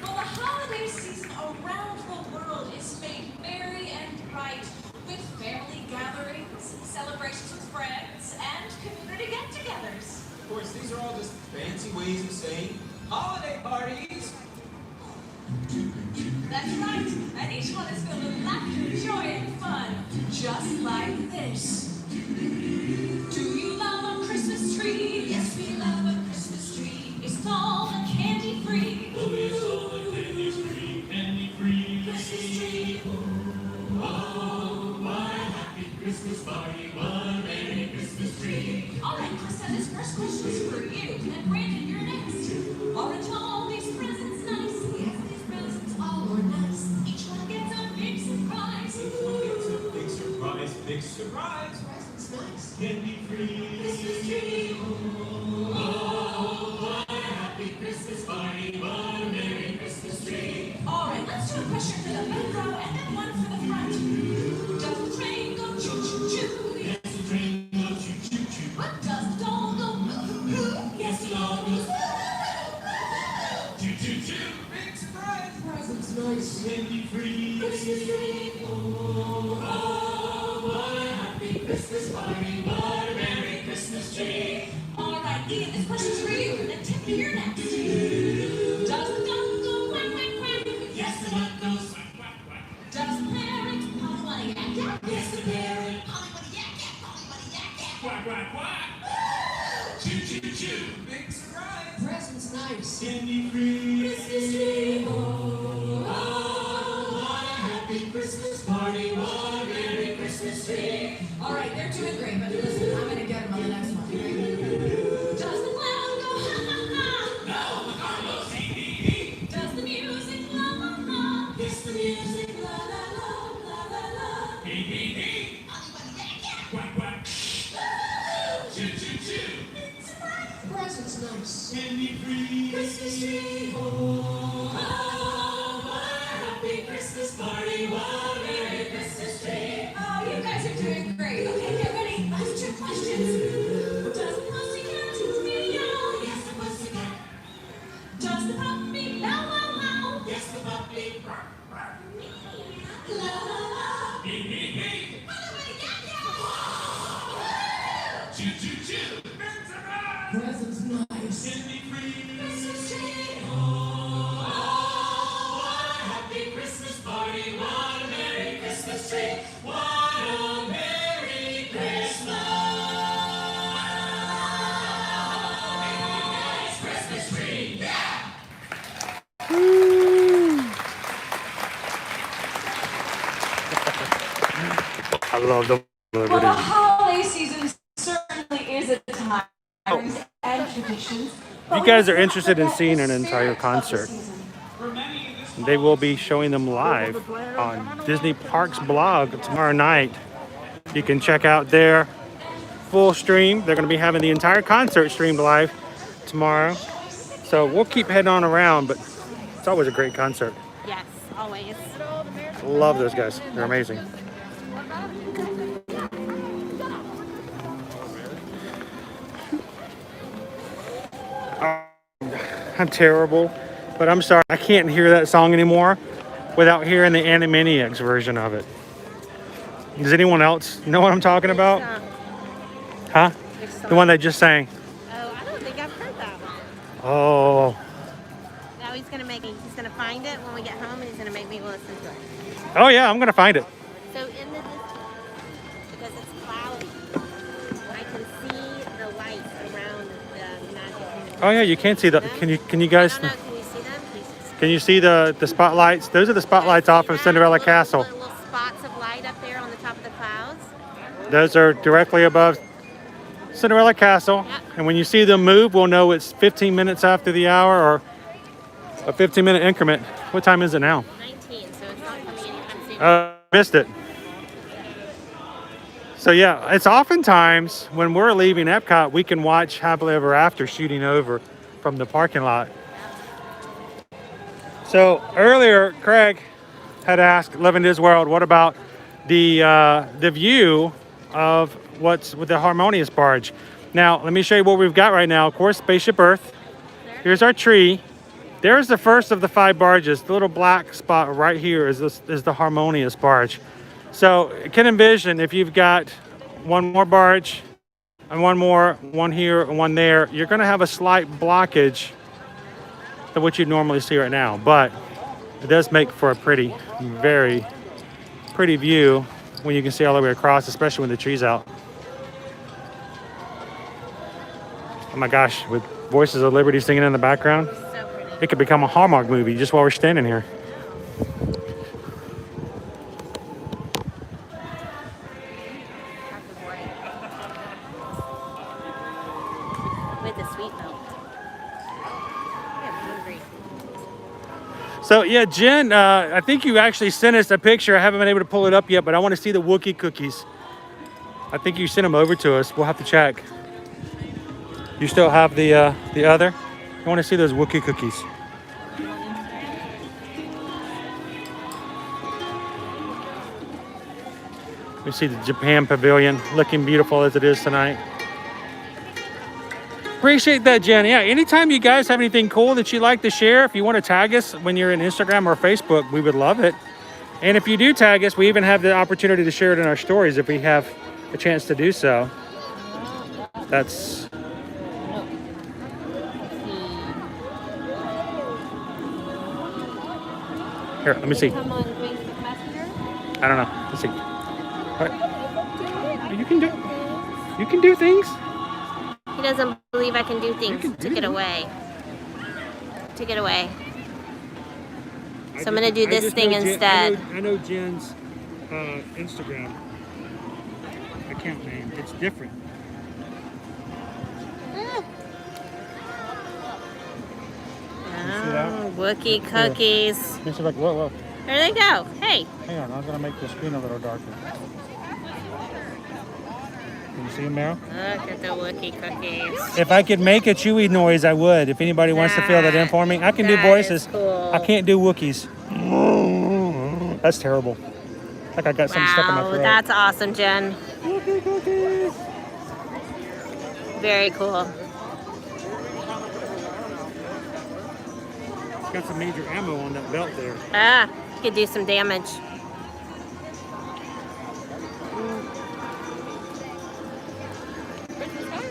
Well, the holiday season around the world is made merry and bright with family gatherings, celebrations with friends, and community get-togethers. Of course, these are all just fancy ways of saying holiday parties. That's right, and each one is filled with laughter, joy, and fun, just like this. Do you love a Christmas tree? Yes, we love a Christmas tree. It's tall and candy-free. Oh, it's all a candy-free, candy-free. Christmas tree. Oh, my happy Christmas party, what a Merry Christmas tree. All right, Krista, this first question is for you. And Brandon, you're next. Aren't all these presents nice? Yes, these presents all are nice. Each one gets a big surprise. Each one gets a big surprise, big surprise. Presents nice. Candy-free. Christmas tree. Oh, my happy Christmas party, what a Merry Christmas tree. All right, let's do a question for the back row and then one for the front. Does the train go choo-choo-choo? Yes, the train goes choo-choo-choo. What does the doll go boo-hoo-hoo? Yes, the dog goes choo-choo-choo. Big surprise. Presents nice. Candy-free. Christmas tree. Oh, what a happy Christmas party, what a Merry Christmas tree. All right, Ian, this question's for you. And Tiffany, you're next. Does the duck go quack, quack, quack? Yes, the duck goes quack, quack, quack. Does the parrot polly yak yak? Yes, the parrot Polly yak yak, polly yak yak. quack, quack, quack. Choo-choo-choo. Big surprise. Presents nice. Candy-free. Christmas tree. Oh, what a happy Christmas party, what a Merry Christmas tree. All right, they're doing great, but listen, I'm gonna get them on the next one. Does the clown go ha ha ha? No, the car goes hee hee hee. Does the music la la la? Yes, the music. La la la la la la. Hee hee hee. Polly yak yak. Quack, quack. Choo-choo-choo. Presents nice. Candy-free. Christmas tree. Oh, what a happy Christmas party, what a Merry Christmas tree. Oh, you guys are doing great. Okay, get ready. Last two questions. Does the pussycat meow? Yes, the pussycat. Does the puppy bow wow wow? Yes, the puppy. Bark, bark. La la la. Hee hee hee. Polly yak yak. Choo-choo-choo. Big surprise. Presents nice. Candy-free. Christmas tree. Oh, what a happy Christmas party, what a Merry Christmas tree. What a Merry Christmas. Christmas tree. Yeah. I love the Well, the holiday season certainly is a time and traditions. If you guys are interested in seeing an entire concert, they will be showing them live on Disney Parks blog tomorrow night. You can check out their full stream. They're going to be having the entire concert streamed live tomorrow. So we'll keep heading on around, but it's always a great concert. Yes, always. Love those guys. They're amazing. I'm terrible, but I'm sorry. I can't hear that song anymore without hearing the Animaniacs version of it. Does anyone else know what I'm talking about? Huh? The one they just sang. Oh, I don't think I've heard that one. Oh, That find it when we get home, and he's gonna make me listen to it. Oh yeah, I'm gonna find it. So in the distance, because it's cloudy, I can see the lights around the Magic Kingdom. Oh yeah, you can see the. Can you guys? I don't know. Can you see them? Can you see the spotlights? Those are the spotlights off of Cinderella Castle. Little spots of light up there on the top of the clouds. Those are directly above Cinderella Castle. Yep. And when you see them move, we'll know it's 15 minutes after the hour or a 15-minute increment. What time is it now? 19, so it's not coming anytime soon. Missed it. So yeah, it's oftentimes when we're leaving Epcot, we can watch Happily Ever After shooting over from the parking lot. So earlier, Craig had asked Living Disney World, what about the view of what's with the Harmonious barge? Now, let me show you what we've got right now. Of course, Spaceship Earth. Here's our tree. There's the first of the 5 barges. The little black spot right here is the Harmonious barge. So you can envision if you've got one more barge and one more, one here and one there, you're going to have a slight blockage than what you normally see right now. But it does make for a pretty, very pretty view when you can see all the way across, especially when the tree's out. Oh my gosh, with Voices of Liberty singing in the background. So pretty. It could become a Hallmark movie just while we're standing here. With the sweet milk. I'm hungry. So yeah, Jen, I think you actually sent us a picture. I haven't been able to pull it up yet, but I want to see the Wookiee cookies. I think you sent them over to us. We'll have to check. You still have the other? I want to see those Wookiee cookies. We see the Japan Pavilion looking beautiful as it is tonight. Appreciate that, Jen. Yeah, anytime you guys have anything cool that you'd like to share, if you want to tag us when you're in Instagram or Facebook, we would love it. And if you do tag us, we even have the opportunity to share it in our stories if we have a chance to do so. That's... Here, let me see. Come on, Grace the Passenger. I don't know. Let's see. What? You can do things. He doesn't believe I can do things. Took it away. Took it away. So I'm gonna do this thing instead. I know Jen's Instagram account name. It's different. Oh, Wookiee cookies. It's like, whoa. There they go. Hey. Hang on, I'm gonna make the screen a little darker. Can you see them, Meryl? Look at the Wookiee cookies. If I could make a chewy noise, I would. If anybody wants to fill that in for me, I can do voices. Cool. I can't do Wookiees. That's terrible. Like I got something stuck in my throat. That's awesome, Jen. Wookiee cookies. Very cool. Got some major ammo on that belt there. Ah, could do some damage.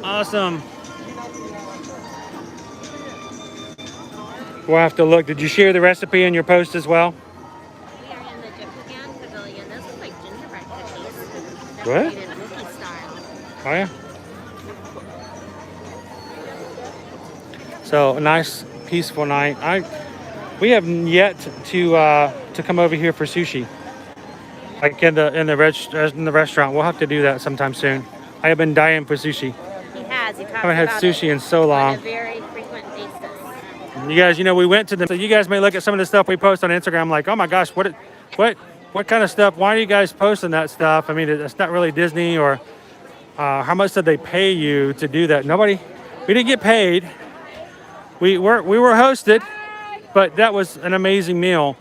Awesome. We'll have to look. Did you share the recipe in your post as well? We are in the Japan Pavilion. Those look like gingerbread cookies. What? Made in Wookiee style. Oh yeah. So a nice, peaceful night. We have yet to come over here for sushi. Like in the restaurant. We'll have to do that sometime soon. I have been dying for sushi. He has. He talks I haven't had about sushi it in so long. on a very frequent basis. You guys, we went to them. So you guys may look at some of the stuff we post on Instagram like, oh my gosh, what kind of stuff? Why are you guys posting that stuff? I mean, it's not really Disney. Or how much did they pay you to do that? We didn't get paid. We were hosted, but that was an amazing meal.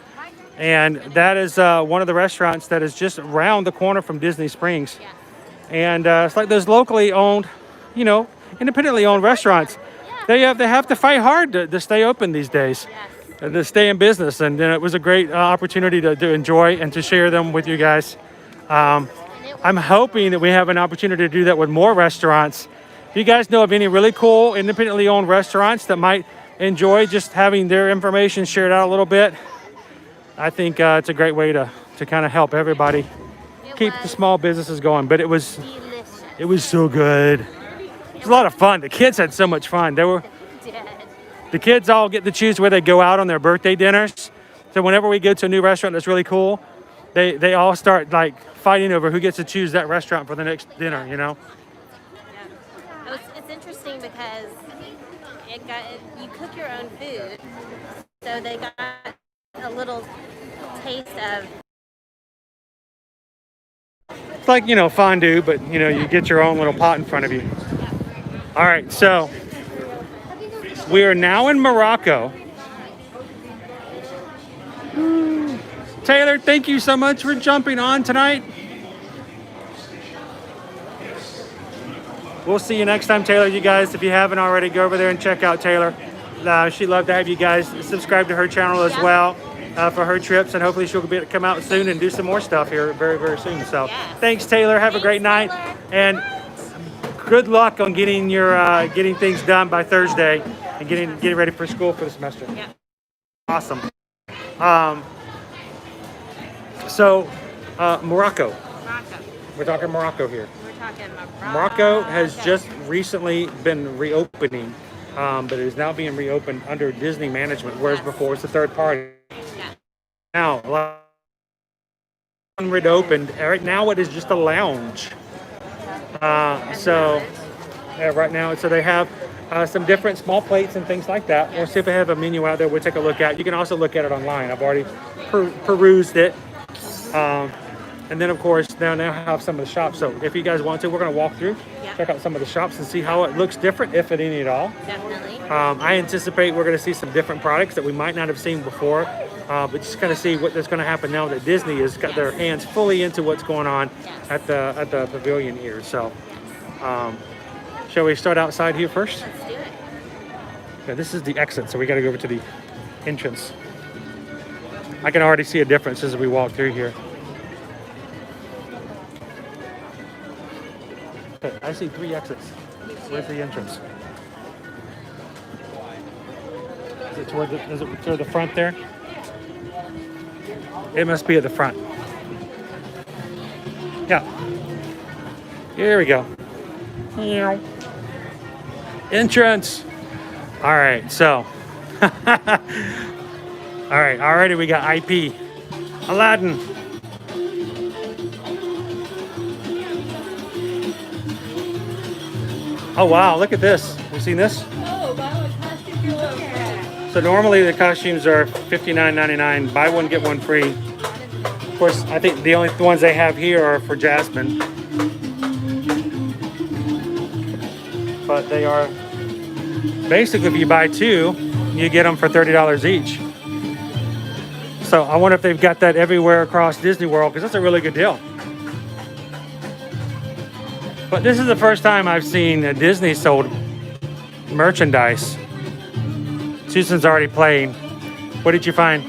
And that is one of the restaurants that is just around the corner from Disney Springs. Yes. And it's like those locally owned, independently owned restaurants. They have to fight hard to stay open these days, Yes. to stay in business. And it was a great opportunity to enjoy and to share them with you guys. I'm hoping that we have an opportunity to do that with more restaurants. If you guys know of any really cool independently owned restaurants that might enjoy just having their information shared out a little bit. I think it's a great way to kind of help everybody keep the small businesses going. But it was so good. It was a lot of fun. The kids had so much fun. The kids all get to choose where they go out on their birthday dinners. So whenever we go to a new restaurant that's really cool, they all start like fighting over who gets to choose that restaurant for the next dinner, you know? Yeah. It's interesting because you cook your own food, so they got a little taste of. It's like, you know, fondue, but you know, you get your own little pot in front of you. All right, so we are now in Morocco. Taylor, thank you so much for jumping on tonight. We'll see you next time, Taylor. You guys, if you haven't already, go over there and check out Taylor. She'd love to have you guys subscribe to her channel as well for her trips, and hopefully she'll be able to come out soon and do some more stuff here very, very soon. So thanks, Taylor. Have a great night, and good luck on getting your getting things done by Thursday and getting ready for school for the semester. Yeah. Awesome. So Morocco. We're talking Morocco here. We're talking Morocco has just recently been reopening, but it is now being reopened under Disney management, whereas before it's a third party. Yeah. Now, reopened. Right now it is just a lounge. So right now, so they have some different small plates and things like that. We'll see if they have a menu out there. We'll take a look at. You can also look at it online. I've already perused it. And then, of course, now have some of the shops. So if you guys want to, we're going to walk through, check out some of the shops and see how it looks different, if at any at all. Definitely. I anticipate we're going to see some different products that we might not have seen before, but just kind of see what is going to happen now that Disney has got their hands fully into what's going on at the pavilion here. So shall we start outside here first? Let's do it. Okay, this is the exit, so we got to go over to the entrance. I can already see a difference as we walk through here. Okay, I see 3 exits. Where's the entrance? Is it toward the front there? It must be at the front. Yeah. Here we go. Entrance. All right, so. All right, already we got IP. Aladdin. Oh wow, look at this. Have you seen this? Oh, wow, what costume you look at? So normally the costumes are $59.99. Buy one, get one free. Of course, I think the only ones they have here are for Jasmine. But they are, basically if you buy 2, you get them for $30 each. So I wonder if they've got that everywhere across Disney World, because that's a really good deal. But this is the first time I've seen Disney sold merchandise. Susan's already playing. What did you find?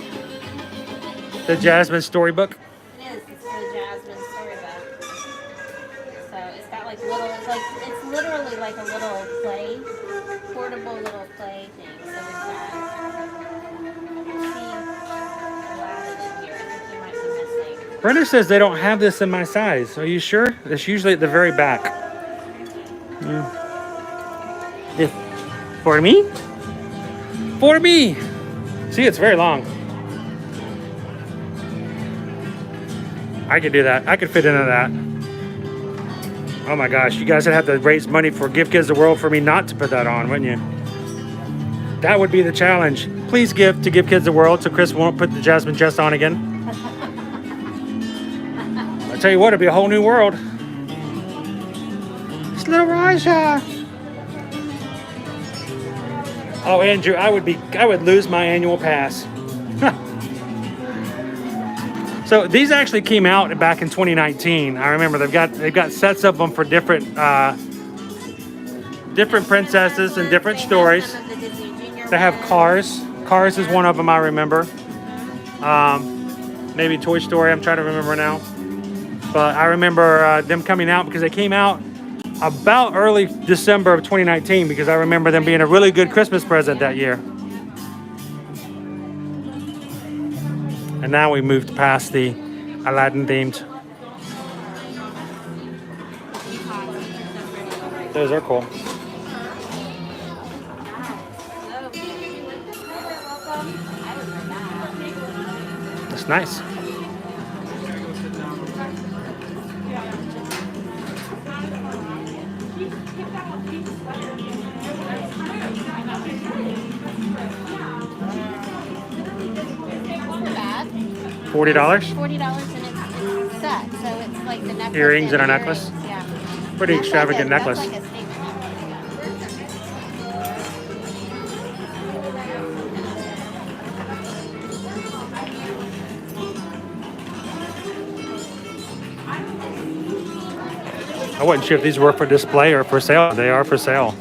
The Jasmine storybook? It is. It's the Jasmine storybook. So it's got like little, it's literally like a little play, portable little play thing. So we've got, see Aladdin in here. I think you might be missing. Brenda says they don't have this in my size. Are you sure? It's usually at the very back. For me? For me! See, it's very long. I could do that. I could fit into that. Oh my gosh, you guys would have to raise money for Give Kids the World for me not to put that on, wouldn't you? That would be the challenge. Please give to Give Kids the World so Chris won't put the Jasmine dress on again. I'll tell you what, it'll be a whole new world. It's little Raja. Oh, Andrew, I would lose my annual pass. So these actually came out back in 2019. I remember they've got sets of them for different princesses and different stories. They have Cars. Cars is one of them I remember. Maybe Toy Story. I'm trying to remember now. But I remember them coming out because they came out about early December of 2019 because I remember them being a really good Christmas present that year. And now we moved past the Aladdin themed. Those are cool. That's nice. $40? $40 and it's set, so it's like the necklace. Earrings and a necklace? Yeah. Pretty That's extravagant like necklace. That's like a statement necklace. I wasn't sure if these were for display or for sale. They are for sale.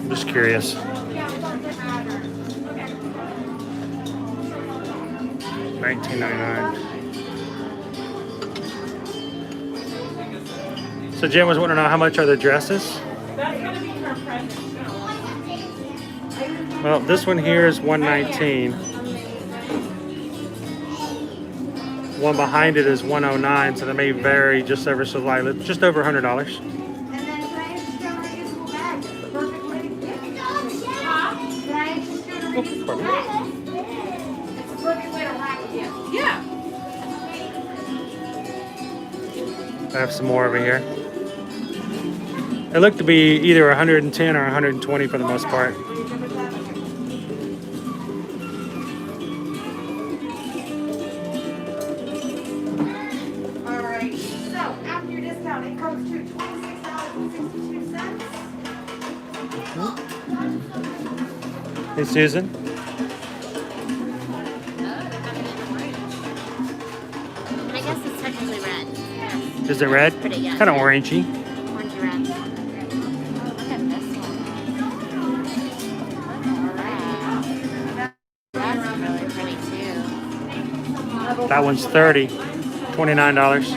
Just curious. $19.99. So Jen was wanting to know how much are the dresses? That's gonna be her friend. Well, this one here is $119. One behind it is $109, so they may vary just ever so slightly, just over $100. Yeah. I have some more over here. It looked to be either 110 or 120 for the most part. Alright, so after your discount, it comes to $26.62. Hey, Susan. I guess it's technically red. Yeah. Is it red? Pretty, yeah. Kind of orangey. Orangey red. Look at this one. That's really pretty too. That one's $30. $29.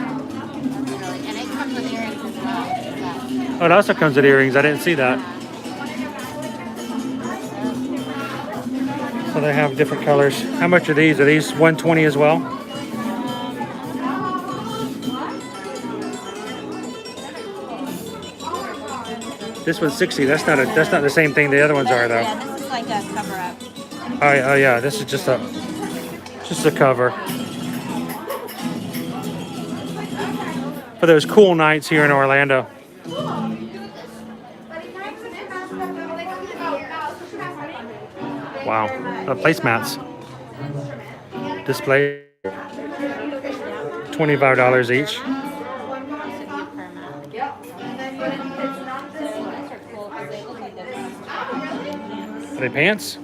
And it comes with earrings as well. Oh, it also comes with earrings. I didn't see that. So they have different colors. How much are these? Are these $120 as well? This one's $60. That's not the same thing the other ones are though. Yeah, this is like a cover up. Oh yeah, this is just a cover. For those cool nights here in Orlando. Wow, placemats. Display. $25 each. Are they pants?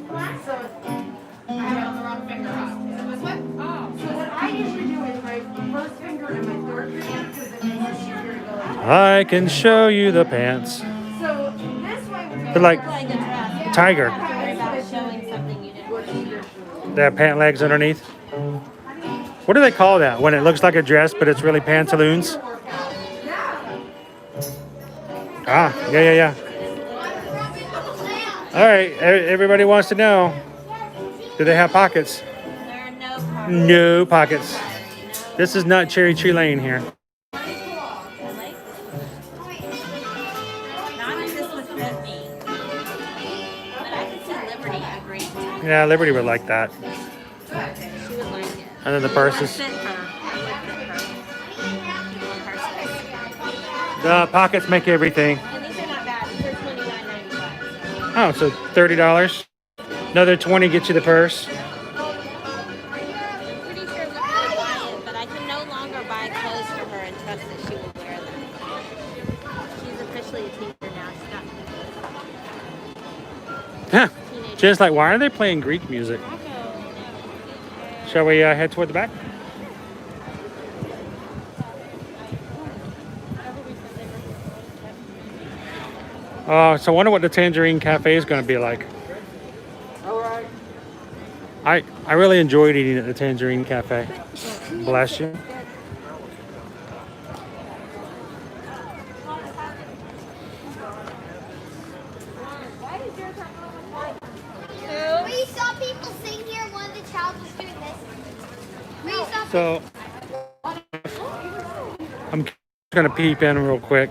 I can show you the pants. They're like tiger. They have pant legs underneath. What do they call that when it looks like a dress but it's really pantaloons? Ah, yeah. All right, everybody wants to know. Do they have pockets? There are no pockets. No pockets. This is not Cherry Tree Lane here. Not if this was Disney. But I could see Liberty agreeing to it. Yeah, Liberty would like that. She would like it. And then the purses. Fit her. The pockets make everything. And these are not bad. These are $29.95. Oh, so $30. Another $20 gets you the purse. I'm pretty sure Liberty will buy it, but I can no longer buy clothes for her and trust that she will wear them. She's officially a teenager now. She's Huh. Just like, why are they playing Greek music? Shall we head toward the back? So I wonder what the Tangerine Cafe is going to be like. I really enjoyed eating at the Tangerine Cafe. Bless you. We saw people sing here. One of the child was doing So I'm gonna peep in real quick.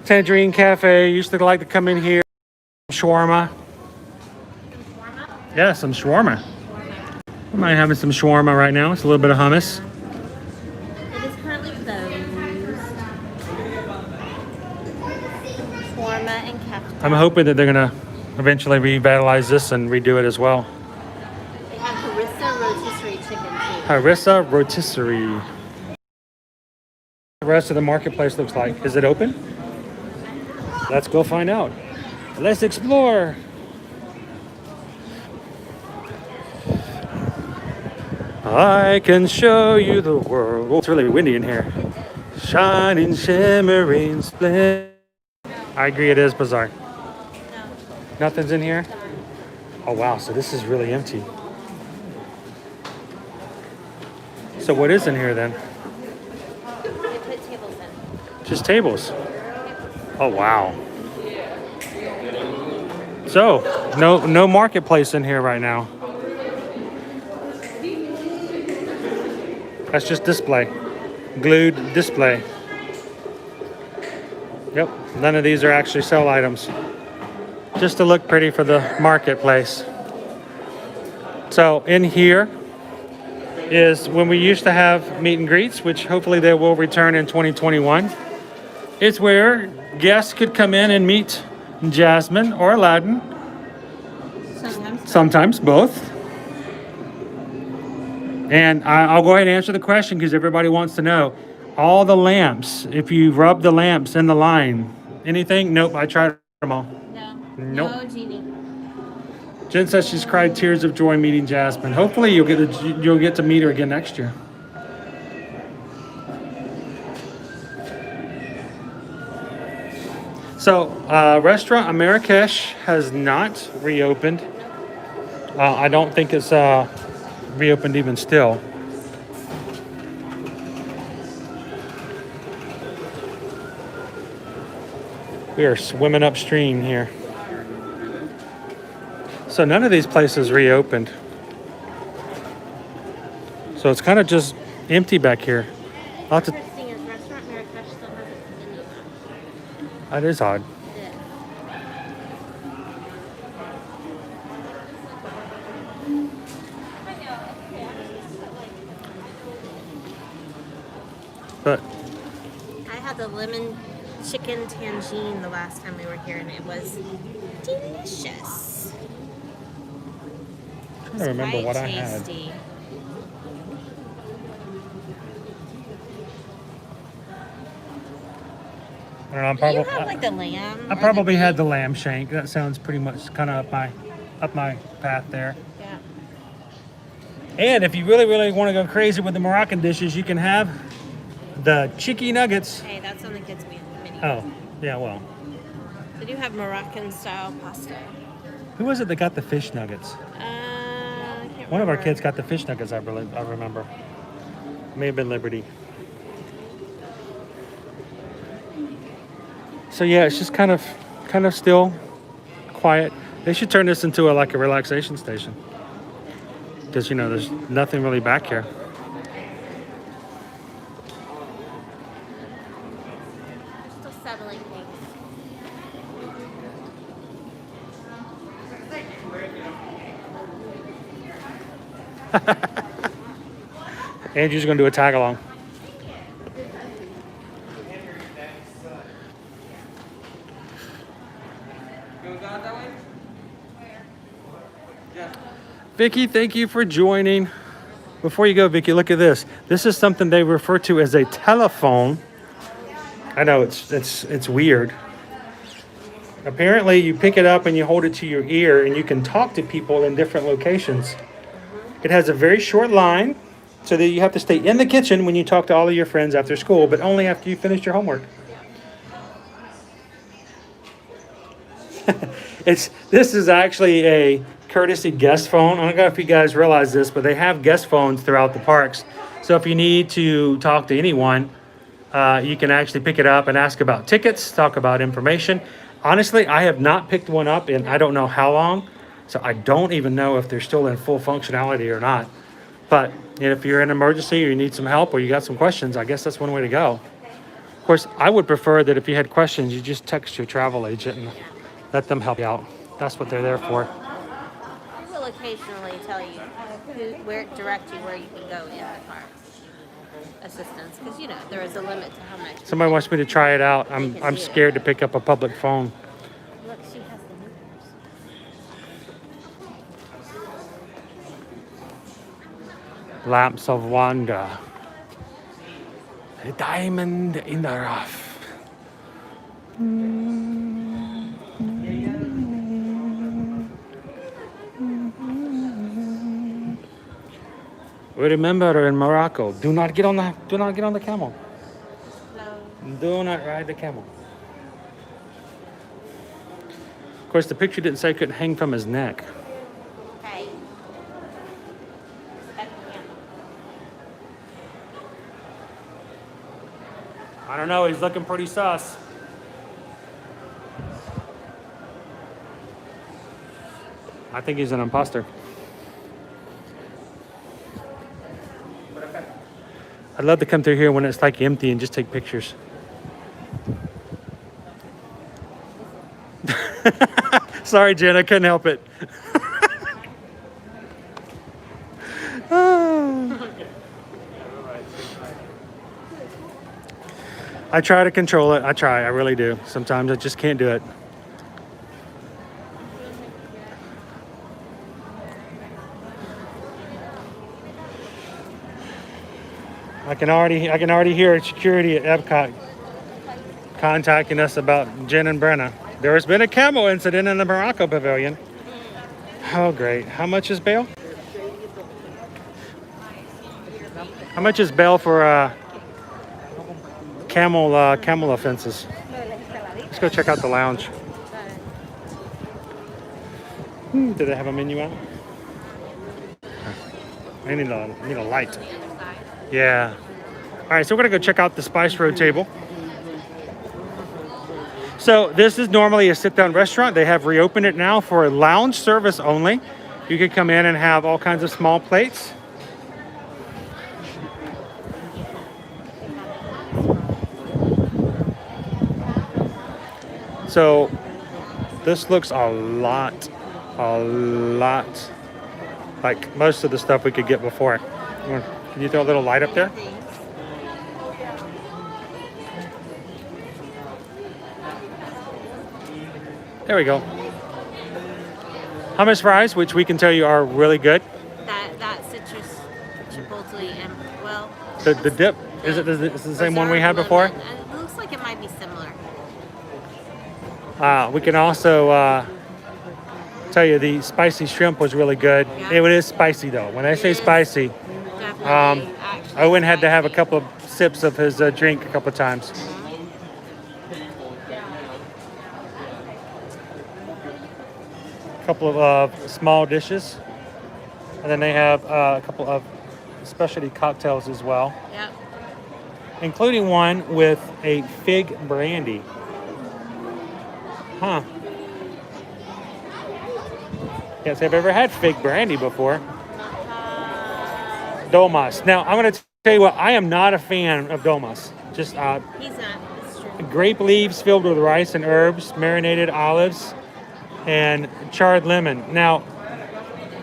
Tangerine Cafe. Used to like to come in here. Shawarma. Yeah, some shawarma. I might having some shawarma right now. It's a little bit of hummus. It is currently closed. Shawarma and kefta. I'm hoping that they're gonna eventually revitalize this and redo it as well. They have harissa rotisserie chicken too. Harissa rotisserie. The rest of the marketplace looks like. Is it open? Let's go find out. Let's explore. I can show you the world. Oh, it's really windy in here. Shining, shimmering, splendid. I agree, it is bizarre. No. Nothing's in here? Oh, wow. So this is really empty. So what is in here then? They put tables in. Just tables. Oh, wow. So, no marketplace in here right now. That's just display. Glued display. Yep, none of these are actually sell items. Just to look pretty for the marketplace. So in here is when we used to have meet and greets, which hopefully they will return in 2021. It's where guests could come in and meet Jasmine or Aladdin. Sometimes both. And I'll go ahead and answer the question because everybody wants to know. All the lamps, if you rub the lamps in the line, anything? Nope, I tried them all. No. Nope. No genie. Jen says she's cried tears of joy meeting Jasmine. Hopefully you'll get to meet her again next year. So, restaurant Marrakesh has not reopened. I don't think it's reopened even still. We are swimming upstream here. So none of these places reopened. So it's kind of just empty back here. I'll have to. Interesting is Restaurant Marrakesh still has its menu up. That is odd. Yeah. But I had the lemon chicken tangine the last time we were here, and it was delicious. I don't remember what I had. Tasty. I don't know. I'm Do probably. you have like the lamb? I probably had the lamb shank. That sounds pretty much kind of up my path there. Yeah. And if you really want to go crazy with the Moroccan dishes, you can have the chicky nuggets. Hey, that's on the kids' menu. Oh, yeah, well. They do have Moroccan style pasta. Who was it that got the fish nuggets? I can't One of our remember. kids got the fish nuggets, I remember. May have been Liberty. So yeah, it's just kind of still quiet. They should turn this into like a relaxation station. Because there's nothing really back here. Still settling things. Andrew's gonna do a tag along. Vicky, thank you for joining. Before you go, Vicky, look at this. This is something they refer to as a telephone. I know it's weird. Apparently, you pick it up and you hold it to your ear, and you can talk to people in different locations. It has a very short line, so that you have to stay in the kitchen when you talk to all of your friends after school, but only after you finish your homework. This is actually a courtesy guest phone. I don't know if you guys realize this, but they have guest phones throughout the parks. So if you need to talk to anyone, you can actually pick it up and ask about tickets, talk about information. Honestly, I have not picked one up in I don't know how long. So I don't even know if they're still in full functionality or not. But if you're in an emergency or you need some help or you got some questions, I guess that's one way to go. Of course, I would prefer that if you had questions, you just text your travel agent and let them help you out. That's what they're there for. They will occasionally tell you direct you where you can go in the park. Assistance, because you know there is a limit to how much. Somebody wants me to try it out. I'm scared to pick up a public phone. Look, she has the movers. Lamps of Wonder. A diamond in the rough. We remember in Morocco, do not get on the camel. Do not ride the camel. Of course, the picture didn't say it couldn't hang from his neck. Hey. I don't know, he's looking pretty sus. I think he's an imposter. I'd love to come through here when it's like empty and just take pictures. Sorry, Jen, I couldn't help it. I try to control it. I really do. Sometimes I just can't do it. I can already hear security at Epcot contacting us about Jen and Brenna. There has been a camel incident in the Morocco pavilion. Oh, great. How much is bail? How much is bail for camel offenses? Let's go check out the lounge. Do they have a menu out? I need a light. Yeah. All right, so we're gonna go check out the Spice Road table. So this is normally a sit-down restaurant. They have reopened it now for a lounge service only. You could come in and have all kinds of small plates. So this looks a lot like most of the stuff we could get before. Can you throw a little light up there? There we go. Hummus fries, which we can tell you are really good. That citrus chipotle and well. The dip, is it the same one we had before? It looks like it might be similar. We can also tell you the spicy shrimp was really good. Yeah. It is spicy though. When I say spicy, Owen had to have a couple of sips of his drink a couple of times. A couple of small dishes, and then they have a couple of specialty cocktails as well. Yep. Including one with a fig brandy. Huh. Can't say I've ever had fig brandy before. Dolmas. Now, I'm going to tell you what, I am not a fan of dolmas. Just He's not. It's true. grape leaves filled with rice and herbs, marinated olives, and charred lemon. Now,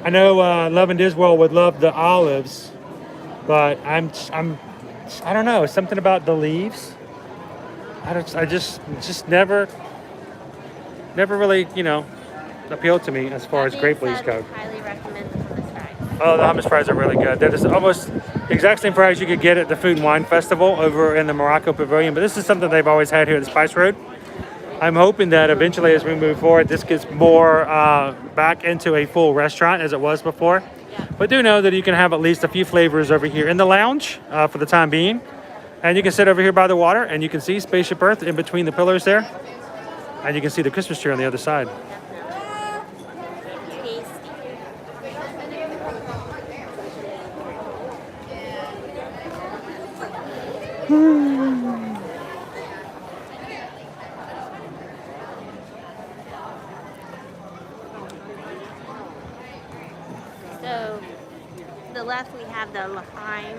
I know Love and Disney World would love the olives, but I don't know, something about the leaves. I just never really, appealed to me as far as grape leaves go. Highly recommend the hummus fries. Oh, the hummus fries are really good. They're just almost the exact same fries you could get at the Food and Wine Festival over in the Morocco Pavilion, but this is something they've always had here at the Spice Road. I'm hoping that eventually as we move forward, this gets more back into a full restaurant as it was before. Yeah. But do know that you can have at least a few flavors over here in the lounge for the time being. And you can sit over here by the water and you can see Spaceship Earth in between the pillars there. And you can see the Christmas tree on the other side. left, we have the L'Haim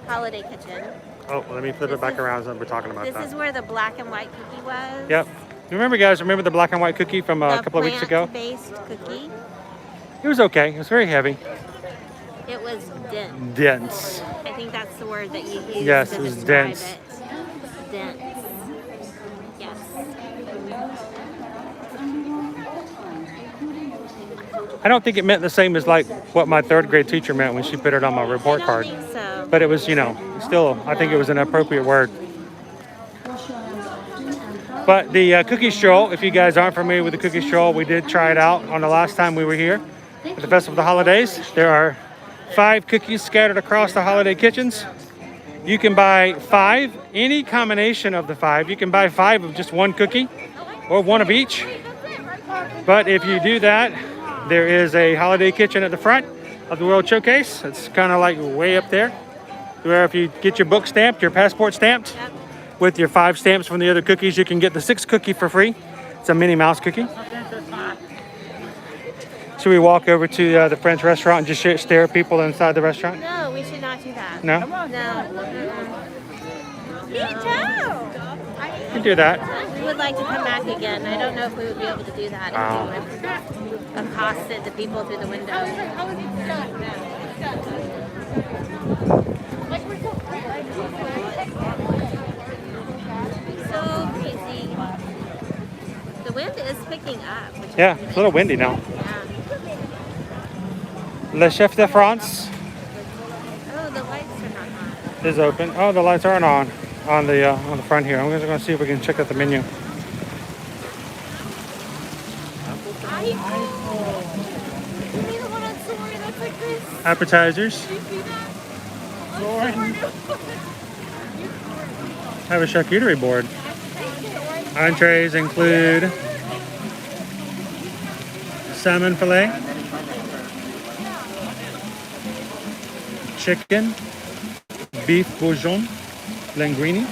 Holiday Kitchen. Oh, let me flip it back around so we're talking about This that. is where the black and white cookie was. Yep. Remember, guys, remember the black and white cookie from a couple of weeks ago? Plant-based cookie. It was okay. It was very heavy. It was dense. Dense. I think that's the word that you used Yes, to it was describe dense. it. Dense. Yes. I don't think it meant the same as like what my third grade teacher meant when she put it on my report card. I don't think so. But it was, you know, still, I think it was an appropriate word. But the cookie stroll, if you guys aren't familiar with the cookie stroll, we did try it out on the last time we were here at the Festival of the Holidays. There are 5 cookies scattered across the holiday kitchens. You can buy 5, any combination of the 5. You can buy 5 of just one cookie or one of each. But if you do that, there is a holiday kitchen at the front of the World Showcase. It's kind of like way up there, where if you get your book stamped, your passport stamped, with your 5 stamps from the other cookies, you can get the 6th cookie for free. It's a Minnie Mouse cookie. Should we walk over to the French restaurant and just stare at people inside the restaurant? No, we should not do that. No? No. Me too. We can do that. We would like to come back again. I don't know if we would be able to do that if we accosted the people through the window. So crazy. The wind is picking up. Which Yeah, is it's a little windy now. Yeah. Le Chef de France Oh, the lights are not on. is open. Oh, the lights aren't on the front here. I'm just going to see if we can check out the menu. Appetizers. Have a charcuterie board. Entrees include salmon fillet, chicken, beef bourguignon, linguine,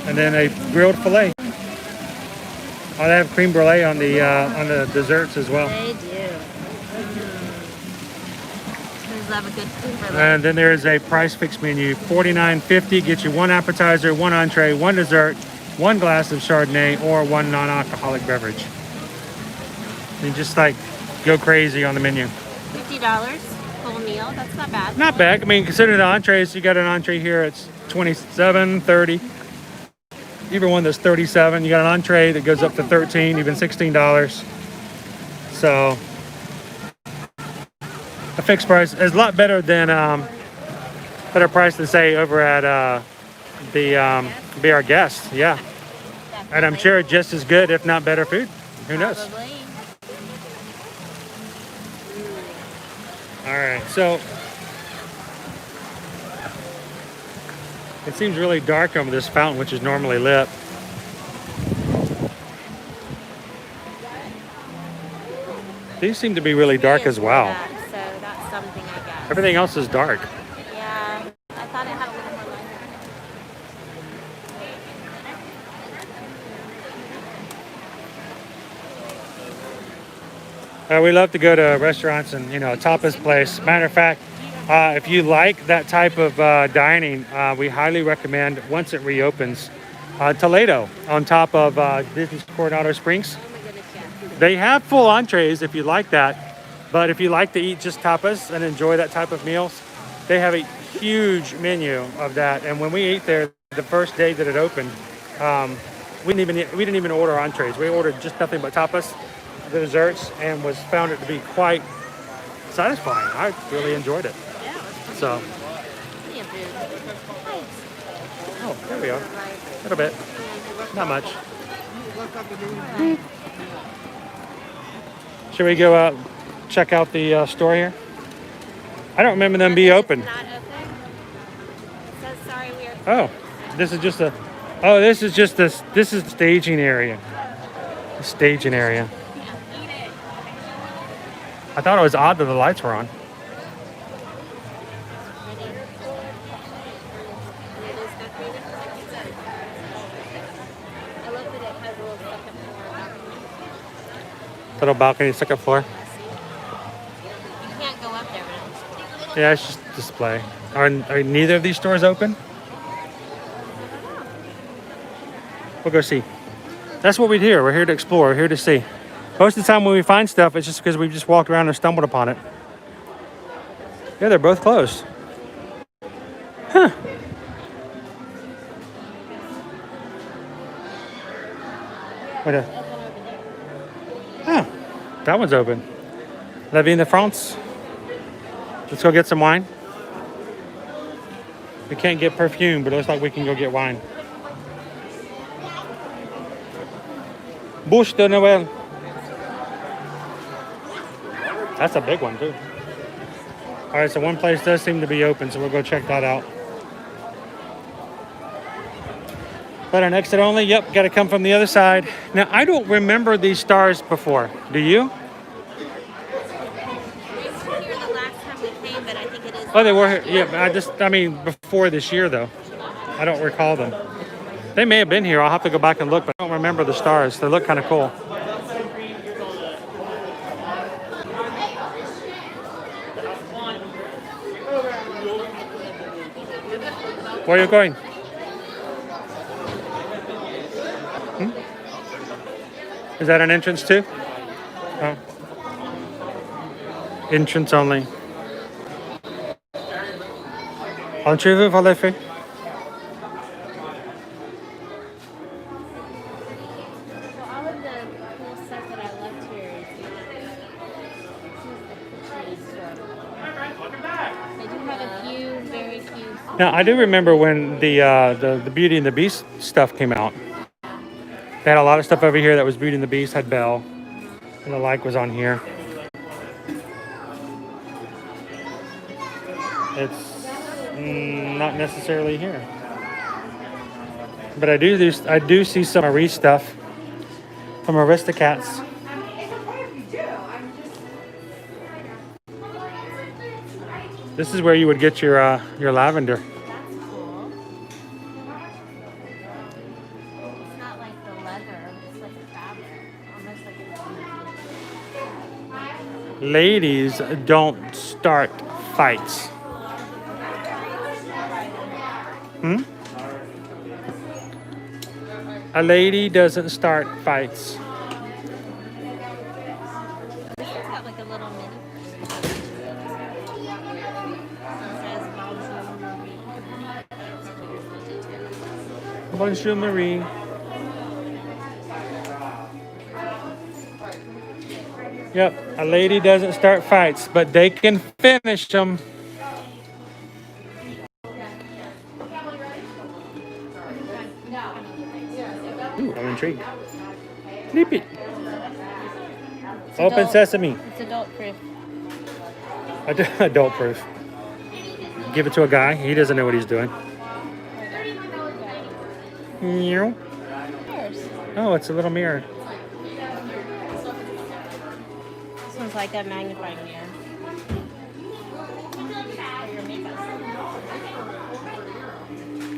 and then a grilled fillet. Oh, they have cream brulee on the desserts as well. They do. Love a good cream brulee. And then there is a price fix menu, $49.50. Get you 1 appetizer, 1 entree, 1 dessert, 1 glass of Chardonnay, or 1 non-alcoholic beverage. You just like go crazy on the menu. $50 full meal. That's not bad. Not bad. I mean, considering the entrees, you got an entree here. It's $27, $30. Even one that's $37. You got an entree that goes up to $13, even $16. So a fixed price is a lot better than better price than say over at the Be Our Guest. Yeah, and I'm sure just as good, if not better, food. Who knows? Probably. All right, so it seems really dark over this fountain, which is normally lit. These seem to be really dark as well. Yeah, so that's something, I guess. Everything else is dark. Yeah, I thought it had a little more light. We love to go to restaurants and, you know, a tapas place. Matter of fact, if you like that type of dining, we highly recommend, once it reopens, Toledo on top of Disney's Coronado Springs. They have full entrees if you like that, but if you like to eat just tapas and enjoy that type of meals, they have a huge menu of that. And when we ate there the first day that it opened, we didn't even order entrees. We ordered just nothing but tapas, the desserts, and found it to be quite satisfying. I really enjoyed it. So, oh, there we are. A little bit, not much. Should we go out, check out the store here? I don't remember them be open. Not open. It says sorry, we are. Oh, this is just this is the staging area. The staging area. I thought it was odd that the lights were on. Little balcony, second floor. You can't go up there, but Yeah, it's just display. Are neither of these stores open? We'll go see. That's what we're here. We're here to explore. We're here to see. Most of the time when we find stuff, it's just because we just walked around and stumbled upon it. Yeah, they're both closed. Huh. What a... Oh, that one's open. La Vigne de France. Let's go get some wine. We can't get perfume, but it looks like we can go get wine. Bouche de Noël. That's a big one too. All right, so one place does seem to be open, so we'll go check that out. But an exit only, yep, gotta come from the other side. Now, I don't remember these stars before. Do you? Oh, they were here. Yeah, I mean, before this year though. I don't recall them. They may have been here. I'll have to go back and look, but I don't remember the stars. They look kind of cool. Where are you going? Is that an entrance too? Oh. Entrance only. Entrez-vous par les faits? Now, I do remember when the Beauty and the Beast stuff came out. They had a lot of stuff over here that was Beauty and the Beast, had Belle, and the like was on here. It's not necessarily here. But I do see some Marie stuff from Aristocats. This is where you would get your lavender. that's cool. It's not like the leather, it's like a fabric. Almost like a... Ladies don't start fights. A lady doesn't start fights. This has got like a little mini. Bonjour, Marie. Yep, a lady doesn't start fights, but they can finish them. Ooh, I'm intrigued. Leap it. Open sesame. It's adult proof. Adult proof. Give it to a guy. He doesn't know what he's doing. Meow. Oh, it's a little mirror. This one's like a magnifying mirror.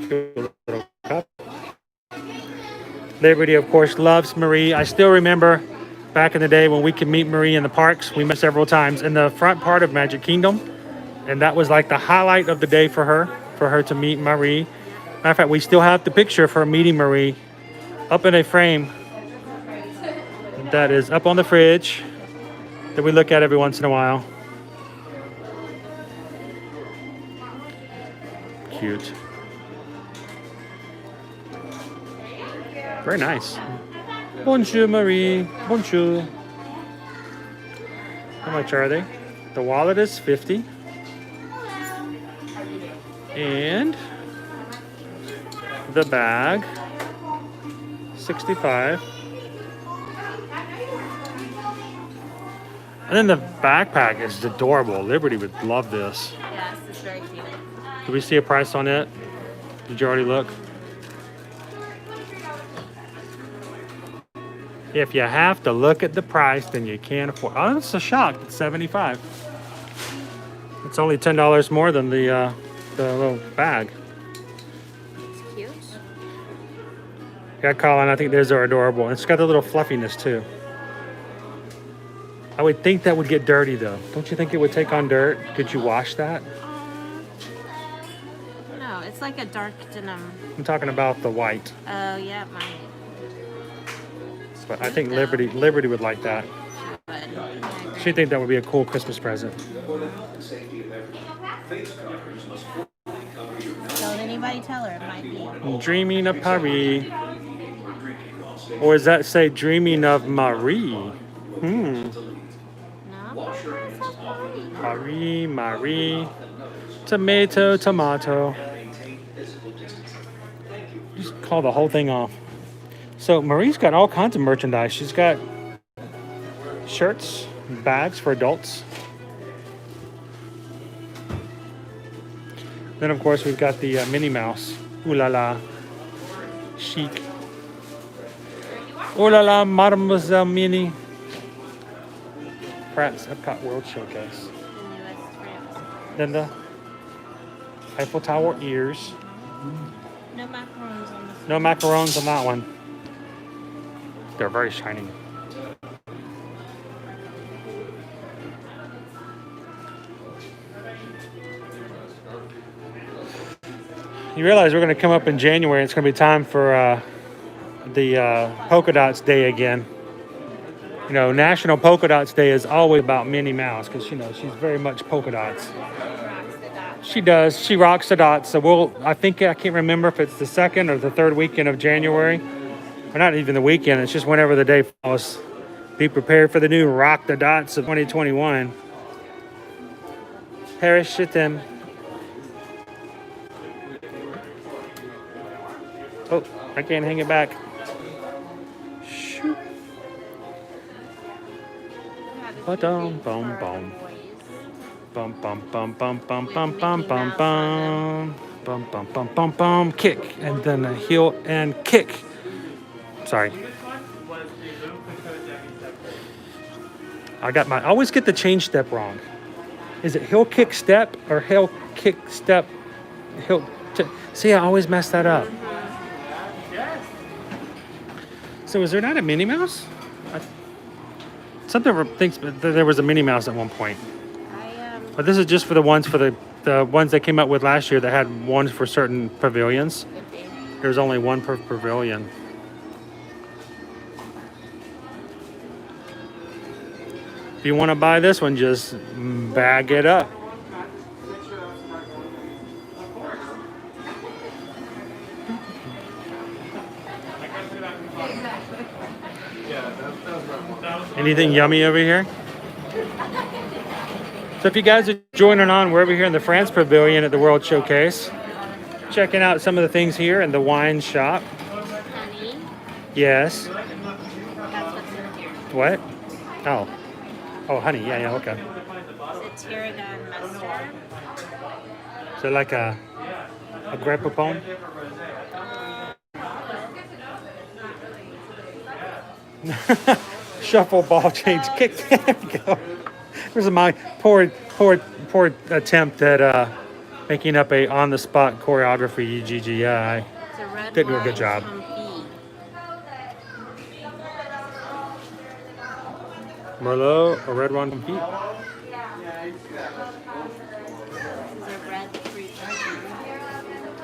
Cute little cup. Liberty, of course, loves Marie. I still remember back in the day when we could meet Marie in the parks. We met several times in the front part of Magic Kingdom. And that was like the highlight of the day for her to meet Marie. Matter of fact, we still have the picture of her meeting Marie up in a frame that is up on the fridge that we look at every once in a while. Cute. Very nice. Bonjour, Marie. Bonjour. How much are they? The wallet is 50. And the bag, 65. And then the backpack is adorable. Liberty would love this. Yes, it's very cute. Do we see a price on it? Did you already look? If you have to look at the price, then you can't afford. Oh, it's a shock. It's $75. It's only $10 more than the little bag. It's cute. Yeah, Colin, I think those are adorable. It's got the little fluffiness too. I would think that would get dirty though. Don't you think it would take on dirt? Could you wash that? No, it's like a dark denim. I'm talking about the white. Oh, yeah, it might. But I think Liberty would like that. She'd think that would be a cool Christmas present. Don't anybody tell her it might be. Dreaming of Paris. Or does that say dreaming of Marie? Paris, Marie. Tomato, tomato. Just call the whole thing off. So Marie's got all kinds of merchandise. She's got shirts, bags for adults. Then of course we've got the Minnie Mouse. Ooh la la. Chic. Ooh la la, Mademoiselle Minnie. France Epcot World Showcase. Then the Eiffel Tower ears. No macarons on this. No macarons on that one. They're very shiny. You realize we're going to come up in January. It's going to be time for the Polka Dots Day again. You know, National Polka Dots Day is always about Minnie Mouse because, you know, she's very much polka dots. She does. She rocks the dots. So I can't remember if it's the second or the third weekend of January. Or not even the weekend. It's just whenever the day falls. Be prepared for the new Rock the Dots of 2021. Harris shit them. Oh, I can't hang it back. Shoot. Ba-dum, bum, bum. Bum, bum, bum, bum, bum, bum, bum, bum, bum. Bum, bum, bum, bum, bum. Kick. And then a heel and kick. Sorry. I always get the change step wrong. Is it heel kick step or heel kick step? See, I always mess that up. So is there not a Minnie Mouse? Something thinks that there was a Minnie Mouse at one point. But this is just for the ones the ones they came up with last year that had ones for certain pavilions. There's only one per pavilion. If you want to buy this one, just bag it up. Anything yummy over here? So if you guys are joining on, we're over here in the France Pavilion at the World Showcase. Checking out some of the things here in the wine shop. Honey. Yes. That's what's in here. What? Oh. Oh, honey. Yeah, okay. It's tarragon mustard. So like a grape pomme? Shuffle, ball change, kick. There we go. There's my poor attempt at making up a on-the-spot choreography. GGI. Didn't do a good job. Merlot, a red wine confit.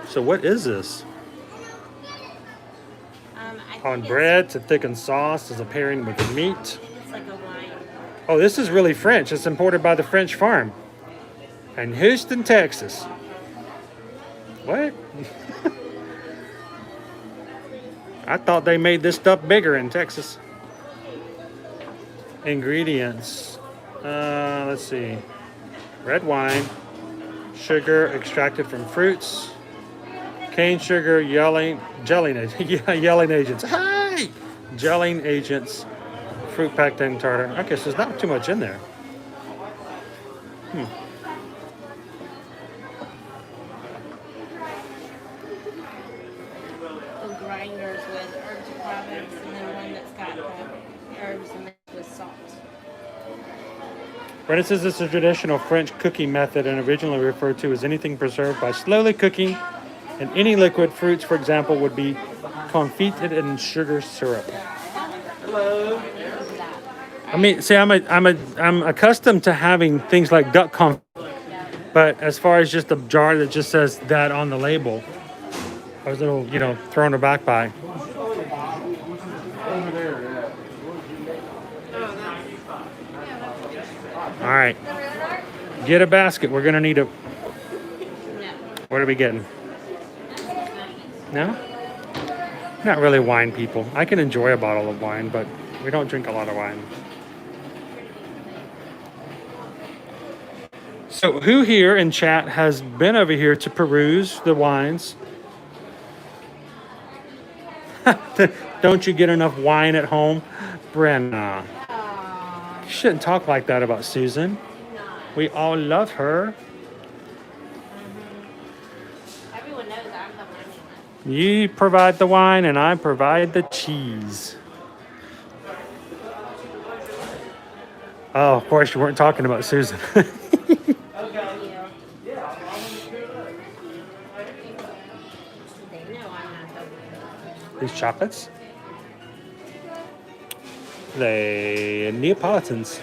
So what is this? On bread to thicken sauce as a pairing with meat. It's like a wine. Oh, this is really French. It's imported by the French farm in Houston, Texas. What? I thought they made this stuff bigger in Texas. Ingredients. Let's see. Red wine, sugar extracted from fruits, cane sugar, gelling agents. Hi! Gelling agents, fruit pectin tartar. Okay, so there's not too much in there. Grinders with herbs of Provence, and then one that's got herbs mixed with salt. Renaissance is a traditional French cooking method and originally referred to as anything preserved by slowly cooking, and any liquid fruits, for example, would be confited in sugar syrup. Hello. I mean, see, I'm accustomed to having things like duck confit, but as far as just a jar that just says that on the label, I was a little, you know, thrown aback by. All right, get a basket. We're gonna need a. What are we getting? No? Not really wine people. I can enjoy a bottle of wine, but we don't drink a lot of wine. So who here in chat has been over here to peruse the wines? Don't you get enough wine at home? Brenna. You shouldn't talk like that about Susan. We all love her. Everyone knows I'm the one. You provide the wine and I provide the cheese. Oh, of course you weren't talking about Susan. These chocolates? The Neapolitans.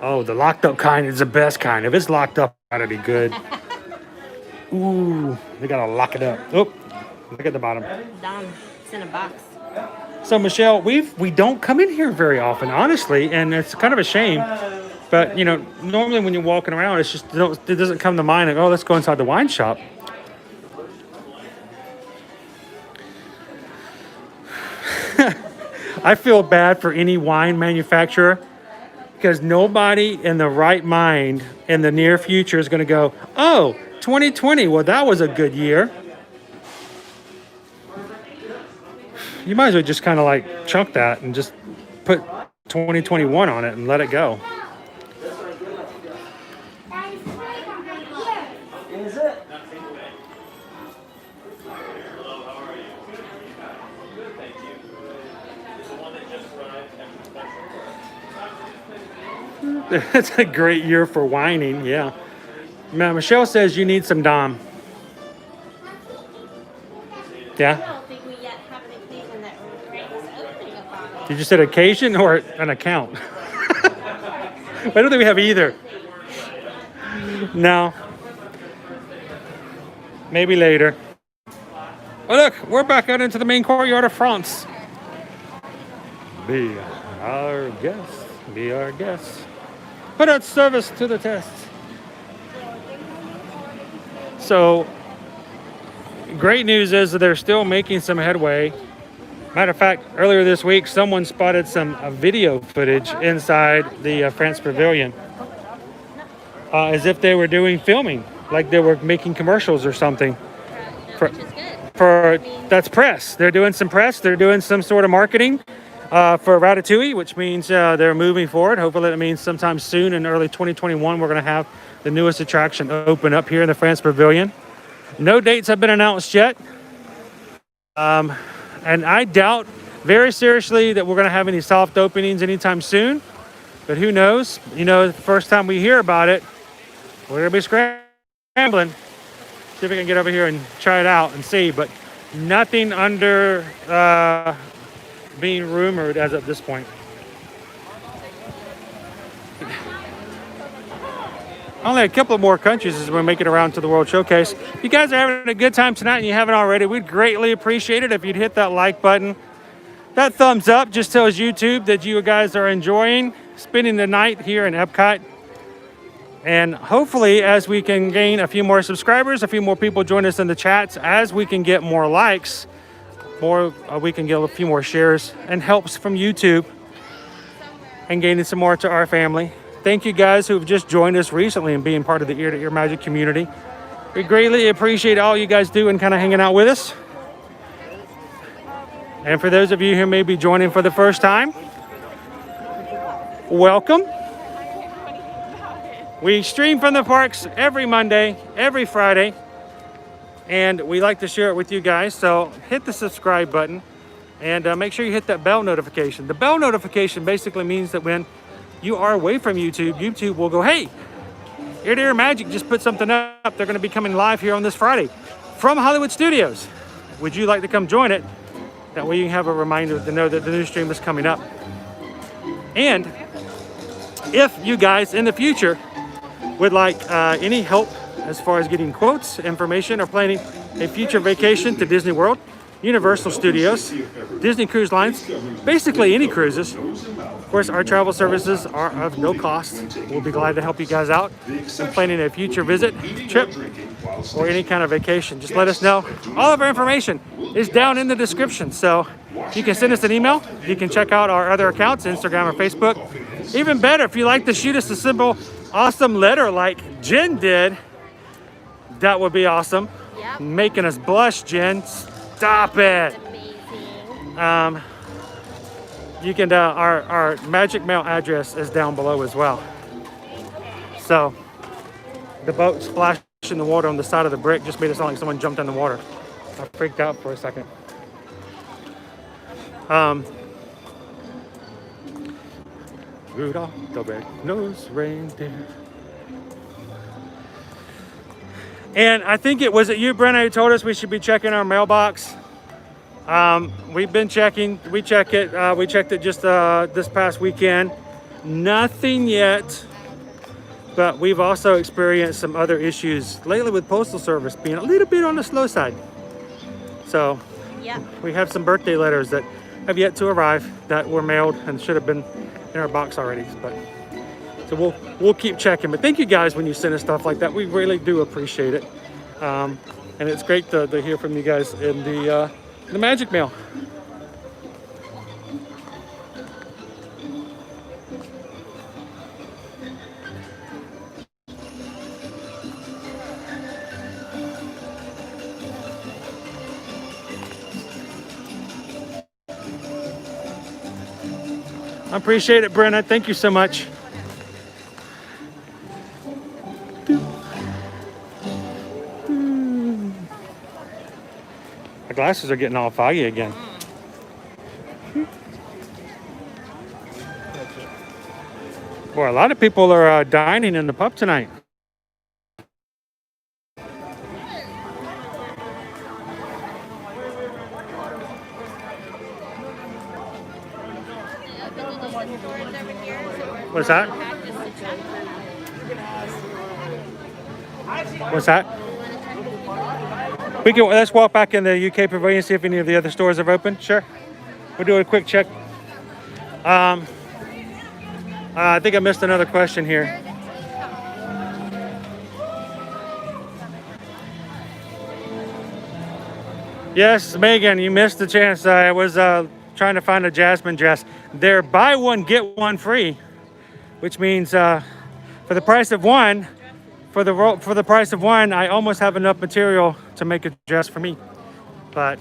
Oh, the locked up kind is the best kind. If it's locked up, that'll be good. Ooh, they gotta lock it up. Oh, look at the bottom. Done. It's in a box. So Michelle, we don't come in here very often, honestly, and it's kind of a shame. But you know, normally when you're walking around, it's just it doesn't come to mind like, oh, let's go inside the wine shop. I feel bad for any wine manufacturer because nobody in the right mind in the near future is going to go, oh, 2020, well, that was a good year. You might as well just kind of like chunk that and just put 2021 on it and let it go. It's a great year for whining, yeah. Now, Michelle says you need some Dom. Yeah? I don't think we yet have an occasion that ranks opening upon it. Did you say occasion or an account? I don't think we have either. No. Maybe later. Oh, look, we're back out into the main courtyard of France. Be our guest. Be our guest. Put out service to the test. So, great news is that they're still making some headway. Matter of fact, earlier this week, someone spotted some video footage inside the France Pavilion. As if they were doing filming, like they were making commercials or something. That's press. They're doing some press. They're doing some sort of marketing. For Ratatouille, which means they're moving forward. Hopefully that means sometime soon in early 2021, we're going to have the newest attraction open up here in the France Pavilion. No dates have been announced yet. And I doubt very seriously that we're going to have any soft openings anytime soon. But who knows? You know, the first time we hear about it, we're going to be scrambling. See if we can get over here and try it out and see. But nothing under... being rumored as of this point. Only a couple of more countries as we make it around to the World Showcase. If you guys are having a good time tonight and you haven't already, we'd greatly appreciate it if you'd hit that like button. That thumbs up just tells YouTube that you guys are enjoying spending the night here in Epcot. And hopefully, as we can gain a few more subscribers, a few more people join us in the chats, as we can get more likes, we can get a few more shares and helps from YouTube and gaining some more to our family. Thank you guys who have just joined us recently and being part of the Ear to Ear Magic community. We greatly appreciate all you guys do and kind of hanging out with us. And for those of you who may be joining for the first time, welcome. We stream from the parks every Monday, every Friday. And we like to share it with you guys, so hit the subscribe button and make sure you hit that bell notification. The bell notification basically means that when you are away from YouTube, YouTube will go, hey, Ear to Ear Magic just put something up. They're going to be coming live here on this Friday from Hollywood Studios. Would you like to come join it? That way you have a reminder to know that the new stream is coming up. And if you guys in the future would like any help as far as getting quotes, information, or planning a future vacation to Disney World, Universal Studios, Disney Cruise Lines, basically any cruises. Of course, our travel services are of no cost. We'll be glad to help you guys out in planning a future visit, trip, or any kind of vacation. Just let us know. All of our information is down in the description. So you can send us an email. You can check out our other accounts, Instagram or Facebook. Even better, if you like to shoot us a simple, awesome letter like Jen did, that would be awesome. Yep. Making us blush, Jen. Stop it. You can, our magic mail address is down below as well. So the boat splashing the water on the side of the brick just made it sound like someone jumped in the water. I freaked out for a second. Rudolph the red-nosed reindeer. And I think it was you, Brenna, who told us we should be checking our mailbox. We've been checking. We checked it just this past weekend. Nothing yet, but we've also experienced some other issues lately with Postal Service being a little bit on the slow side. So yep. We have some birthday letters that have yet to arrive that were mailed and should have been in our box already. But so we'll keep checking. But thank you guys when you send us stuff like that. We really do appreciate it, and it's great to hear from you guys in the magic mail. I appreciate it, Brenna. Thank you so much. My glasses are getting all foggy again. Boy, a lot of people are dining in the pub tonight. What's that? What's that? Let's walk back in the UK pavilion, see if any of the other stores have opened. Sure. We'll do a quick check. I think I missed another question here. Yes, Megan, you missed the chance. I was trying to find a Jasmine dress. They're buy one, get one free, which means for the price of one, I almost have enough material to make a dress for me. But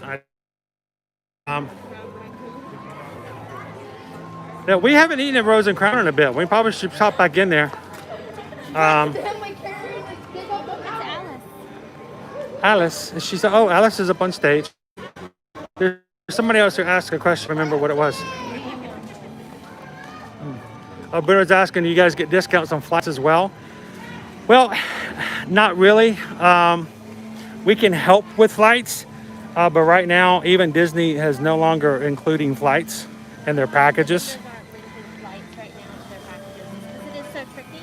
yeah, we haven't eaten at Rose and Crown in a bit. We probably should pop back in there. Alice, she's Alice is up on stage. There's somebody else who asked a question. Remember what it was? Oh, Bruno's asking, do you guys get discounts on flights as well? Well, not really. We can help with flights, but right now, even Disney is no longer including flights in their packages. It is so tricky.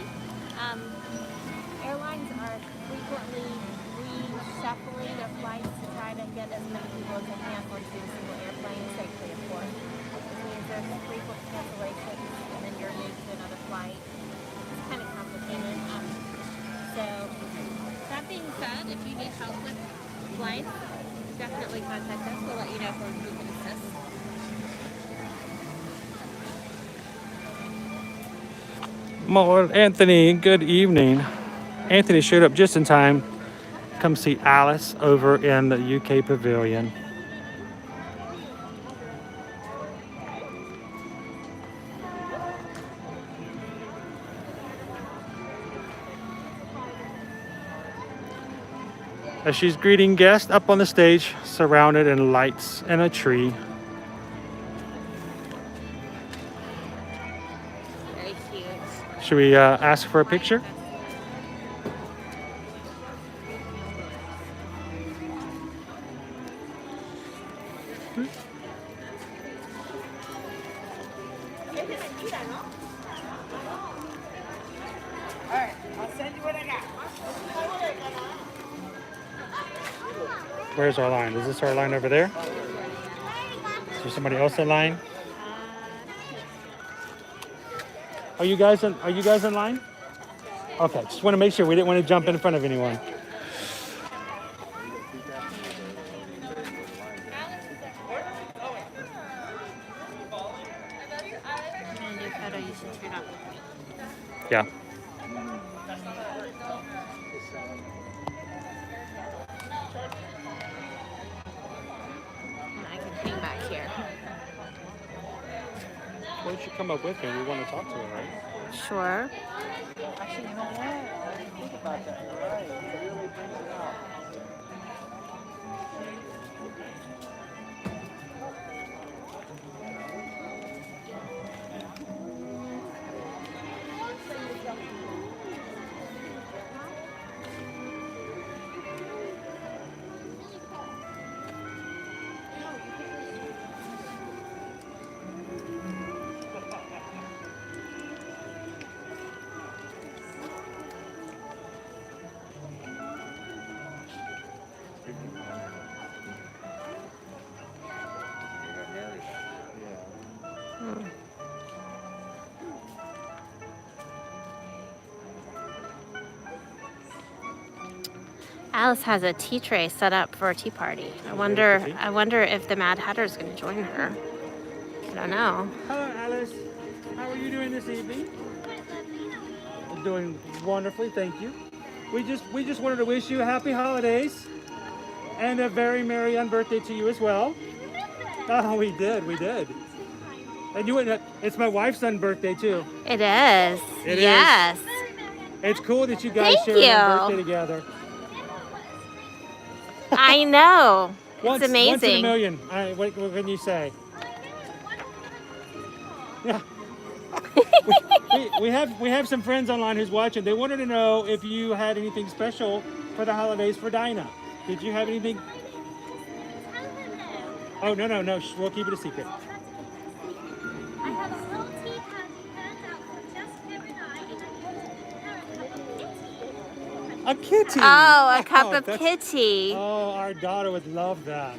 Airlines are frequently reshuffling their flights to try to get as many people as they can onto a single airplane safely, of course. Which means there's frequent cancellations, and then you're moved to another flight. It's kind of complicated. So, that being said, if you need help with flights, definitely contact us. We'll let you know where we can assist. Well, Anthony, good evening. Anthony showed up just in time to come see Alice over in the UK Pavilion. As she's greeting guests up on the stage, surrounded in lights and a tree. Very cute. Should we ask for a picture? Where's our line? Is this our line over there? Is there somebody else in line? Are you guys in line? Okay, just want to make sure we didn't want to jump in front of anyone. Yeah. I can hang back here. Well, you should come up with me. We want to talk to her, right? Sure. Actually, you know what? I didn't think about that. You're right. It really brings it out. Alice has a tea tray set up for a tea party. I wonder if the Mad Hatter is going to join her. I don't know. Hello, Alice. How are you doing this evening? I'm doing wonderfully, thank you. We just wanted to wish you happy holidays and a very merry unbirthday to you as well. Oh, we did. And you wouldn't. It's my wife's unbirthday too. It is. It yes. is. It's cool that you guys Thank share you. an birthday together. I know. Once, it's amazing. Once in a million. What can you say? Yeah. we have some friends online who's watching. They wanted to know if you had anything special for the holidays for Dinah. Did you have anything? Oh, no. We'll keep it a secret. I have a little tea party planned out for just him and I. A kitty. Oh, a cup of kitty. Oh, our daughter would love that.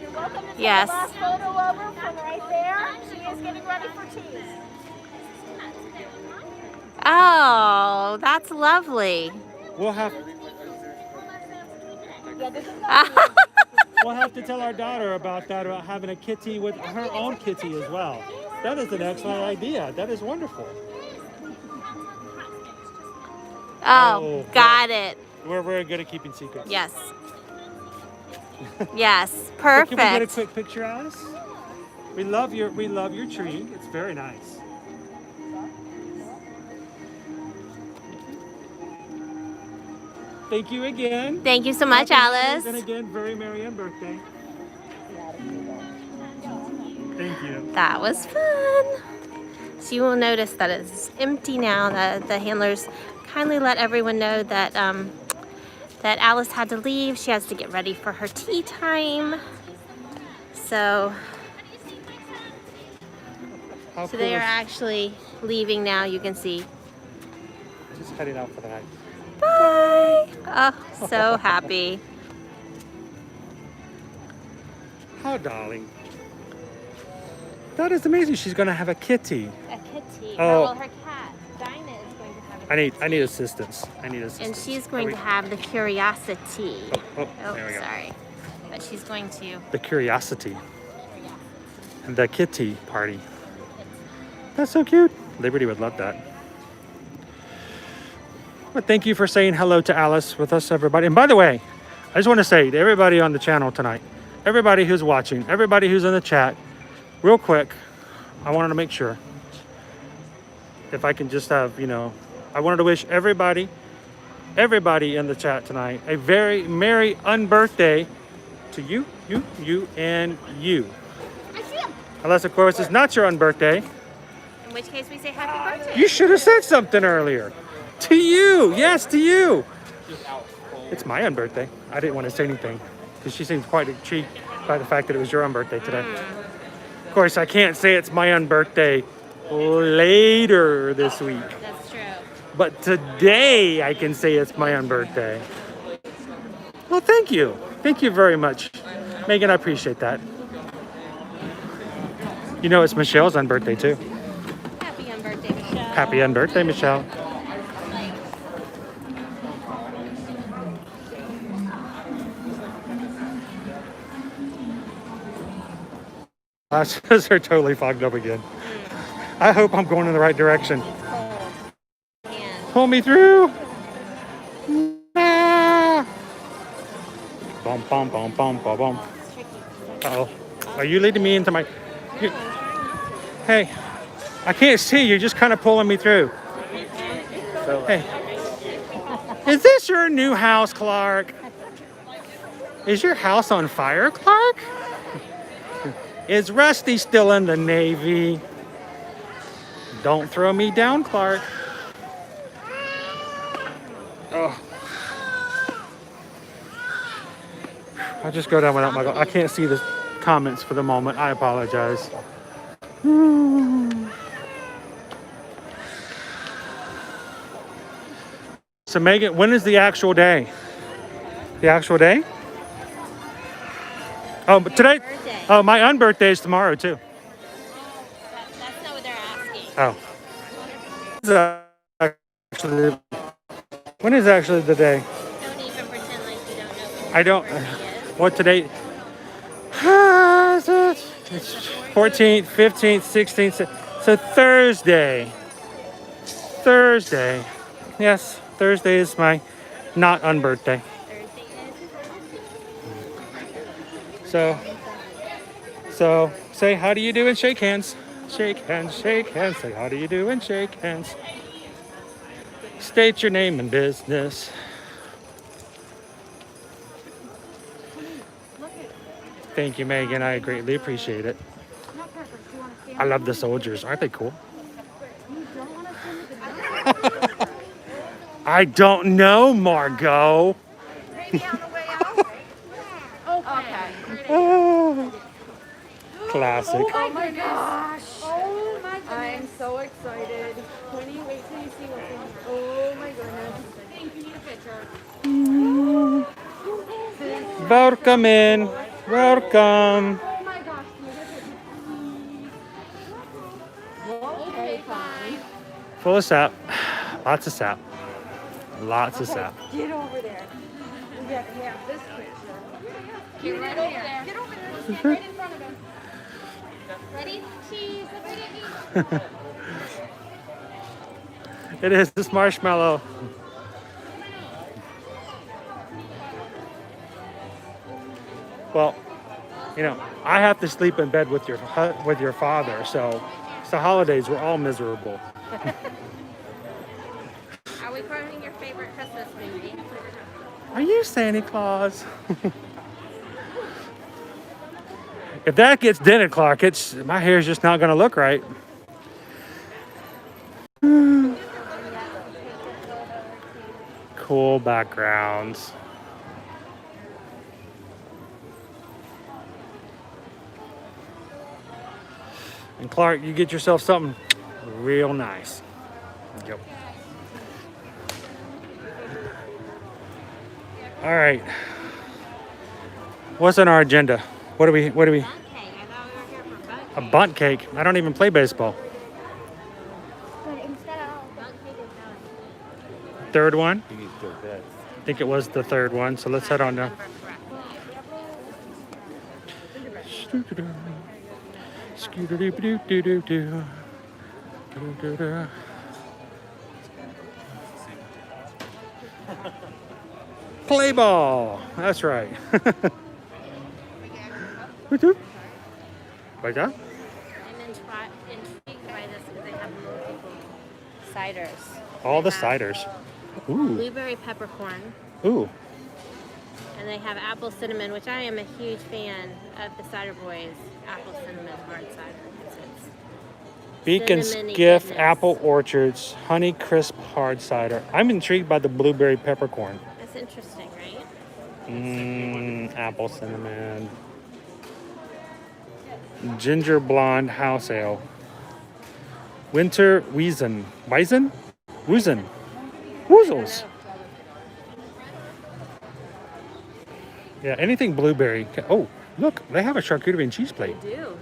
You're welcome to take Yes. the last photo over from right there. She is getting ready for tea. Oh, that's lovely. We'll have to tell our daughter about that, about having a kitty with her own kitty as well. That is an excellent idea. That is wonderful. Oh, got it. We're very good at keeping secrets. Yes. Yes, perfect. Can we get a quick picture, Alice? We love your tree. It's very nice. Thank you again. Thank you so much, Alice. And again, very merry birthday. Thank you. That was fun. So you will notice that it's empty now. The handlers kindly let everyone know that that Alice had to leave. She has to get ready for her tea time. So they are actually leaving now. You can see. Just heading out for the night. Bye. Oh, so happy. How darling. That is amazing. She's going to have a kitty. A kitty. Oh. Well, her cat, Dinah, is going to have a I need assistance. And she's going to have the curiosity. Oh, there we go. Sorry. But she's going to. The curiosity. And the kitty party. That's so cute. Liberty would love that. But thank you for saying hello to Alice with us, everybody. And by the way, I just want to say to everybody on the channel tonight, everybody who's watching, everybody who's in the chat, real quick, I wanted to make sure if I can just have, I wanted to wish everybody in the chat tonight a very merry unbirthday to you, and you. Unless, of course, it's not your unbirthday. In which case we say happy birthday. You should have said something earlier. To you, yes, to you. It's my unbirthday. I didn't want to say anything because she seems quite intrigued. by the fact that it was your own birthday today. Of course, I can't say it's my own birthday later this week. That's true. But today I can say it's my own birthday. Well, thank you. Thank you very much. Megan, I appreciate that. You know, it's Michelle's own birthday too. Happy on birthday, Michelle. Happy on birthday, Michelle. They're totally fogged up again. I hope I'm going in the right direction. Pull me through. Bum, bum, bum, bum, bum, bum. Uh-oh. Are you leading me into my... Hey, I can't see. You're just kind of pulling me through. Hey. Is this your new house, Clark? Is your house on fire, Clark? Is Rusty still in the Navy? Don't throw me down, Clark. Oh. I'll just go down without my... I can't see the comments for the moment. I apologize. So Megan, when is the actual day? The actual day? Oh, but today? Oh, my unbirthday is tomorrow too. That's not what they're asking. Oh. When is actually the day? Don't even pretend like you don't know. I don't. What today? It's 14th, 15th, 16th. So Thursday. Thursday. Yes, Thursday is my not unbirthday. So say how do you do and shake hands. Shake hands, shake hands. Say how do you do and shake hands. State your name and business. Thank you, Megan. I greatly appreciate it. I love the soldiers. Aren't they cool? I don't know, Margot. Oh, classic. Oh my gosh. Oh my goodness. I'm so excited. When you wait till you see what's in here. Oh my goodness. Thank you. Need a picture. Welcome in. Welcome. Oh my gosh. Okay, fine. Full of sap. Lots of sap. Lots of sap. Get over there. We got to have this picture. Get right over there. Get over there. Stand right in front of him. Ready? Cheese. Look at It is this marshmallow. Well, you know, I have to sleep in bed with your father, so it's the holidays. We're all miserable. Are we quoting your favorite Christmas movie? Are you Santa Claus? If that gets dented, Clark, my hair's just not going to look right. Cool backgrounds. And Clark, you get yourself something real nice. Yep. All right. What's on our agenda? What do we? A bunt cake. I don't even play baseball. Third one? I think it was the third one, so let's head on down. Play ball. That's right. Right there? I'm intrigued by this because they have multiple ciders. All the ciders. Ooh. Blueberry peppercorn. Ooh. And they have apple cinnamon, which I am a huge fan of the Cider Boys apple cinnamon hard cider. It's Beacon cinnamony Skiff goodness. Apple Orchards Honey Crisp Hard Cider. I'm intrigued by the blueberry peppercorn. That's interesting, right? Apple cinnamon. ginger blonde house ale. Winter Weizen. Weizen? Woozen. Woozles. Yeah, anything blueberry. Oh, look, they have a charcuterie and cheese plate. They do.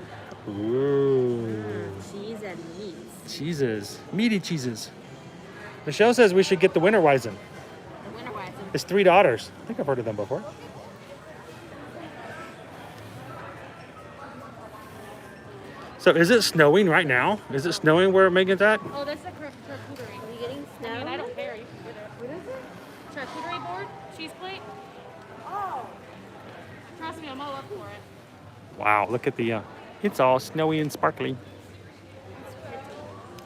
Ooh. Cheese and meats. Cheeses. Meaty cheeses. Michelle says we should get the Winter Weizen. The Winter Weizen. It's 3 daughters. I think I've heard of them before. So is it snowing right now? Is it snowing where Megan's at? Oh, that's the charcuterie. Are we getting snow? I mean, I don't care. You can get it. What is it? Charcuterie board? Cheese plate? Oh. Trust me, I'm all up for it. Wow, look at the, it's all snowy and sparkly.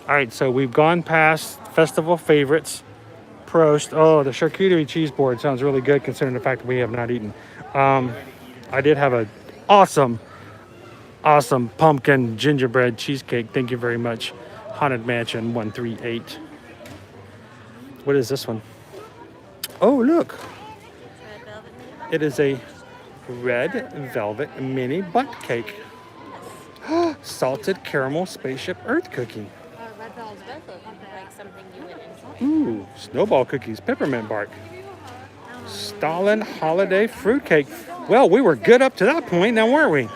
All right, so we've gone past festival favorites. Prost. Oh, the charcuterie cheese board sounds really good considering the fact that we have not eaten. I did have an awesome pumpkin gingerbread cheesecake. Thank you very much. Haunted Mansion 138. What is this one? Oh, look. It is a red velvet mini butt cake. Salted caramel spaceship earth cookie. Red velvet like something you would enjoy. Ooh, snowball cookies, peppermint bark. Stalin holiday fruitcake. Well, we were good up to that point, now weren't we?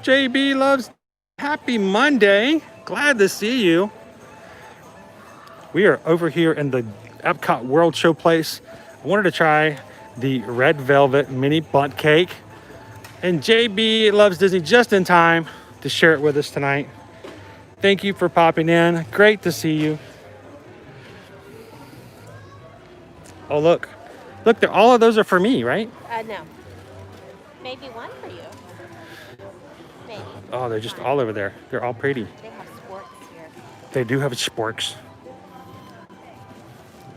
JB loves happy Monday. Glad to see you. We are over here in the Epcot World Show place. I wanted to try the red velvet mini bunt cake. And JB loves Disney just in time to share it with us tonight. Thank you for popping in. Great to see you. Oh, look. Look, all of those are for me, right? No. Maybe one for you. Maybe. Oh, they're just all over there. They're all pretty. They have sports here. They do have sporks.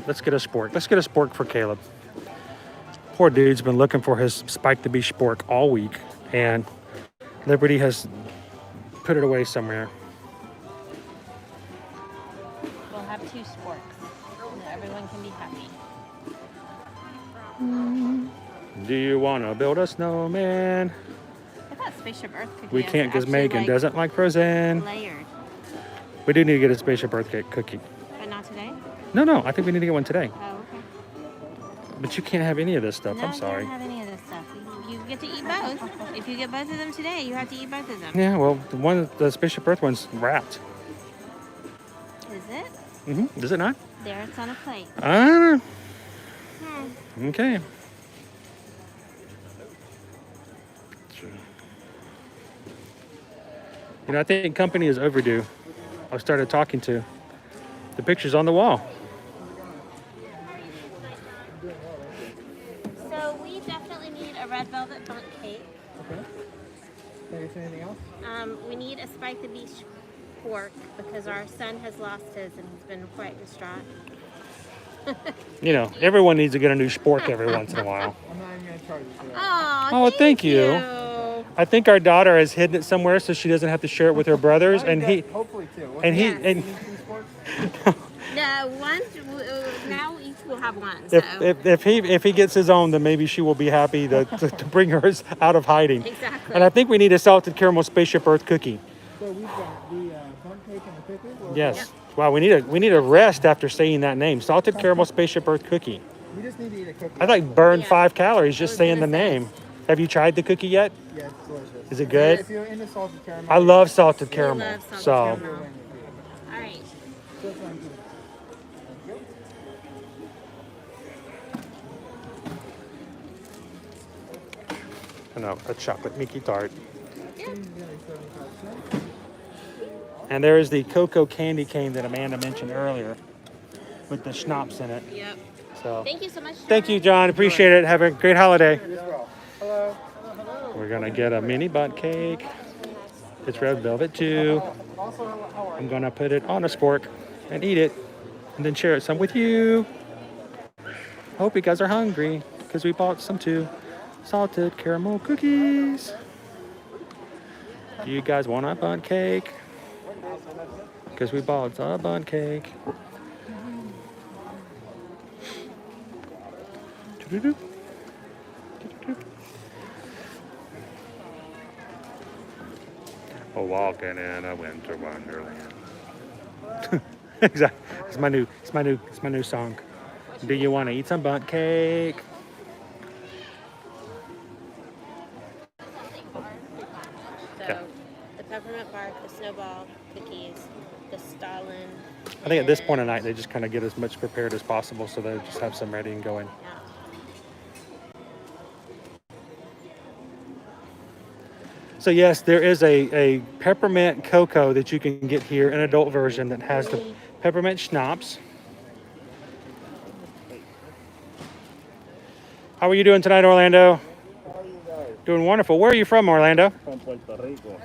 Let's get a spork. Let's get a spork for Caleb. Poor dude's been looking for his Spike the Bee spork all week, and Liberty has put it away somewhere. We'll have 2 sporks. And everyone can be happy. Do you want to build a snowman? I thought Spaceship Earth cookie We was can't because actually, Megan like, doesn't like Frozen. layered. We do need to get a Spaceship Earth cookie. But not today? No, I think we need to get one today. Oh, okay. But you can't have any of this stuff. No, I'm sorry. You don't have any of this stuff. You get to eat both. If you get both of them today, you have to eat both of them. Yeah, well, the Spaceship Earth one's wrapped. Is it? Mm-hmm. Is it not? There, it's on a plate. Okay. You know, I think company is overdue. I started talking to. The picture's on the wall. So we definitely need a red velvet bundt cake. Okay. Anything else? We need a Spike the Bee pork because our son has lost his and he's been quite distraught. You know, everyone needs to get a new spork every once in a while. I'm not even going to charge you for that. Oh, Thank you. I think our daughter has hidden it somewhere so she doesn't have to share it with her brothers. And he, hopefully too. and he, Yes. and No, one. Now each will have one. So. if he gets his own, then maybe she will be happy to bring hers out of hiding. Exactly. And I think we need a salted caramel spaceship Earth cookie. So we've got the bundt cake and the cookie? Yes. Yep. Wow, we need a rest after saying that name. Salted caramel spaceship Earth cookie. We just need to eat a cookie. I like burned 5 calories just saying the name. Have you tried the cookie yet? Yeah, it's delicious. Is it good? If you're into salted caramel. I love salted caramel. love salted So caramel. All right. I know, a chocolate Mickey tart. And there is the cocoa candy cane that Amanda mentioned earlier with the schnapps in it. Yep. So Thank you so much, John. thank you, John. Appreciate it. Have a great holiday. Hello. We're gonna get a mini bunt cake. It's red velvet too. I'm gonna put it on a spork and eat it and then share it some with you. Hope you guys are hungry because we bought some too. Salted caramel cookies. Do you guys want a bunt cake? Because we bought a bunt cake. Walking in a winter wonderland. Exactly. It's my new song. Do you want to eat some bundt cake? So, the peppermint bark, the snowball cookies, the Stalin. I think at this point of night, they just kind of get as much prepared as possible, so they just have some ready and going. So yes, there is a peppermint cocoa that you can get here, an adult version that has the peppermint schnapps. How are you doing tonight, Orlando? Doing wonderful. Where are you from, Orlando? From Puerto Rico.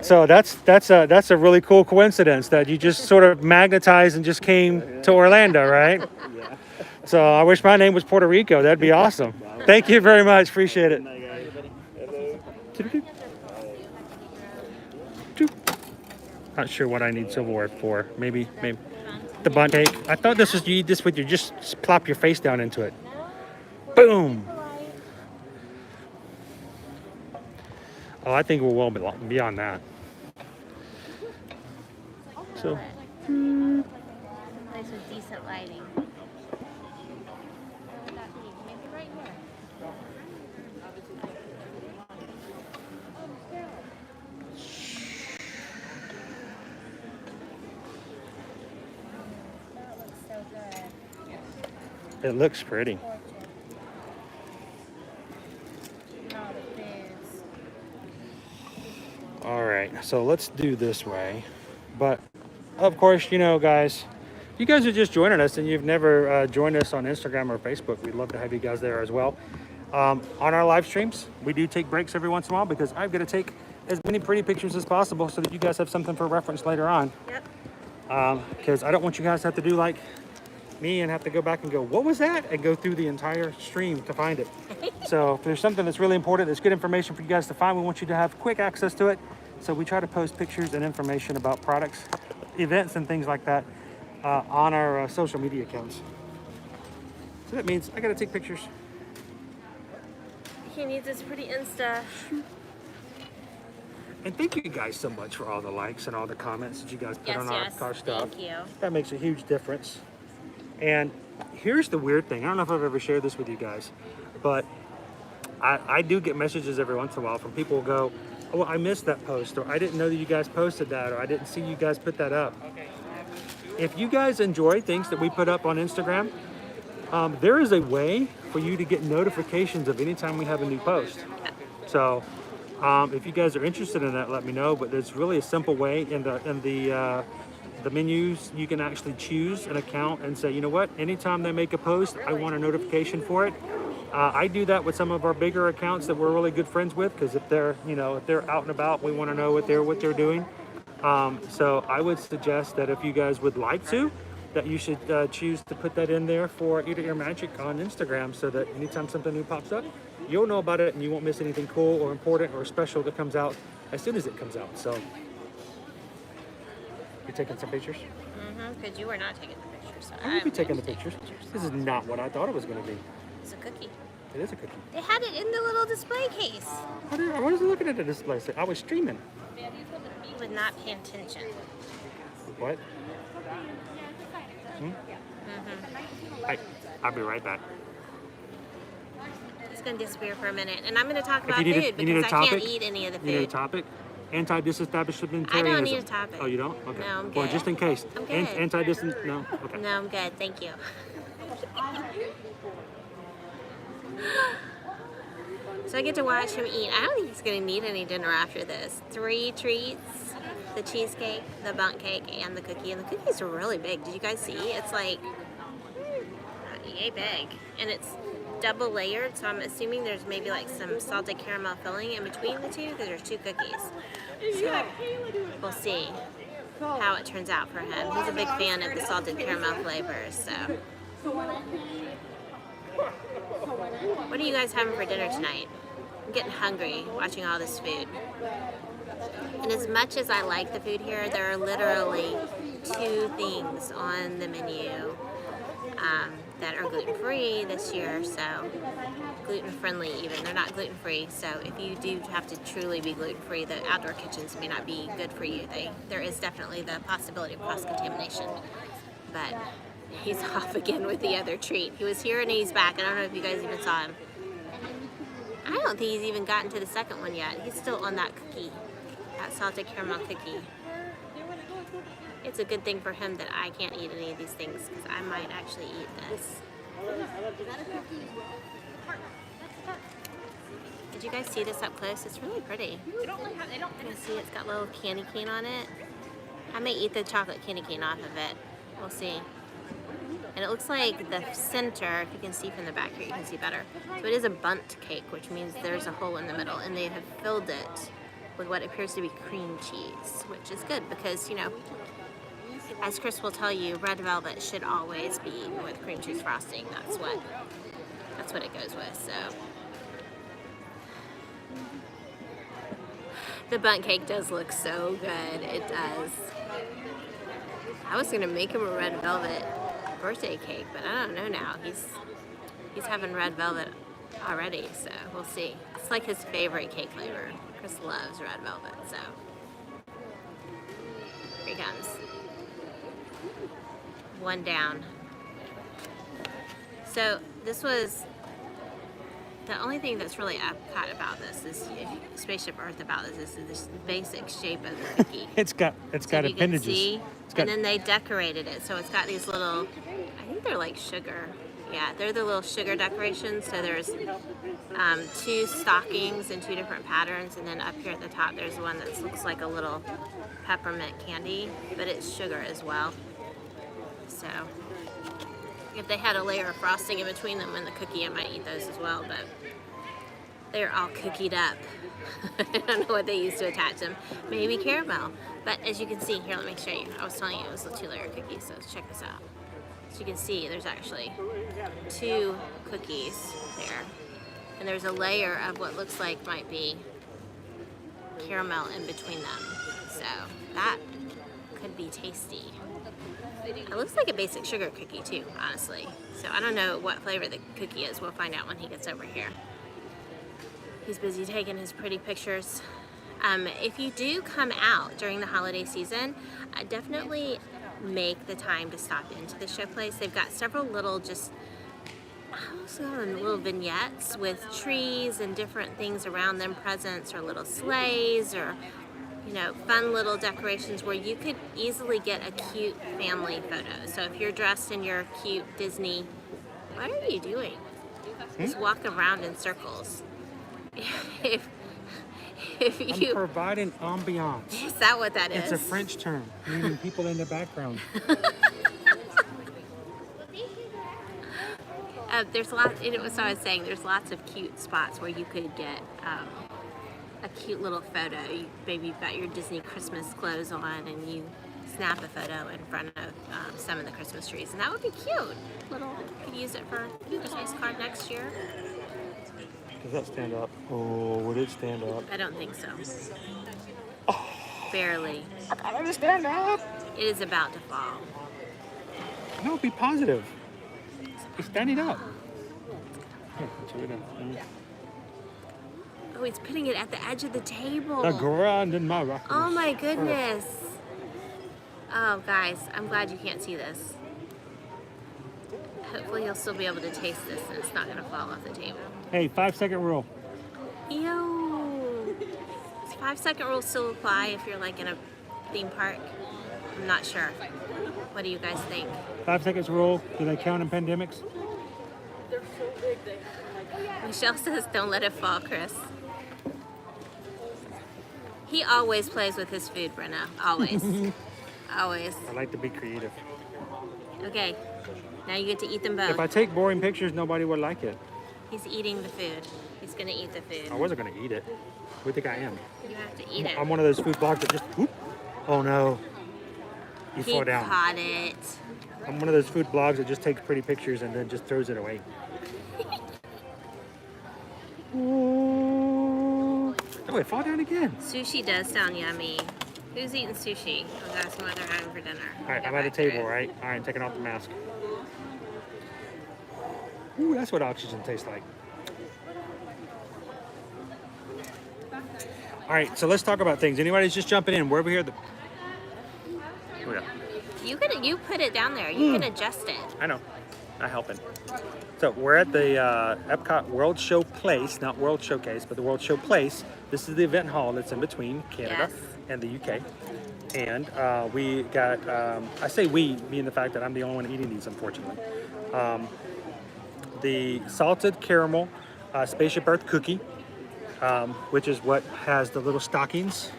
So that's a really cool coincidence that you just sort of magnetized and just came to Orlando, right? Yeah. So I wish my name was Puerto Rico. That'd be awesome. Thank you very much. Appreciate it. Not sure what I need silverware for. Maybe the bundt cake. I thought this was you eat this with your just plop your face down into it. Boom. Oh, I think we're well beyond that. So. Place with decent lighting. Where would that be? Maybe right here. That looks so good. It looks pretty. All right, so let's do this way. But of course, you know, guys, if you guys are just joining us and you've never joined us on Instagram or Facebook, we'd love to have you guys there as well. On our live streams, we do take breaks every once in a while because I've got to take as many pretty pictures as possible so that you guys have something for reference later on. Yep. Because I don't want you guys to have to do like me and have to go back and go, what was that? And go through the entire stream to find it. So if there's something that's really important, that's good information for you guys to find, we want you to have quick access to it. So we try to post pictures and information about products, events, and things like that on our social media accounts. So that means I got to take pictures. He needs his pretty Insta. And thank you guys so much for all the likes and all the comments that you guys put on our stuff. Thank you. That makes a huge difference. And here's the weird thing. I don't know if I've ever shared this with you guys, but I do get messages every once in a while from people who go, oh, I missed that post, or I didn't know that you guys posted that, or I didn't see you guys put that up. If you guys enjoy things that we put up on Instagram, there is a way for you to get notifications of any time we have a new post. So if you guys are interested in that, let me know. But there's really a simple way in the menus. You can actually choose an account and say, you know what, anytime they make a post, I want a notification for it. I do that with some of our bigger accounts that we're really good friends with, because if they're out and about, we want to know what they're doing. So I would suggest that if you guys would like to, that you should choose to put that in there for Eat at Your Magic on Instagram, so that anytime something new pops up, you'll know about it and you won't miss anything cool or important or special that comes out as soon as it comes out. So you're taking some pictures? Because you were not taking the pictures. So I will be taking the pictures. This is not what I thought it was going to be. It's a cookie. It is a cookie. They had it in the little display case. I was looking at the display. I was streaming. You would not pay attention. What? I'll be right back. It's going to disappear for a minute. And I'm going to talk If about you need food because I can't eat any of the food. You need a topic? Anti-disestablishmentarianism. I don't need a topic. Oh, you don't? Okay. No, I'm good. Well, just in case. I'm good. No? Okay. No, I'm good. Thank you. So I get to watch him eat. I don't think he's going to need any dinner after this. 3 treats, the cheesecake, the bundt cake, and the cookie. And the cookies are really big. Did you guys see? It's like yay big. And it's double layered, so I'm assuming there's maybe like some salted caramel filling in between the two, because there's 2 cookies. So we'll see how it turns out for him. He's a big fan of the salted caramel flavors, so. What are you guys having for dinner tonight? I'm getting hungry watching all this food. And as much as I like the food here, there are literally 2 things on the menu that are gluten-free this year, so gluten-friendly even. They're not gluten-free, so if you do have to truly be gluten-free, the outdoor kitchens may not be good for you. There is definitely the possibility of cross-contamination. But he's off again with the other treat. He was here and he's back. I don't know if you guys even saw him. I don't think he's even gotten to the second one yet. He's still on that cookie, that salted caramel cookie. It's a good thing for him that I can't eat any of these things because I might actually eat this. Did you guys see this up close? It's really pretty. You can see it's got a little candy cane on it. I may eat the chocolate candy cane off of it. We'll see. And it looks like the center, if you can see from the back here, you can see better. So it is a bundt cake, which means there's a hole in the middle, and they have filled it with what appears to be cream cheese, which is good because, you know, as Chris will tell you, red velvet should always be eaten with cream cheese frosting. That's what it goes with. So the bundt cake does look so good. It does. I was gonna make him a red velvet birthday cake, but I don't know now. He's having red velvet already, so we'll see. It's like his favorite cake flavor. Chris loves red velvet, so here he comes. One down. So this was the only thing that's really Epcot about this is Spaceship Earth about this is this basic shape of the cookie. It's got appendages. See, and then they decorated it, so it's got these little, I think they're like sugar. Yeah, they're the little sugar decorations. So there's 2 stockings in 2 different patterns, and then up here at the top there's one that looks like a little peppermint candy, but it's sugar as well. So if they had a layer of frosting in between them and the cookie, I might eat those as well, but they're all cookied up. I don't know what they used to attach them. Maybe caramel. But as you can see, here, let me show you. I was telling you it was a 2-layer cookie, so let's check this out. As you can see, there's actually 2 cookies there. And there's a layer of what looks like might be caramel in between them. So that could be tasty. It looks like a basic sugar cookie too, honestly. So I don't know what flavor the cookie is. We'll find out when he gets over here. He's busy taking his pretty pictures. If you do come out during the holiday season, definitely make the time to stop into the show place. They've got several little little vignettes with trees and different things around them, presents or little sleighs or, you know, fun little decorations where you could easily get a cute family photo. So if you're dressed in your cute Disney, what are you doing? Just walking around in circles. If you... I'm providing ambiance. Is that what that is? It's a French term, meaning people in the background. There's lots, so I was saying, there's lots of cute spots where you could get a cute little photo. Maybe you've got your Disney Christmas clothes on and you snap a photo in front of some of the Christmas trees, and that would be cute. You could use it for a Christmas card next year. Does that stand up? Oh, would it stand up? I don't think so. Oh. Barely. I gotta stand up. It is about to fall. No, be positive. He's standing up. Oh, he's putting it at the edge of the table. The ground in my rock. Oh my goodness. Oh, guys, I'm glad you can't see this. Hopefully you'll still be able to taste this and it's not going to fall off the table. Hey, 5-second rule. Ew. Does 5-second rule still apply if you're like in a theme park? I'm not sure. What do you guys think? 5 seconds rule. Do they count in pandemics? They're so big. Michelle says, don't let it fall, Chris. He always plays with his food, Brenna. Always. Always. I like to be creative. Okay. Now you get to eat them both. If I take boring pictures, nobody would like it. He's eating the food. He's going to eat the food. I wasn't going to eat it. Who do you think I am? You have to eat it. I'm one of those food blogs that just, whoop. Oh no. You fall down. He caught it. I'm one of those food blogs that just takes pretty pictures and then just throws it away. Oh, it fall down again. Sushi does sound yummy. Who's eating sushi? I was asking what they're having for dinner. All right, I'm at the table, right? All right, I'm taking off the mask. Ooh, that's what oxygen tastes like. All right, so let's talk about things. Anybody's just jumping in? We're over here. Oh, yeah. You put it down there. You can adjust it. I know. I'm helping. So we're at the Epcot World Show Place, not World Showcase, but the World Show Place. This is the event hall that's in between Canada and the UK. And we got, I say we, being the fact that I'm the only one eating these, unfortunately. The salted caramel Spaceship Earth cookie, which is what has the little stockings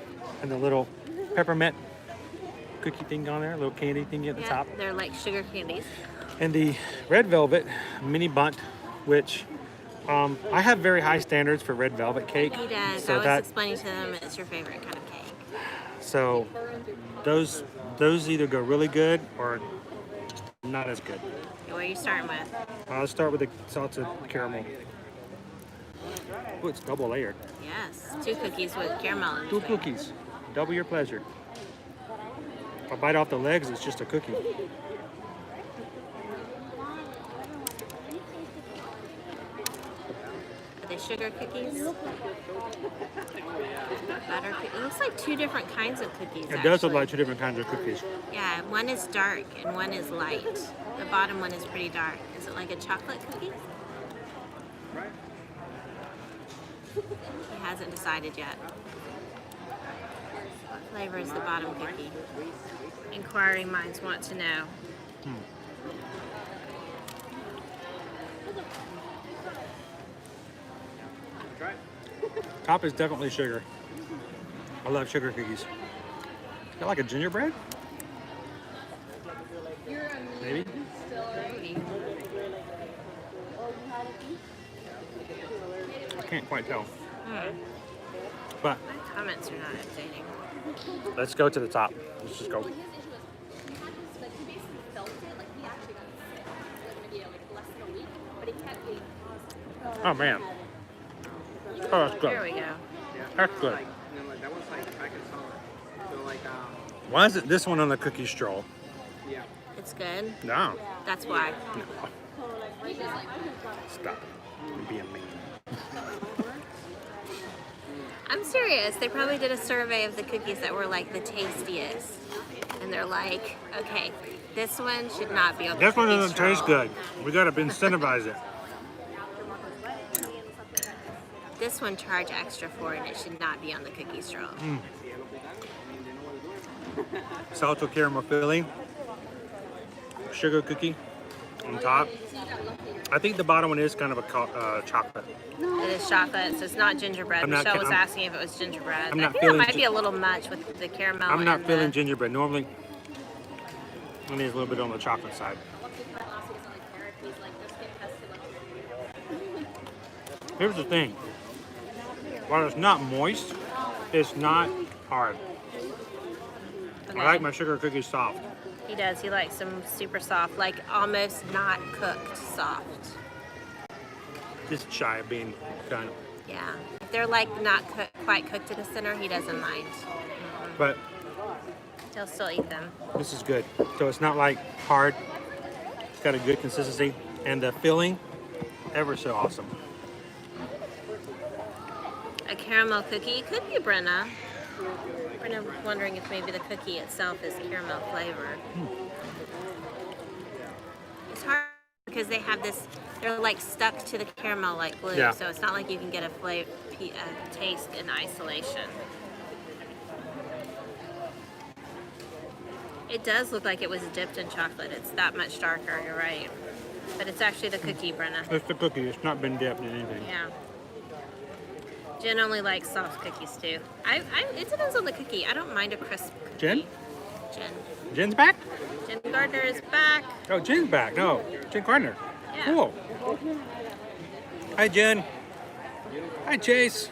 and the little peppermint cookie thing on there, a little candy thing at the top. They're like sugar candies. And the red velvet mini bunt, which I have very high standards for red velvet cake. He does. So I was explaining to them it's your favorite kind of cake. So those either go really good or not as good. What are you starting with? I'll start with the salted caramel. Oh, it's double layered. Yes, 2 cookies with caramel in 2 between. cookies. Double your pleasure. If I bite off the legs, it's just a cookie. Are they sugar cookies? Butter cookies? It looks like 2 different kinds of cookies. It does look like 2 different kinds of cookies. Yeah, one is dark and one is light. The bottom one is pretty dark. Is it like a chocolate cookie? He hasn't decided yet. What flavor is the bottom cookie? Inquiring minds want to know. Top is definitely sugar. I love sugar cookies. Got like a gingerbread? Maybe? I can't quite tell. But My comments are not updating. let's go to the top. Let's just go. Oh man. Oh, that's good. There we go. That's good. That was like back in summer. So like Why isn't this one on the cookie stroll? yeah. It's good. No. That's why. Stop. You're being mean. I'm serious. They probably did a survey of the cookies that were like the tastiest. And they're like, okay, this one should not be on the This one cookie doesn't stroll. taste good. We gotta incentivize it. This one charge extra for it. It should not be on the cookie stroll. Salted caramel filling. Sugar cookie on top. I think the bottom one is kind of a chocolate. It is chocolate, so it's not gingerbread. I'm not- Michelle was I'm- asking if it was gingerbread. I'm I not think that feeling might be a little much with the caramel. I'm not and feeling the, gingerbread. Normally, it is a little bit on the chocolate side. Here's the thing. While it's not moist, it's not hard. Okay. I like my sugar cookies soft. He does. He likes them super soft, like almost not cooked soft. Just shy of being done. Yeah. If they're like not quite cooked to the center, he doesn't mind. But He'll still eat them. this is good. So it's not like hard. It's got a good consistency. And the filling, ever so awesome. A caramel cookie. Could be Brenna. Brenna wondering if maybe the cookie itself is caramel flavored. It's hard because they have this, they're like stuck to the caramel like glue. Yeah. So it's not like you can get a taste in isolation. It does look like it was dipped in chocolate. It's that much darker, you're right. But it's actually the cookie, Brenna. It's the cookie. It's not been dipped in anything. Yeah. Jen only likes soft cookies too. It depends on the cookie. I don't mind a crisp cookie. Jen? Jen. Jen's back? Jen Gardner is back. Oh, Jen's back. No, Jen Gardner. Yeah. Cool. Hi, Jen. Hi, Chase.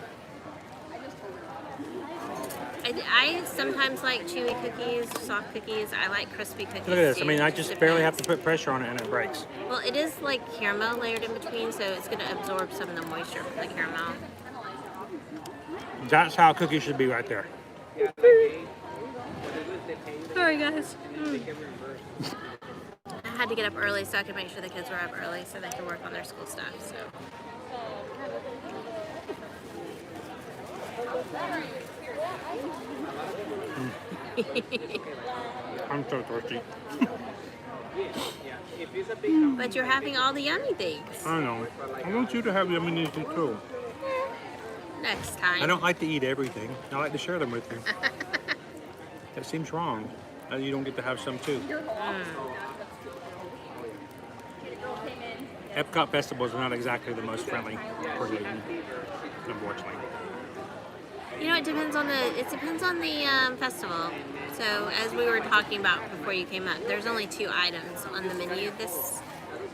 I sometimes like chewy cookies, soft cookies. I like crispy cookies. Look at this. too. I mean, I It just barely have depends. to put pressure on it and it breaks. Well, it is like caramel layered in between, so it's going to absorb some of the moisture from the caramel. That's how cookies should be right there. Sorry, guys. had to get up early so I could make sure the kids were up early so they could work on their school stuff. So. I'm so thirsty. But you're having all the yummy things. I know. I want you to have yummy things too. Next time. I don't like to eat everything. I like to share them with you. That seems wrong. You don't get to have some too. Epcot festivals are not exactly the most friendly for gluten, unfortunately. You know, it depends on the festival. So as we were talking about before you came up, there's only 2 items on the menu this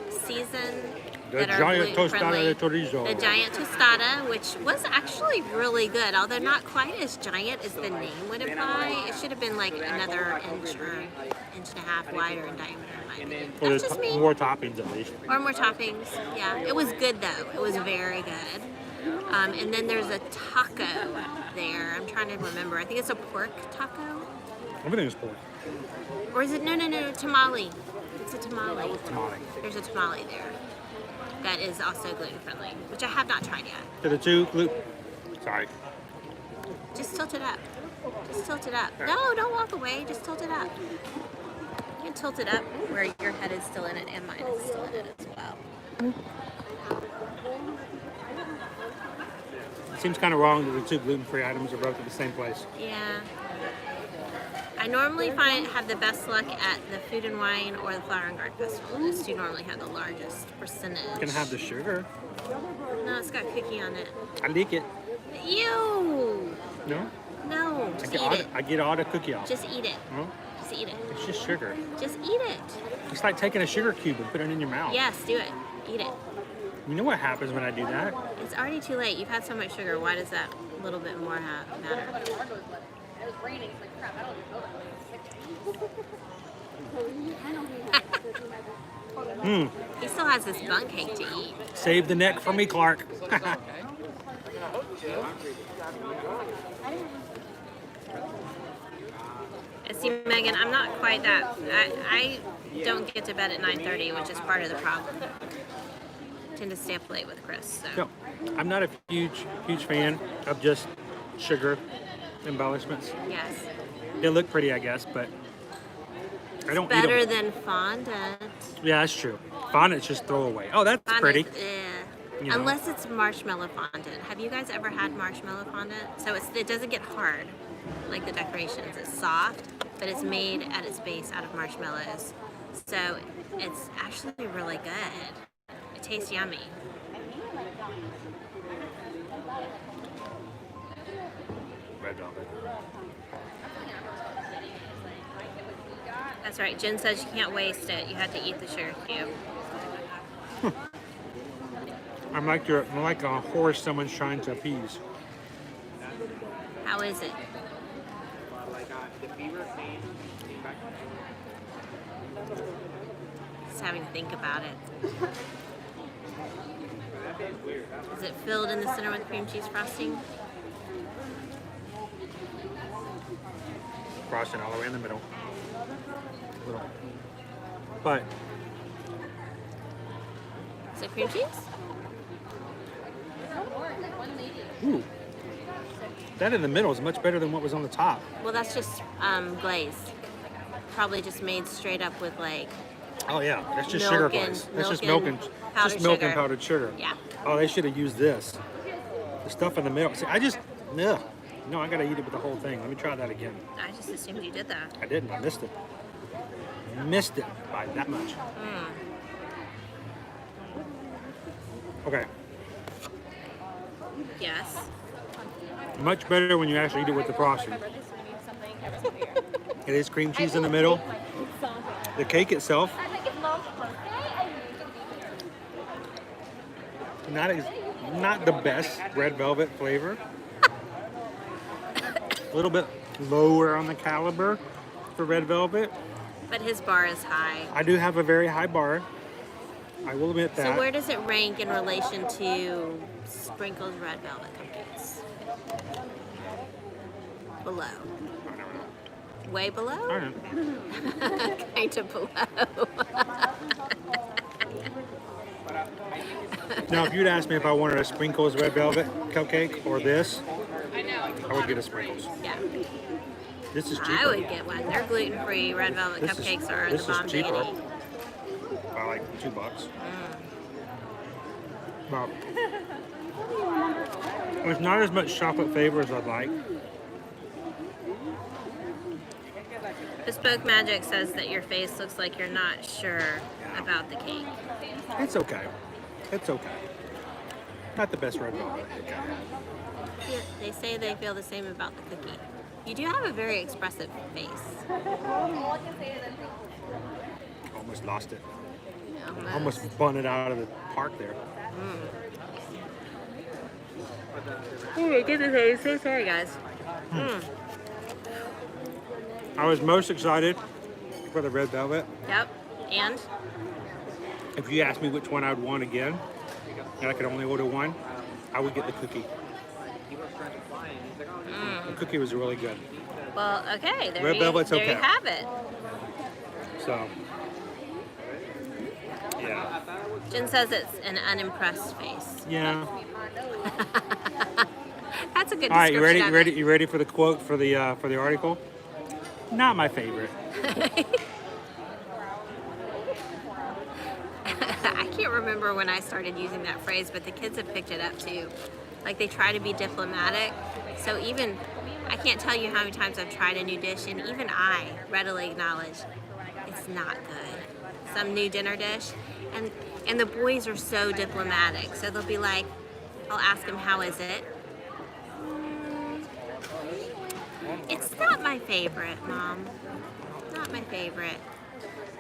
season The that are giant gluten-friendly. tostada de chorizo. The giant tostada, which was actually really good, although not quite as giant as the name would imply. It should have been like another inch or inch and a half wider in diameter, in my opinion. Or That's just me. more toppings at least. Or more toppings. Yeah, it was good though. It was very good. And then there's a taco there. I'm trying to remember. I think it's a pork taco. Everything is pork. Or is it? No, tamale. It's a tamale. Tamale. There's a tamale there that is also gluten friendly, which I have not tried yet. To the 2 gluten. Sorry. Just tilt it up. Just tilt it up. No, don't walk away. Just tilt it up. You can tilt it up where your head is still in it and mine is still in it as well. It seems kind of wrong that the 2 gluten-free items are both at the same place. Yeah. I normally have the best luck at the Food and Wine or the Flower and Garden Festival. Those 2 normally have the largest percentage. It's gonna have the sugar. No, it's got cookie on it. I like it. Ew! No? No, just eat it. I get all the cookie off. Just eat it. No? Just eat it. It's just sugar. Just eat it. It's like taking a sugar cube and putting it in your mouth. Yes, do it. Eat it. You know what happens when I do that? It's already too late. You've had so much sugar. Why does that little bit more matter? It was raining, so like crap, I don't even know that. He still has this bun cake to eat. Save the neck for me, Clark. See, Megan, I'm not quite that. I don't get to bed at 9:30, which is part of the problem. I tend to stay up late with Chris. So. No, I'm not a huge fan of just sugar embellishments. Yes. They look pretty, I guess, but I don't eat Better them. than fondant. Yeah, that's true. Fondant's just throwaway. Oh, that's pretty. You know. Unless it's marshmallow fondant. Have you guys ever had marshmallow fondant? So it doesn't get hard like the decorations. It's soft, but it's made at its base out of marshmallows. So it's actually really good. It tastes yummy. Red velvet. That's right. Jen says you can't waste it. You have to eat the sugar cube. I'm like a horse someone's trying to appease. How is it? Just having to think about it. Is it filled in the center with cream cheese frosting? Frosting all the way in the middle. Little. But Is it cream cheese? ooh, that in the middle is much better than what was on the top. Well, that's just glaze. Probably just made straight up with like. Oh yeah, that's just Milk sugar and- glaze. That's just milk milk and and powdered just milk and sugar. powdered sugar. Yeah. Oh, they should have used this. The stuff in the middle. See, no, I gotta eat it with the whole thing. Let me try that again. I just assumed you did that. I didn't. I missed it. Missed it by that much. Okay. Yes. Much better when you actually eat it with the frosting. It is cream cheese in the middle. The cake itself, not the best red velvet flavor. A little bit lower on the caliber for red velvet. But his bar is high. I do have a very high bar. I will admit that. So where does it rank in relation to Sprinkles red velvet cupcakes? Below. Way below? I don't know. Kind of below. Now, if you'd asked me if I wanted a sprinkles red velvet cupcake or this, I would get a sprinkles. Yeah. This is cheaper. I would get one. They're gluten-free. Red velvet cupcakes are the bomb diggity. By like $2. Well, it's not as much chocolate flavor as I'd like. Bespoke Magic says that your face looks like you're not sure about the cake. It's okay. It's okay. Not the best red velvet cake I had. Yeah, they say they feel the same about the cookie. You do have a very expressive face. Almost lost it. Almost. Almost spun it out of the park there. Oh my goodness, I'm so sorry, guys. I was most excited for the red velvet. Yep. And? If you asked me which one I'd want again, and I could only order one, I would get the cookie. The cookie was really good. Well, okay. There, Red velvet's there okay. you have it. So, yeah. Jen says it's an unimpressed face. Yeah. That's a good description. All right, you ready? of You ready? it. You ready for the quote for the article? Not my favorite. I can't remember when I started using that phrase, but the kids have picked it up too. Like they try to be diplomatic. So even, I can't tell you how many times I've tried a new dish, and even I readily acknowledge it's not good. Some new dinner dish, and the boys are so diplomatic. So they'll be like, I'll ask them, how is it? It's not my favorite, Mom. Not my favorite.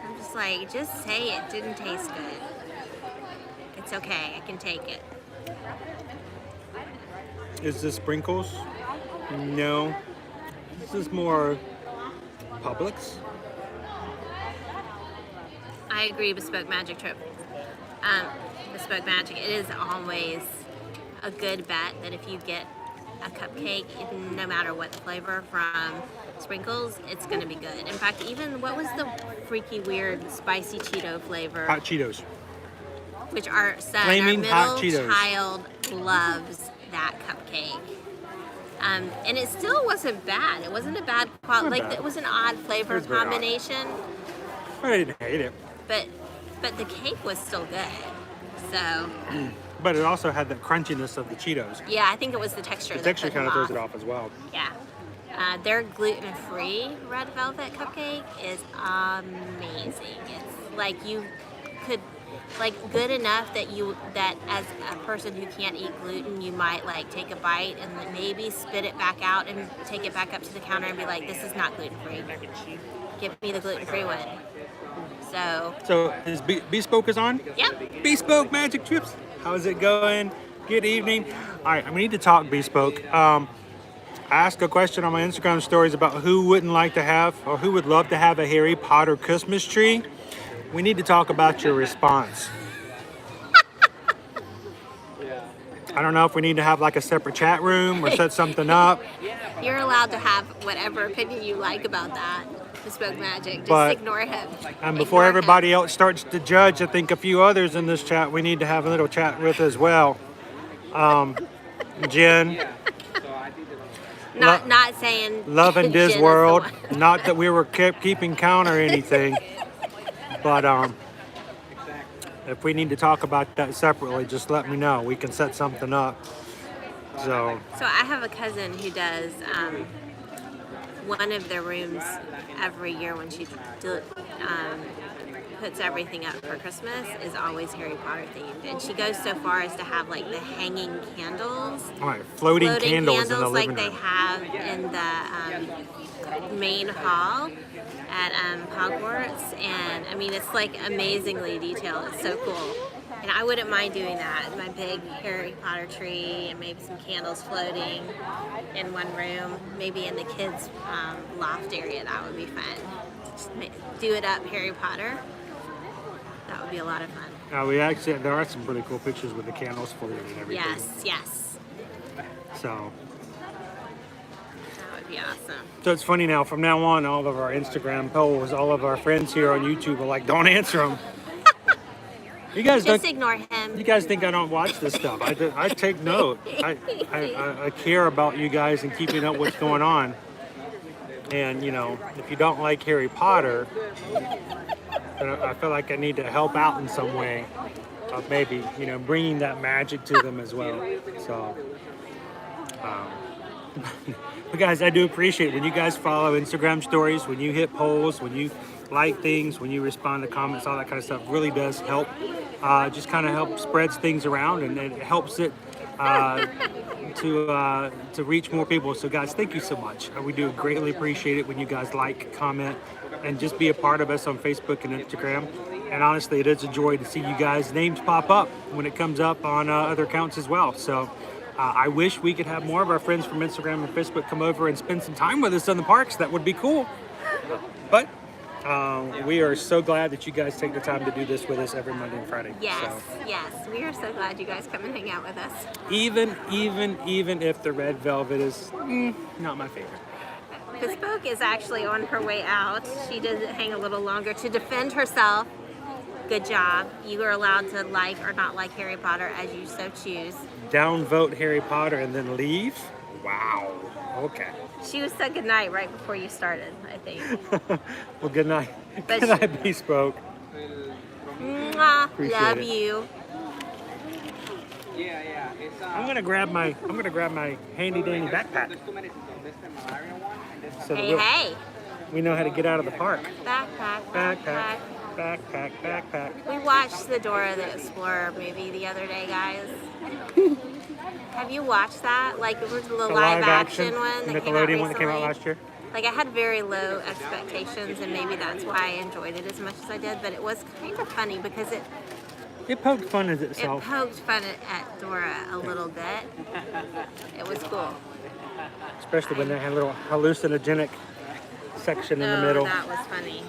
I'm just like, just say it didn't taste good. It's okay, I can take it. Is this sprinkles? No. This is more Publix. I agree, Bespoke Magic trip. Bespoke Magic, it is always a good bet that if you get a cupcake, no matter what the flavor from Sprinkles, it's gonna be good. In fact, even, what was the freaky weird spicy Cheeto flavor? Hot Cheetos. Which our son, Flaming our hot middle Cheetos. child loves that cupcake. And it still wasn't bad. It wasn't a bad quality. Not Like, bad. it was an odd flavor It was very odd. combination, I didn't hate it. but the cake was still good. So, But it also had the crunchiness of the Cheetos. yeah, I think it was the texture. The that texture put kind of him throws it off as well. Yeah. Their gluten-free red velvet cupcake is amazing. It's like you could, like, good enough that as a person who can't eat gluten, you might like take a bite and then maybe spit it back out and take it back up to the counter and be like, this is not gluten-free. Give me the gluten-free one. So is Bespoke is on? Yep. Bespoke Magic Trips. How's it going? Good evening. All right, we need to talk Bespoke. I asked a question on my Instagram stories about who wouldn't like to have or who would love to have a Harry Potter Christmas tree. We need to talk about your response. I don't know if we need to have like a separate chat room or set something up. You're allowed to have whatever opinion you like about that. Bespoke Magic. Just But- ignore him. And before Ignore everybody else starts to judge, I think a few others in this chat we need to have a little chat with as well. Jen, Not saying loving Jen is Diz the World. one. Not that we were keeping count or anything, but if we need to talk about that separately, just let me know. We can set something up. So So I have a cousin who does one of their rooms every year when she puts everything up for Christmas is always Harry Potter themed, and she goes so far as to have like the hanging candles, all right, floating candles in the like living they room. have in the main hall at Hogwarts, and I mean it's like amazingly detailed. It's so cool. And I wouldn't mind doing that. My big Harry Potter tree and maybe some candles floating in one room, maybe in the kids' loft area. That would be fun. Just do it up Harry Potter. That would be a lot of fun. There are some pretty cool pictures with the candles floating and everything. Yes. So That would be awesome. it's funny now. From now on, all of our Instagram polls, all of our friends here on YouTube are like, "Don't answer them." You guys Just don't. ignore him. You guys think I don't watch this stuff? I take note. I care about you guys and keeping up what's going on. And you know, if you don't like Harry Potter, then I feel like I need to help out in some way of maybe, you know, bringing that magic to them as well. So, but guys, I do appreciate when you guys follow Instagram stories, when you hit polls, when you like things, when you respond to comments, all that kind of stuff really does help. Just kind of help spreads things around, and it helps it to reach more people. So guys, thank you so much. We do greatly appreciate it when you guys like, comment, and just be a part of us on Facebook and Instagram. And honestly, it is a joy to see you guys' names pop up when it comes up on other accounts as well. So I wish we could have more of our friends from Instagram and Facebook come over and spend some time with us in the parks. That would be cool. But we are so glad that you guys take the time to do this with us every Monday and Friday. Yes, yes. We are so glad you guys come and hang out with us. Even if the red velvet is not my favorite. Bespoke is actually on her way out. She did hang a little longer to defend herself. Good job. You are allowed to like or not like Harry Potter as you so choose. Downvote Harry Potter and then leave? Wow. Okay. She was said goodnight right before you started, I think. Well, good night. But Good night, Bespoke. Mwah, Appreciate love it. you. I'm gonna grab my handy dandy backpack. So that Hey. we know how to get out of the park. Backpack. Backpack. We watched the Dora the Explorer movie the other day, guys. Have you watched that? Like, it was the live action one the that came out Nickelodeon one that came out recently? last year. Like, I had very low expectations, and maybe that's why I enjoyed it as much as I did. But it was kind of funny because It poked fun at itself. it poked fun at Dora a little bit. It was cool. Especially when they had a little hallucinogenic section in the middle. That was funny.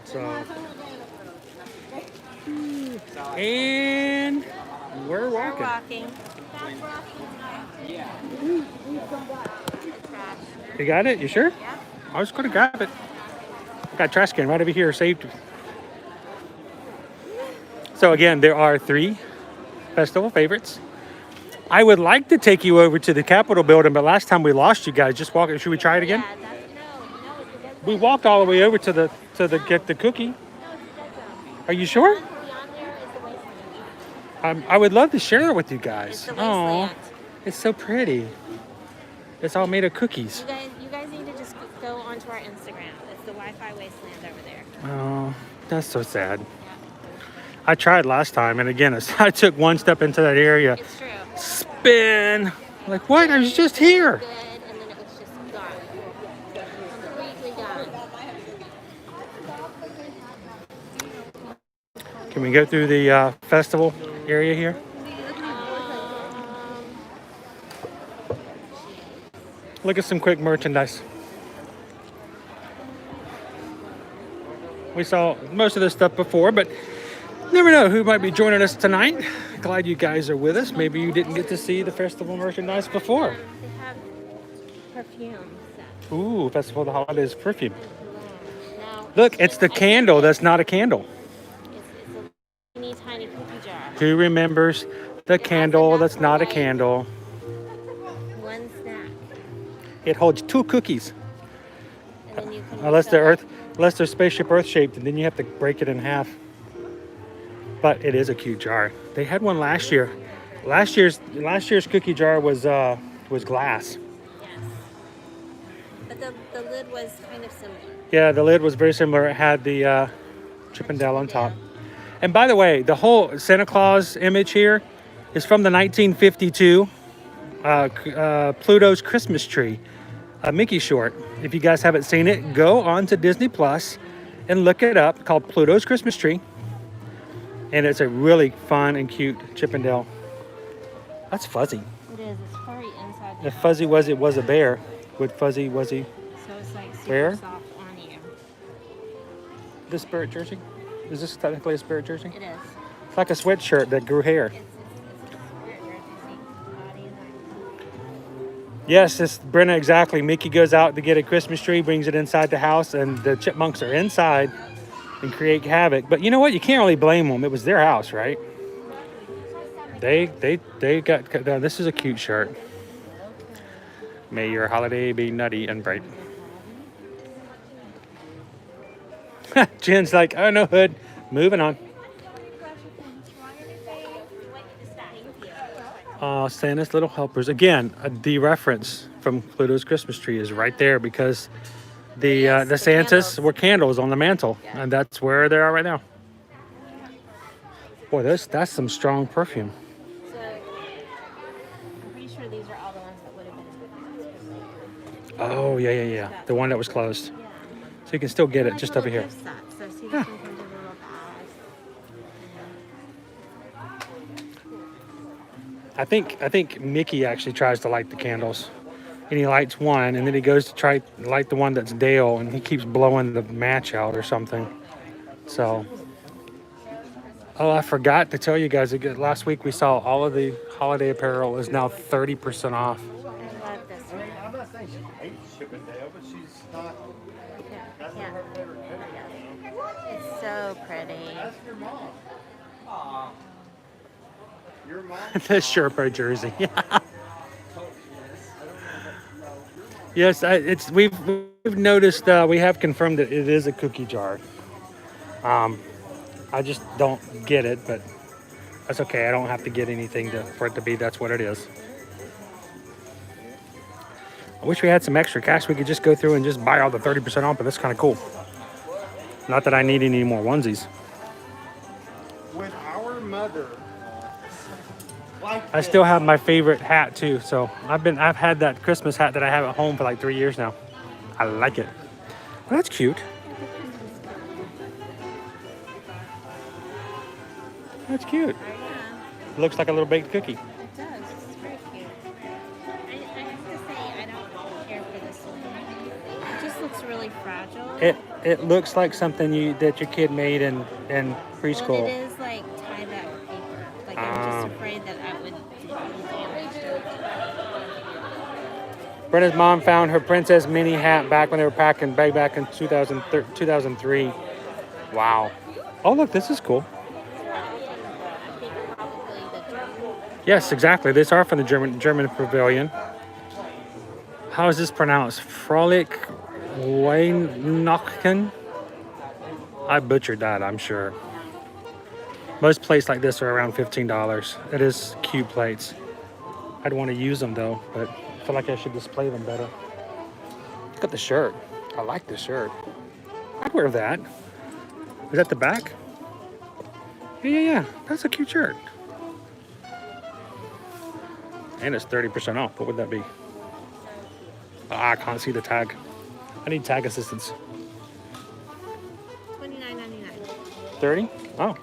So, and we're walking. We're walking. You got it? You sure? Yeah. I was going to grab it. Got a trash can right over here saved. So again, there are 3 festival favorites. I would like to take you over to the Capitol building, but last time we lost you guys. Just walking. Should we try it again? We walked all the way over to get the cookie. Are you sure? I would love to share it with you guys. Oh, it's so pretty. It's all made of cookies. You guys need to just go onto our Instagram. It's the Wi-Fi wasteland over there. Oh, that's so sad. I tried last time, and again, I took one step into that area. It's true. Spin. Like, what? I was just here. Good, and then it was just gone. Completely gone. Can we go through the festival area here? Look at some quick merchandise. We saw most of this stuff before, but never know who might be joining us tonight. Glad you guys are with us. Maybe you didn't get to see the festival merchandise before. They have perfume. Ooh, Festival of the Holidays perfume. Look, it's the candle that's not a candle. It's a teeny tiny cookie jar. Who remembers the candle that's not a candle? One snack. It holds 2 cookies. And then you can Unless they're spaceship Earth shaped, and then you have to break it in half. But it is a cute jar. They had one last year. Last year's cookie jar was glass. Yes. But the lid was kind of similar. Yeah, the lid was very similar. It had the Chippendale on top. And by the way, the whole Santa Claus image here is from the 1952 Pluto's Christmas Tree, a Mickey short. If you guys haven't seen it, go on to Disney Plus and look it up, called Pluto's Christmas Tree. And it's a really fun and cute Chippendale. That's Fuzzy. It is. It's furry inside. If Fuzzy was a bear, would Fuzzy was he? So it's like super Where? soft on you. The Spirit jersey? Is this technically a Spirit jersey? It is. It's like a sweatshirt that grew hair. Yes, it's Brenna, exactly. Mickey goes out to get a Christmas tree, brings it inside the house, and the chipmunks are inside. and create havoc. But you know what? You can't really blame them. It was their house, right? They got. This is a cute shirt. May your holiday be nutty and bright. Jen's like, oh no, hood. Moving on. Santa's Little Helpers. Again, the reference from Pluto's Christmas tree is right there because the Santas were candles on the mantle, and that's where they are right now. Boy, that's some strong perfume. So, I'm pretty sure these are all the ones that would have been. Oh yeah. The one that was closed. So you can still get it just over here. So see, this Yeah. one comes in a little bag. I think Mickey actually tries to light the candles, and he lights one, and then he goes to try to light the one that's Dale, and he keeps blowing the match out or something. So, oh, I forgot to tell you guys. Last week we saw all of the holiday apparel is now 30% off. I love this one. I'm not saying she hates shipping Dale, but she's not. Yeah. It's so pretty. Ask your mom. Aw. Your mom? The Sherpa jersey. Yes, we've noticed. We have confirmed that it is a cookie jar. I just don't get it, but that's okay. I don't have to get anything for it to be. That's what it is. I wish we had some extra cash. We could just go through and just buy all the 30% off, but that's kind of cool. Not that I need any more onesies. With our mother. I still have my favorite hat too. So I've had that Christmas hat that I have at home for like 3 years now. I like it. Well, that's cute. That's cute. Looks like a little baked cookie. It does. It's very cute. I have to say, I don't care for this one. It just looks really fragile. It looks like something that your kid made in preschool. Well, it is like tie-back paper. Like I'm just afraid that I would do damage to it. Brenna's mom found her Princess Mini hat back when they were packing back in 2003. Wow. Oh, look, this is cool. Yes, exactly. These are from the German pavilion. How is this pronounced? Frolic Weihnachten? I butchered that, I'm sure. Most plates like this are around $15. It is cute plates. I'd want to use them though, but I feel like I should display them better. Look at the shirt. I like the shirt. I'd wear that. Is that the back? Yeah. That's a cute shirt. And it's 30% off. What would that be? I can't see the tag. I need tag assistance. $29.99. 30? Oh.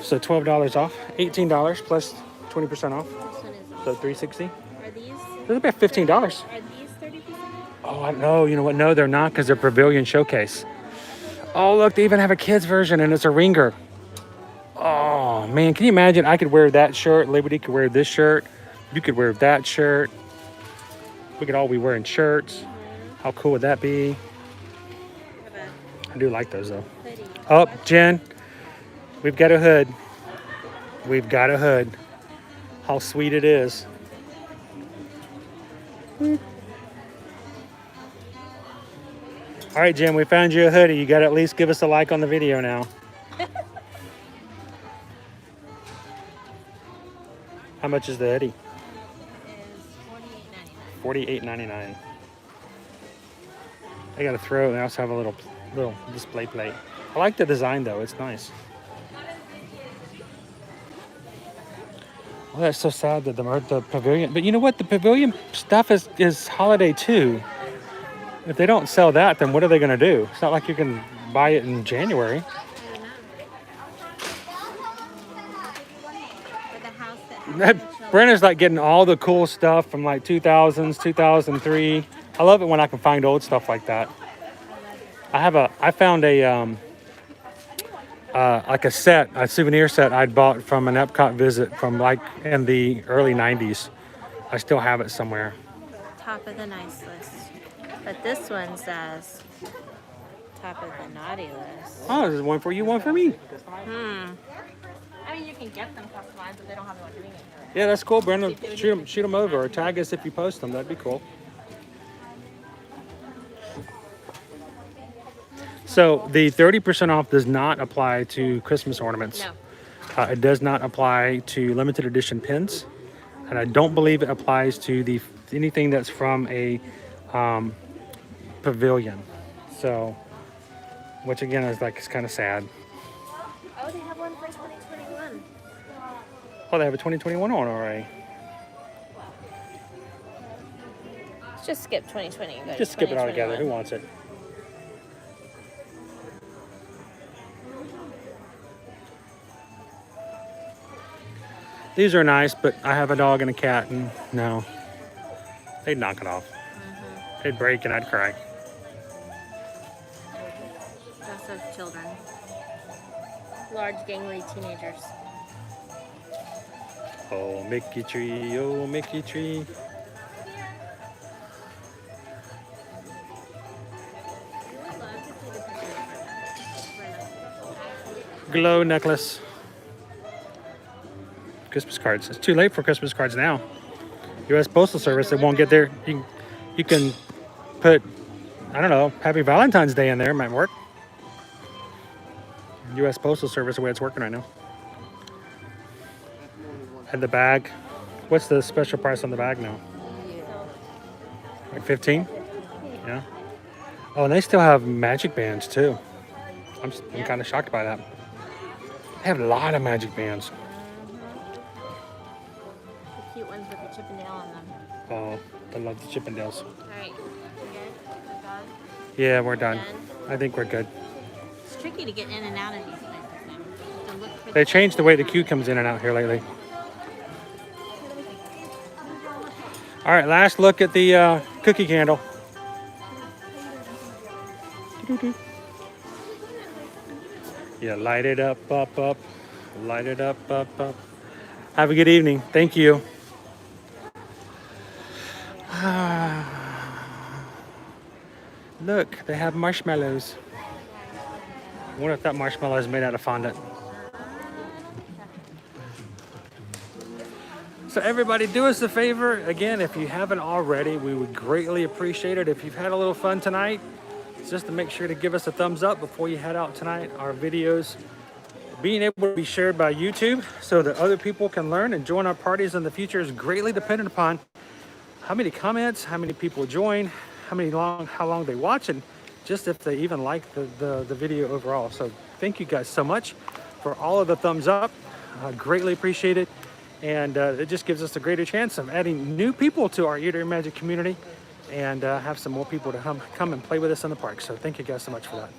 So $12 off. $18 plus 20% off. So $360. Are these? They're about $15. Are these 30%? Oh, I know. You know what? No, they're not because they're Pavilion Showcase. Oh, look. They even have a kids version and it's a ringer. Oh, man. Can you imagine? I could wear that shirt. Liberty could wear this shirt. You could wear that shirt. We could all be wearing shirts. How cool would that be? I do like those, though. Oh, Jen. We've got a hood. We've got a hood. How sweet it is. All right, Jen, we found you a hoodie. You got to at least give us a like on the video now. How much is the hoodie? $48.99. I got to throw it. They also have a little display plate. I like the design though. It's nice. Well, that's so sad that the pavilion. But you know what? The pavilion stuff is holiday too. If they don't sell that, then what are they going to do? It's not like you can buy it in January. Brenna's like getting all the cool stuff from like 2000s, 2003. I love it when I can find old stuff like that. I found a like a souvenir set I'd bought from an Epcot visit from like in the early 90s. I still have it somewhere. Top of the nice list. But this one says top of the naughty list. Oh, there's one for you, one for me. I mean, you can get them customized, but they don't have anyone doing it here. Yeah, that's cool, Brandon. Shoot them over or tag us if you post them. That'd be cool. So the 30% off does not apply to Christmas ornaments. No. It does not apply to limited edition pins, and I don't believe it applies to anything that's from a pavilion. So, which again is like it's kind of sad. Oh, they have one for 2021. Oh, they have a 2021 on already. Let's just skip 2020. And go to Just skip it all together. 2021. Who wants it? These are nice, but I have a dog and a cat, and no, they'd knock it off. They'd break, and I'd cry. That says children. Large, gangly teenagers. Oh, Mickey tree, oh, Mickey tree. Glow necklace. Christmas cards. It's too late for Christmas cards now. U.S. Postal Service, it won't get there. You can put, I don't know, Happy Valentine's Day in there. It might work. U.S. Postal Service, the way it's working right now. And the bag. What's the special price on the bag now? Like 15? Yeah. Oh, and they still have magic bands too. I'm kind of shocked by that. They have a lot of magic bands. The cute ones with the Chippendale on them. Oh, I love the Chippendales. All right, we're good? We're done? Yeah, we're done. Done? I think we're good. It's tricky to get in and out of these places now. To look for They changed the way the queue comes in and out here lately. All right, last look at the cookie candle. Yeah, light it up, up. Light it up, up. Have a good evening. Thank you. Look, they have marshmallows. I wonder if that marshmallow is made out of fondant. So everybody, do us a favor. Again, if you haven't already, we would greatly appreciate it. If you've had a little fun tonight, just to make sure to give us a thumbs up before you head out tonight. Our videos being able to be shared by YouTube so that other people can learn and join our parties in the future is greatly dependent upon how many comments, how many people join, how long they watch, and just if they even like the video overall. So thank you guys so much for all of the thumbs up. Greatly appreciate it. And it just gives us a greater chance of adding new people to our Eat Your Magic community and have some more people to come and play with us in the park. So thank you guys so much for that.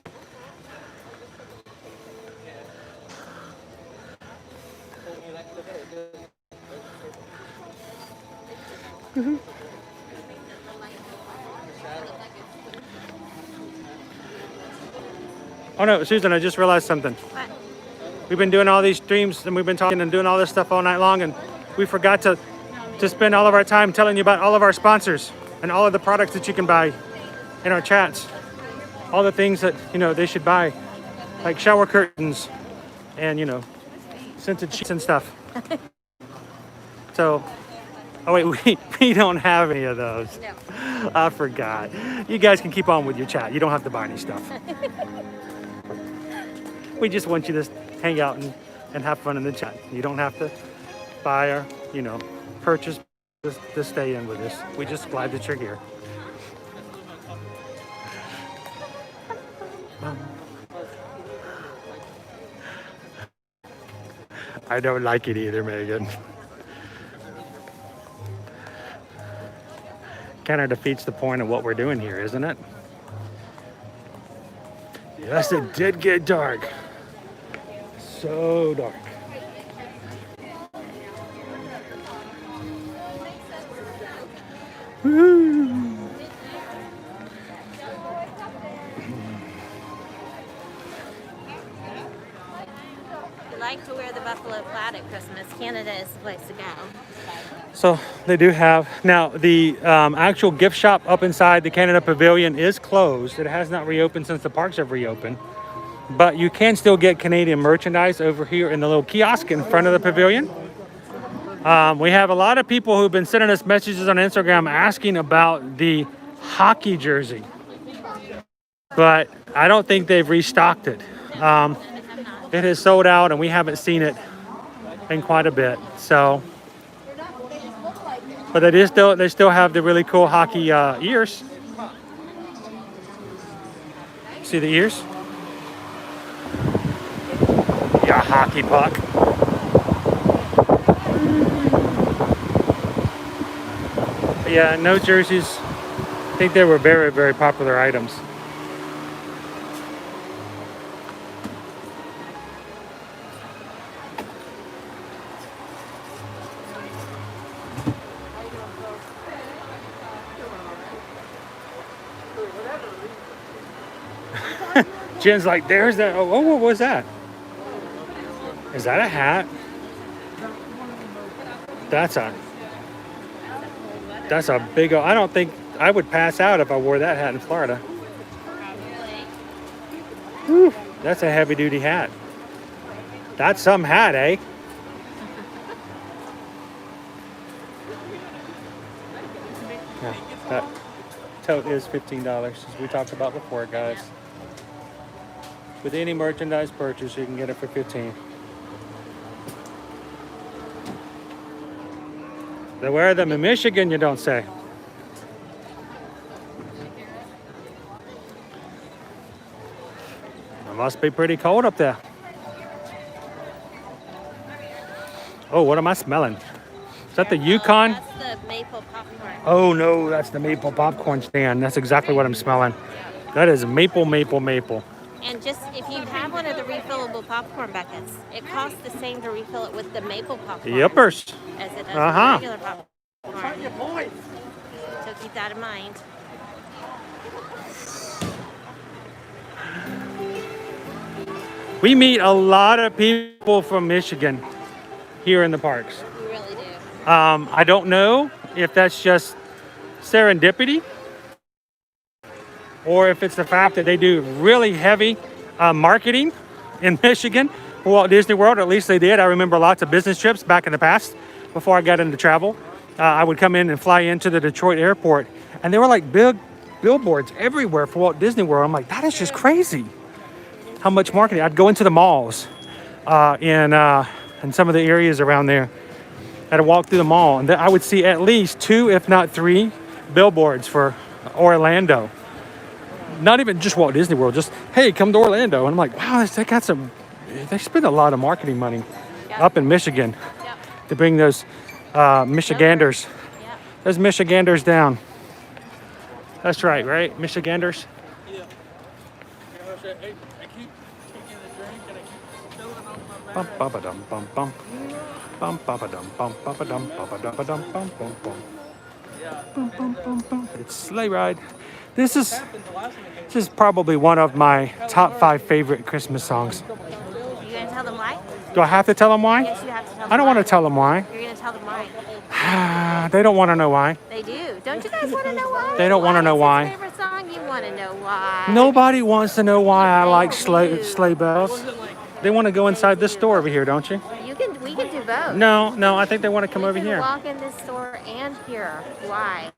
Oh no, Susan, I just realized something. What? We've been doing all these streams and we've been talking and doing all this stuff all night long, and we forgot to spend all of our time telling you about all of our sponsors and all of the products that you can buy in our chats. All the things that, they should buy, like shower curtains and, scented sheets and stuff. So, oh wait, we don't have any of those. No. I forgot. You guys can keep on with your chat. You don't have to buy any stuff. We just want you to hang out and have fun in the chat. You don't have to buy or, purchase to stay in with us. We just glad that you're here. I don't like it either, Megan. Kind of defeats the point of what we're doing here, isn't it? Yes, it did get dark. So dark. Woo. If you like to wear the buffalo plaid at Christmas, Canada is the place to go. So they do have, now the actual gift shop up inside the Canada Pavilion is closed. It has not reopened since the parks have reopened. But you can still get Canadian merchandise over here in the little kiosk in front of the pavilion. We have a lot of people who've been sending us messages on Instagram asking about the hockey jersey. But I don't think they've restocked it. It has sold out and we haven't seen it in quite a bit. So, but they still have the really cool hockey ears. See the ears? Yeah, hockey puck. But yeah, no jerseys. I think they were very, very popular items. Jen's like, there's that. Oh, what was that? Is that a hat? That's a big, I don't think I would pass out if I wore that hat in Florida. Whew, that's a heavy duty hat. That's some hat, eh? Yeah, that tote is $15, as we talked about before, guys. With any merchandise purchase, you can get it for $15. They wear them in Michigan, you don't say. It must be pretty cold up there. Oh, what am I smelling? Is that the Yukon? That's the maple popcorn. Oh no, that's the maple popcorn stand. That's exactly what I'm smelling. That is maple, maple, maple. And just if you have one of the refillable popcorn buckets, it costs the same to refill it with the maple popcorn. Yepers. As it does with regular popcorn. So keep that in mind. We meet a lot of people from Michigan here in the parks. We really do. I don't know if that's just serendipity or if it's the fact that they do really heavy marketing in Michigan for Walt Disney World. At least they did. I remember lots of business trips back in the past before I got into travel. I would come in and fly into the Detroit airport and there were like big billboards everywhere for Walt Disney World. I'm like, that is just crazy. How much marketing. I'd go into the malls in some of the areas around there. I'd walk through the mall and I would see at least 2, if not 3 billboards for Orlando. Not even just Walt Disney World, just, hey, come to Orlando. And I'm like, wow, they spend a lot of marketing money up in Michigan to bring those Michiganders. Those Michiganders down. That's right? Michiganders? Bum ba ba dum bum bum. Bum ba ba dum bum ba ba dum ba ba dum ba dum bum bum bum. Bum bum bum bum. It's Sleigh Ride. This is probably one of my top 5 favorite Christmas songs. You gonna tell them why? Do I have to tell them why? Yes, you have to tell them I don't want to tell them why. You're gonna tell them why. They don't want to know why. They do. Don't you guys want to know why? They don't want to know why. What's your favorite song? You want to know why. Nobody wants to know why I like sleigh bells. They want to go inside this store over here, don't you? We can do both. No, I think they want to come over here. Walk in this store and hear why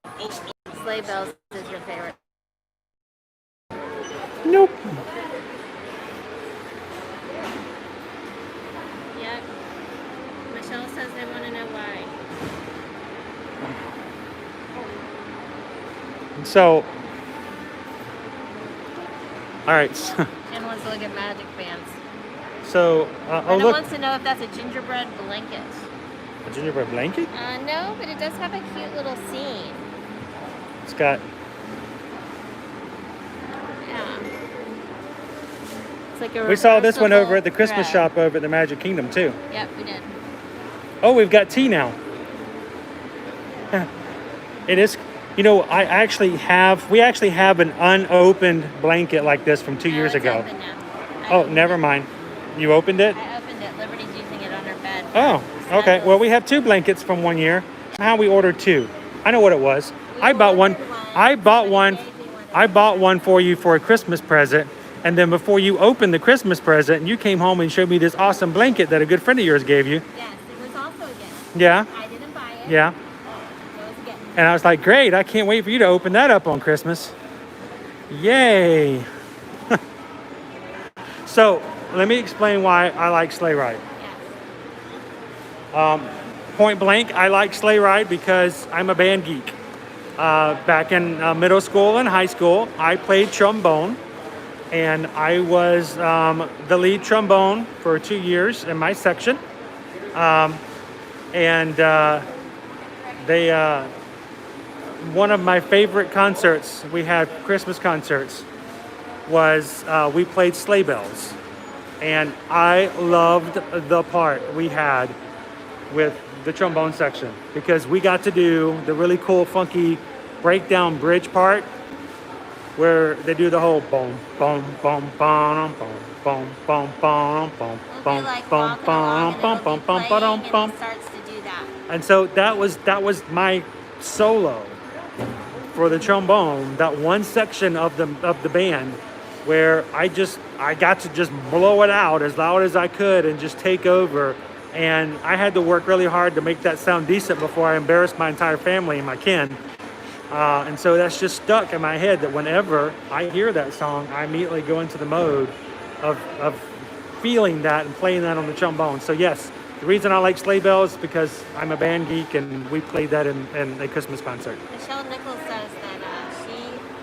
sleigh bells is your favorite. Nope. Yep. Michelle says they want to know why. So, all right. Jen wants to look at magic bands. So, Brenda look. wants to know if that's a gingerbread blanket. A gingerbread blanket? No, but it does have a cute little scene. It's got. Yeah. It's like a We saw this one over reversible at the Christmas thread. shop over at the Magic Kingdom too. Yep, we did. Oh, we've got tea now. It is. You know, we actually have an unopened blanket like this from 2 years it's ago. open now. Oh, never mind. You opened it? I opened it. Liberty's using it on her bed. Oh, okay. Well, we have 2 blankets from 1 year. somehow we ordered 2. I know what it was. I bought one. I bought one. I bought one for you for a Christmas present. And then before you opened the Christmas present, you came home and showed me this awesome blanket that a good friend of yours gave you. Yes, it was also a gift. Yeah. I didn't buy it. Yeah. It was a gift. And I was like, great, I can't wait for you to open that up on Christmas. Yay. So, let me explain why I like sleigh ride. Point blank, I like sleigh ride because I'm a band geek. Back in middle school and high school, I played trombone. And I was the lead trombone for 2 years in my section. One of my favorite concerts, we had Christmas concerts, was we played sleigh bells. And I loved the part we had with the trombone section because we got to do the really cool, funky breakdown bridge part where they do the whole boom, boom, boom, boom, boom, boom, boom, boom, boom, boom, boom, boom, boom, boom, boom, boom. And so that was my solo for the trombone. That one section of the band where I got to just blow it out as loud as I could and just take over. And I had to work really hard to make that sound decent before I embarrassed my entire family and my kin. And so that's just stuck in my head that whenever I hear that song, I immediately go into the mode of feeling that and playing that on the trombone. So yes, the reason I like sleigh bells is because I'm a band geek and we played that in a Christmas concert. Michelle Nichols says that she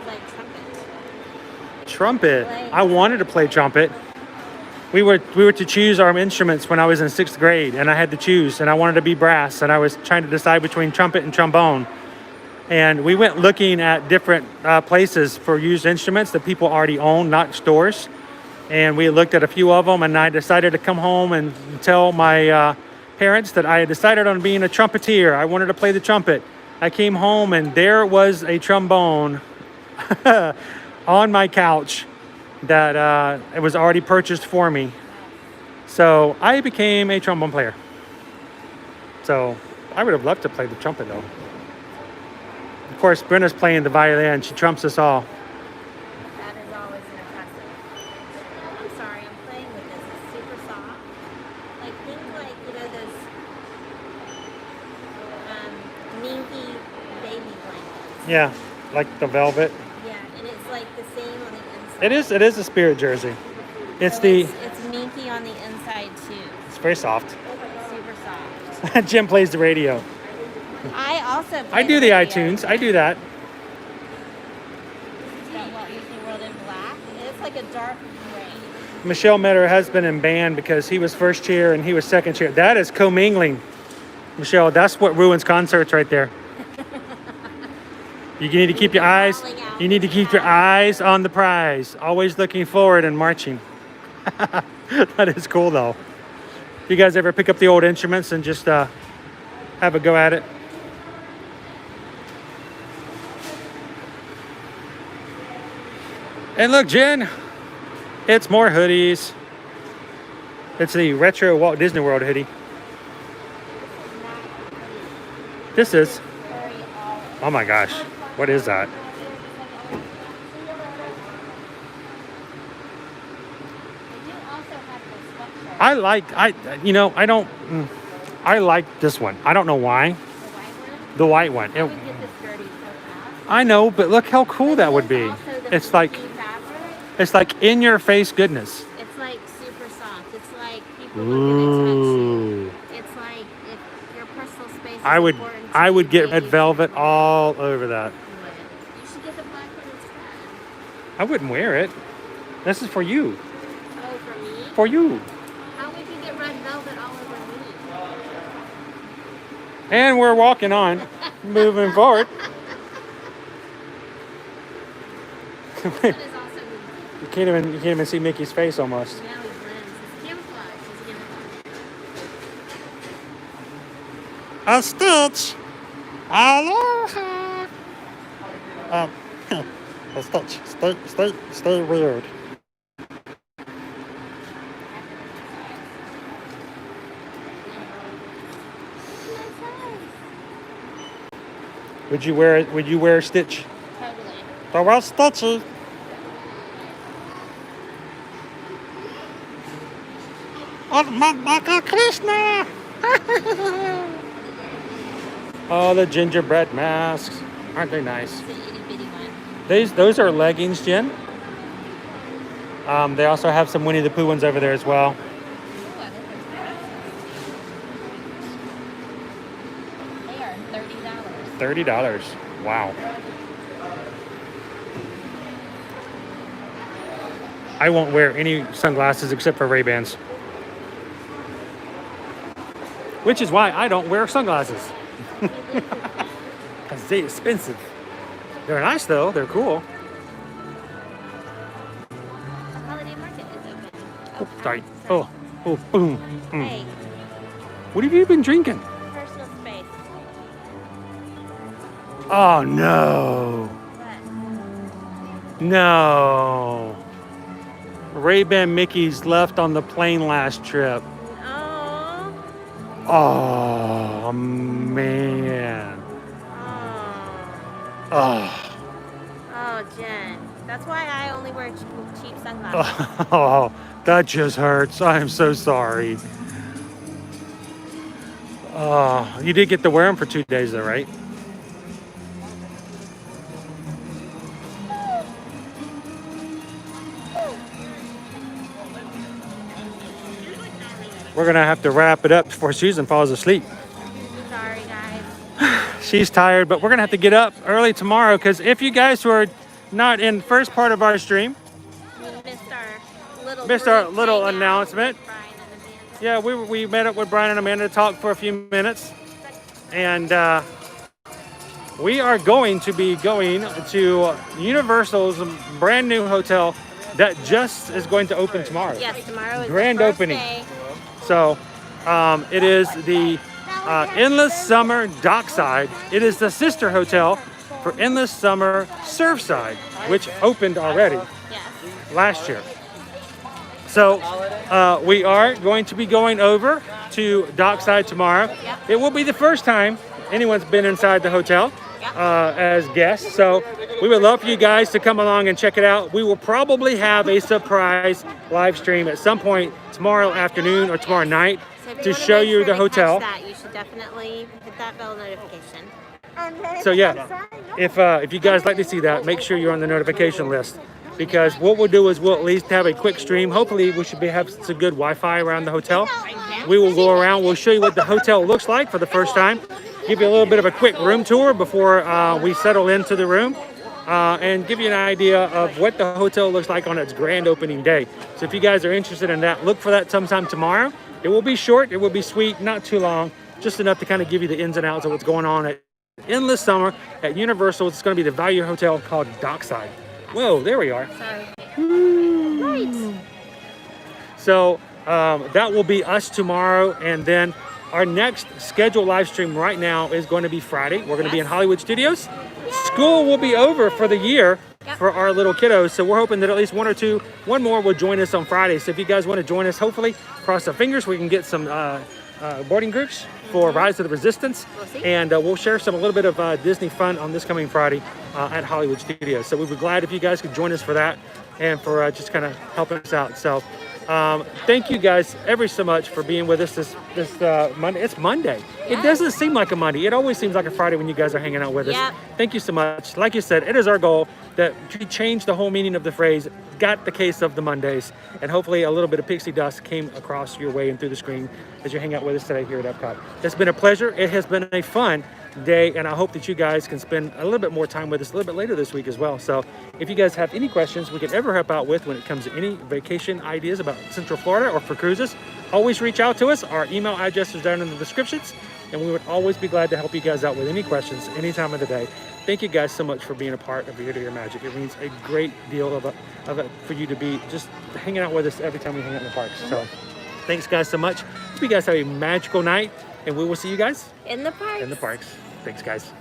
played trumpet. Trumpet? I wanted to play trumpet. We were to choose our instruments when I was in 6th grade, and I had to choose, and I wanted to be brass, and I was trying to decide between trumpet and trombone. And we went looking at different places for used instruments that people already own, not stores. And we looked at a few of them, and I decided to come home and tell my parents that I had decided on being a trumpeter. I wanted to play the trumpet. I came home, and there was a trombone on my couch that it was already purchased for me. So I became a trombone player. So I would have loved to play the trumpet, though. Of course, Brenna's playing the violin. She trumps us all. That is always impressive. I'm sorry, I'm playing with this. It's super soft. Like, think like, those minky baby blankets. Yeah, like the velvet. Yeah, and it's like the same on the inside. It is a Spirit jersey. It's It's minky on the inside, too. It's very soft. Super soft. Jim plays the radio. I also I do the iTunes. I do that. It's got Walt Disney World in black. It's like a dark gray. Michelle met her husband in band because he was first chair and he was second chair. That is commingling. Michelle, that's what ruins concerts right there. You need to keep your eyes. You need to keep your eyes on the prize. Always looking forward and marching. That is cool though. You guys ever pick up the old instruments and just have a go at it? And look, Jen, it's more hoodies. It's the retro Walt Disney World hoodie. This is. Oh my gosh, what is that? I like this one. I don't know why. The white one. I know, but look how cool that would be. It's like in your face goodness. It's like super soft. It's like people look at it, touch you. It's like if your personal space is I would get red velvet all over that. You should get the black one instead. I wouldn't wear it. This is for you. Oh, for me? For you. How would you get red velvet all over me? And we're walking on, moving forward. You can't even see Mickey's face almost. Yeah, he blends. It's camouflage. A Stitch. Aloha. A Stitch. Stay weird. Would you wear Stitch? Totally. Oh, well, Stitchy. Krishna. Oh, the gingerbread masks. Aren't they nice? It's an itty bitty one. Those are leggings, Jen. They also have some Winnie the Pooh ones over there as well. They are $30. $30. Wow. I won't wear any sunglasses except for Ray-Bans. Which is why I don't wear sunglasses. Because they're expensive. They're nice though, they're cool. The holiday market is open. Oh, sorry. Oh, boom. Hey, What have you been drinking? personal space. Oh no. What? No. Ray-Ban Mickeys left on the plane last trip. Oh. Oh man. Oh. Oh. Oh, Jen. That's why I only wear cheap sunglasses. Oh, that just hurts. I am so sorry. Oh, you did get to wear them for 2 days though, right? We're gonna have to wrap it up before Susan falls asleep. Sorry, guys. She's tired, but we're gonna have to get up early tomorrow because if you guys were not in the first part of our stream, We missed our group little hangout announcement. with Brian and Amanda. Yeah, we met up with Brian and Amanda to talk for a few minutes, and we are going to be going to Universal's brand new hotel that just is going to open tomorrow. Yes, tomorrow is Grand the first opening. day. So it is the Endless Summer Dockside. It is the sister hotel for Endless Summer Surfside, which opened already Yes. last year. So we are going to be going over to Dockside tomorrow. Yep. It will be the first time anyone's been inside the hotel as guests. So we would love for you guys to come along and check it out. We will probably have a surprise live stream at some point tomorrow afternoon or tomorrow night So if to wanna show make you sure the to hotel. catch that, you should definitely hit that bell notification. So yeah, if you guys like to see that, make sure you're on the notification list, because what we'll do is we'll at least have a quick stream. Hopefully we should have some good Wi-Fi around the hotel. We will go around, we'll show you what the hotel looks like for the first time, give you a little bit of a quick room tour before we settle into the room, and give you an idea of what the hotel looks like on its grand opening day. So if you guys are interested in that, look for that sometime tomorrow. It will be short, it will be sweet, not too long, just enough to kind of give you the ins and outs of what's going on at Endless Summer at Universal. It's going to be the value hotel called Dockside. Whoa, there we are. Sorry. Right. So that will be us tomorrow, and then our next scheduled live stream right now is going to be Friday. We're going to be in Hollywood Studios. School will be over for the year for our little kiddos, so we're hoping that at least one more will join us on Friday. So if you guys want to join us, hopefully, cross our fingers, we can get some boarding groups for Rise of the Resistance, and we'll share a little bit of Disney fun on this coming Friday at Hollywood Studios. So we'd be glad if you guys could join us for that and for just kind of helping us out. So thank you guys ever so much for being with us this Monday. It's Monday. It doesn't seem like a Monday. It always seems like a Friday when you guys are hanging out with us. Thank you so much. Like you said, it is our goal that we change the whole meaning of the phrase, got the case of the Mondays, and hopefully a little bit of pixie dust came across your way and through the screen as you hang out with us today here at Epcot. It's been a pleasure. It has been a fun day, and I hope that you guys can spend a little bit more time with us a little bit later this week as well. So if you guys have any questions we can ever help out with when it comes to any vacation ideas about Central Florida or for cruises, always reach out to us. Our email address is down in the descriptions, and we would always be glad to help you guys out with any questions any time of the day. Thank you guys so much for being a part of Year to Year Magic. It means a great deal of it for you to be just hanging out with us every time we hang out in the parks. So thanks guys so much. Hope you guys have a magical night, and we will see you guys in the parks. In the parks. Thanks guys.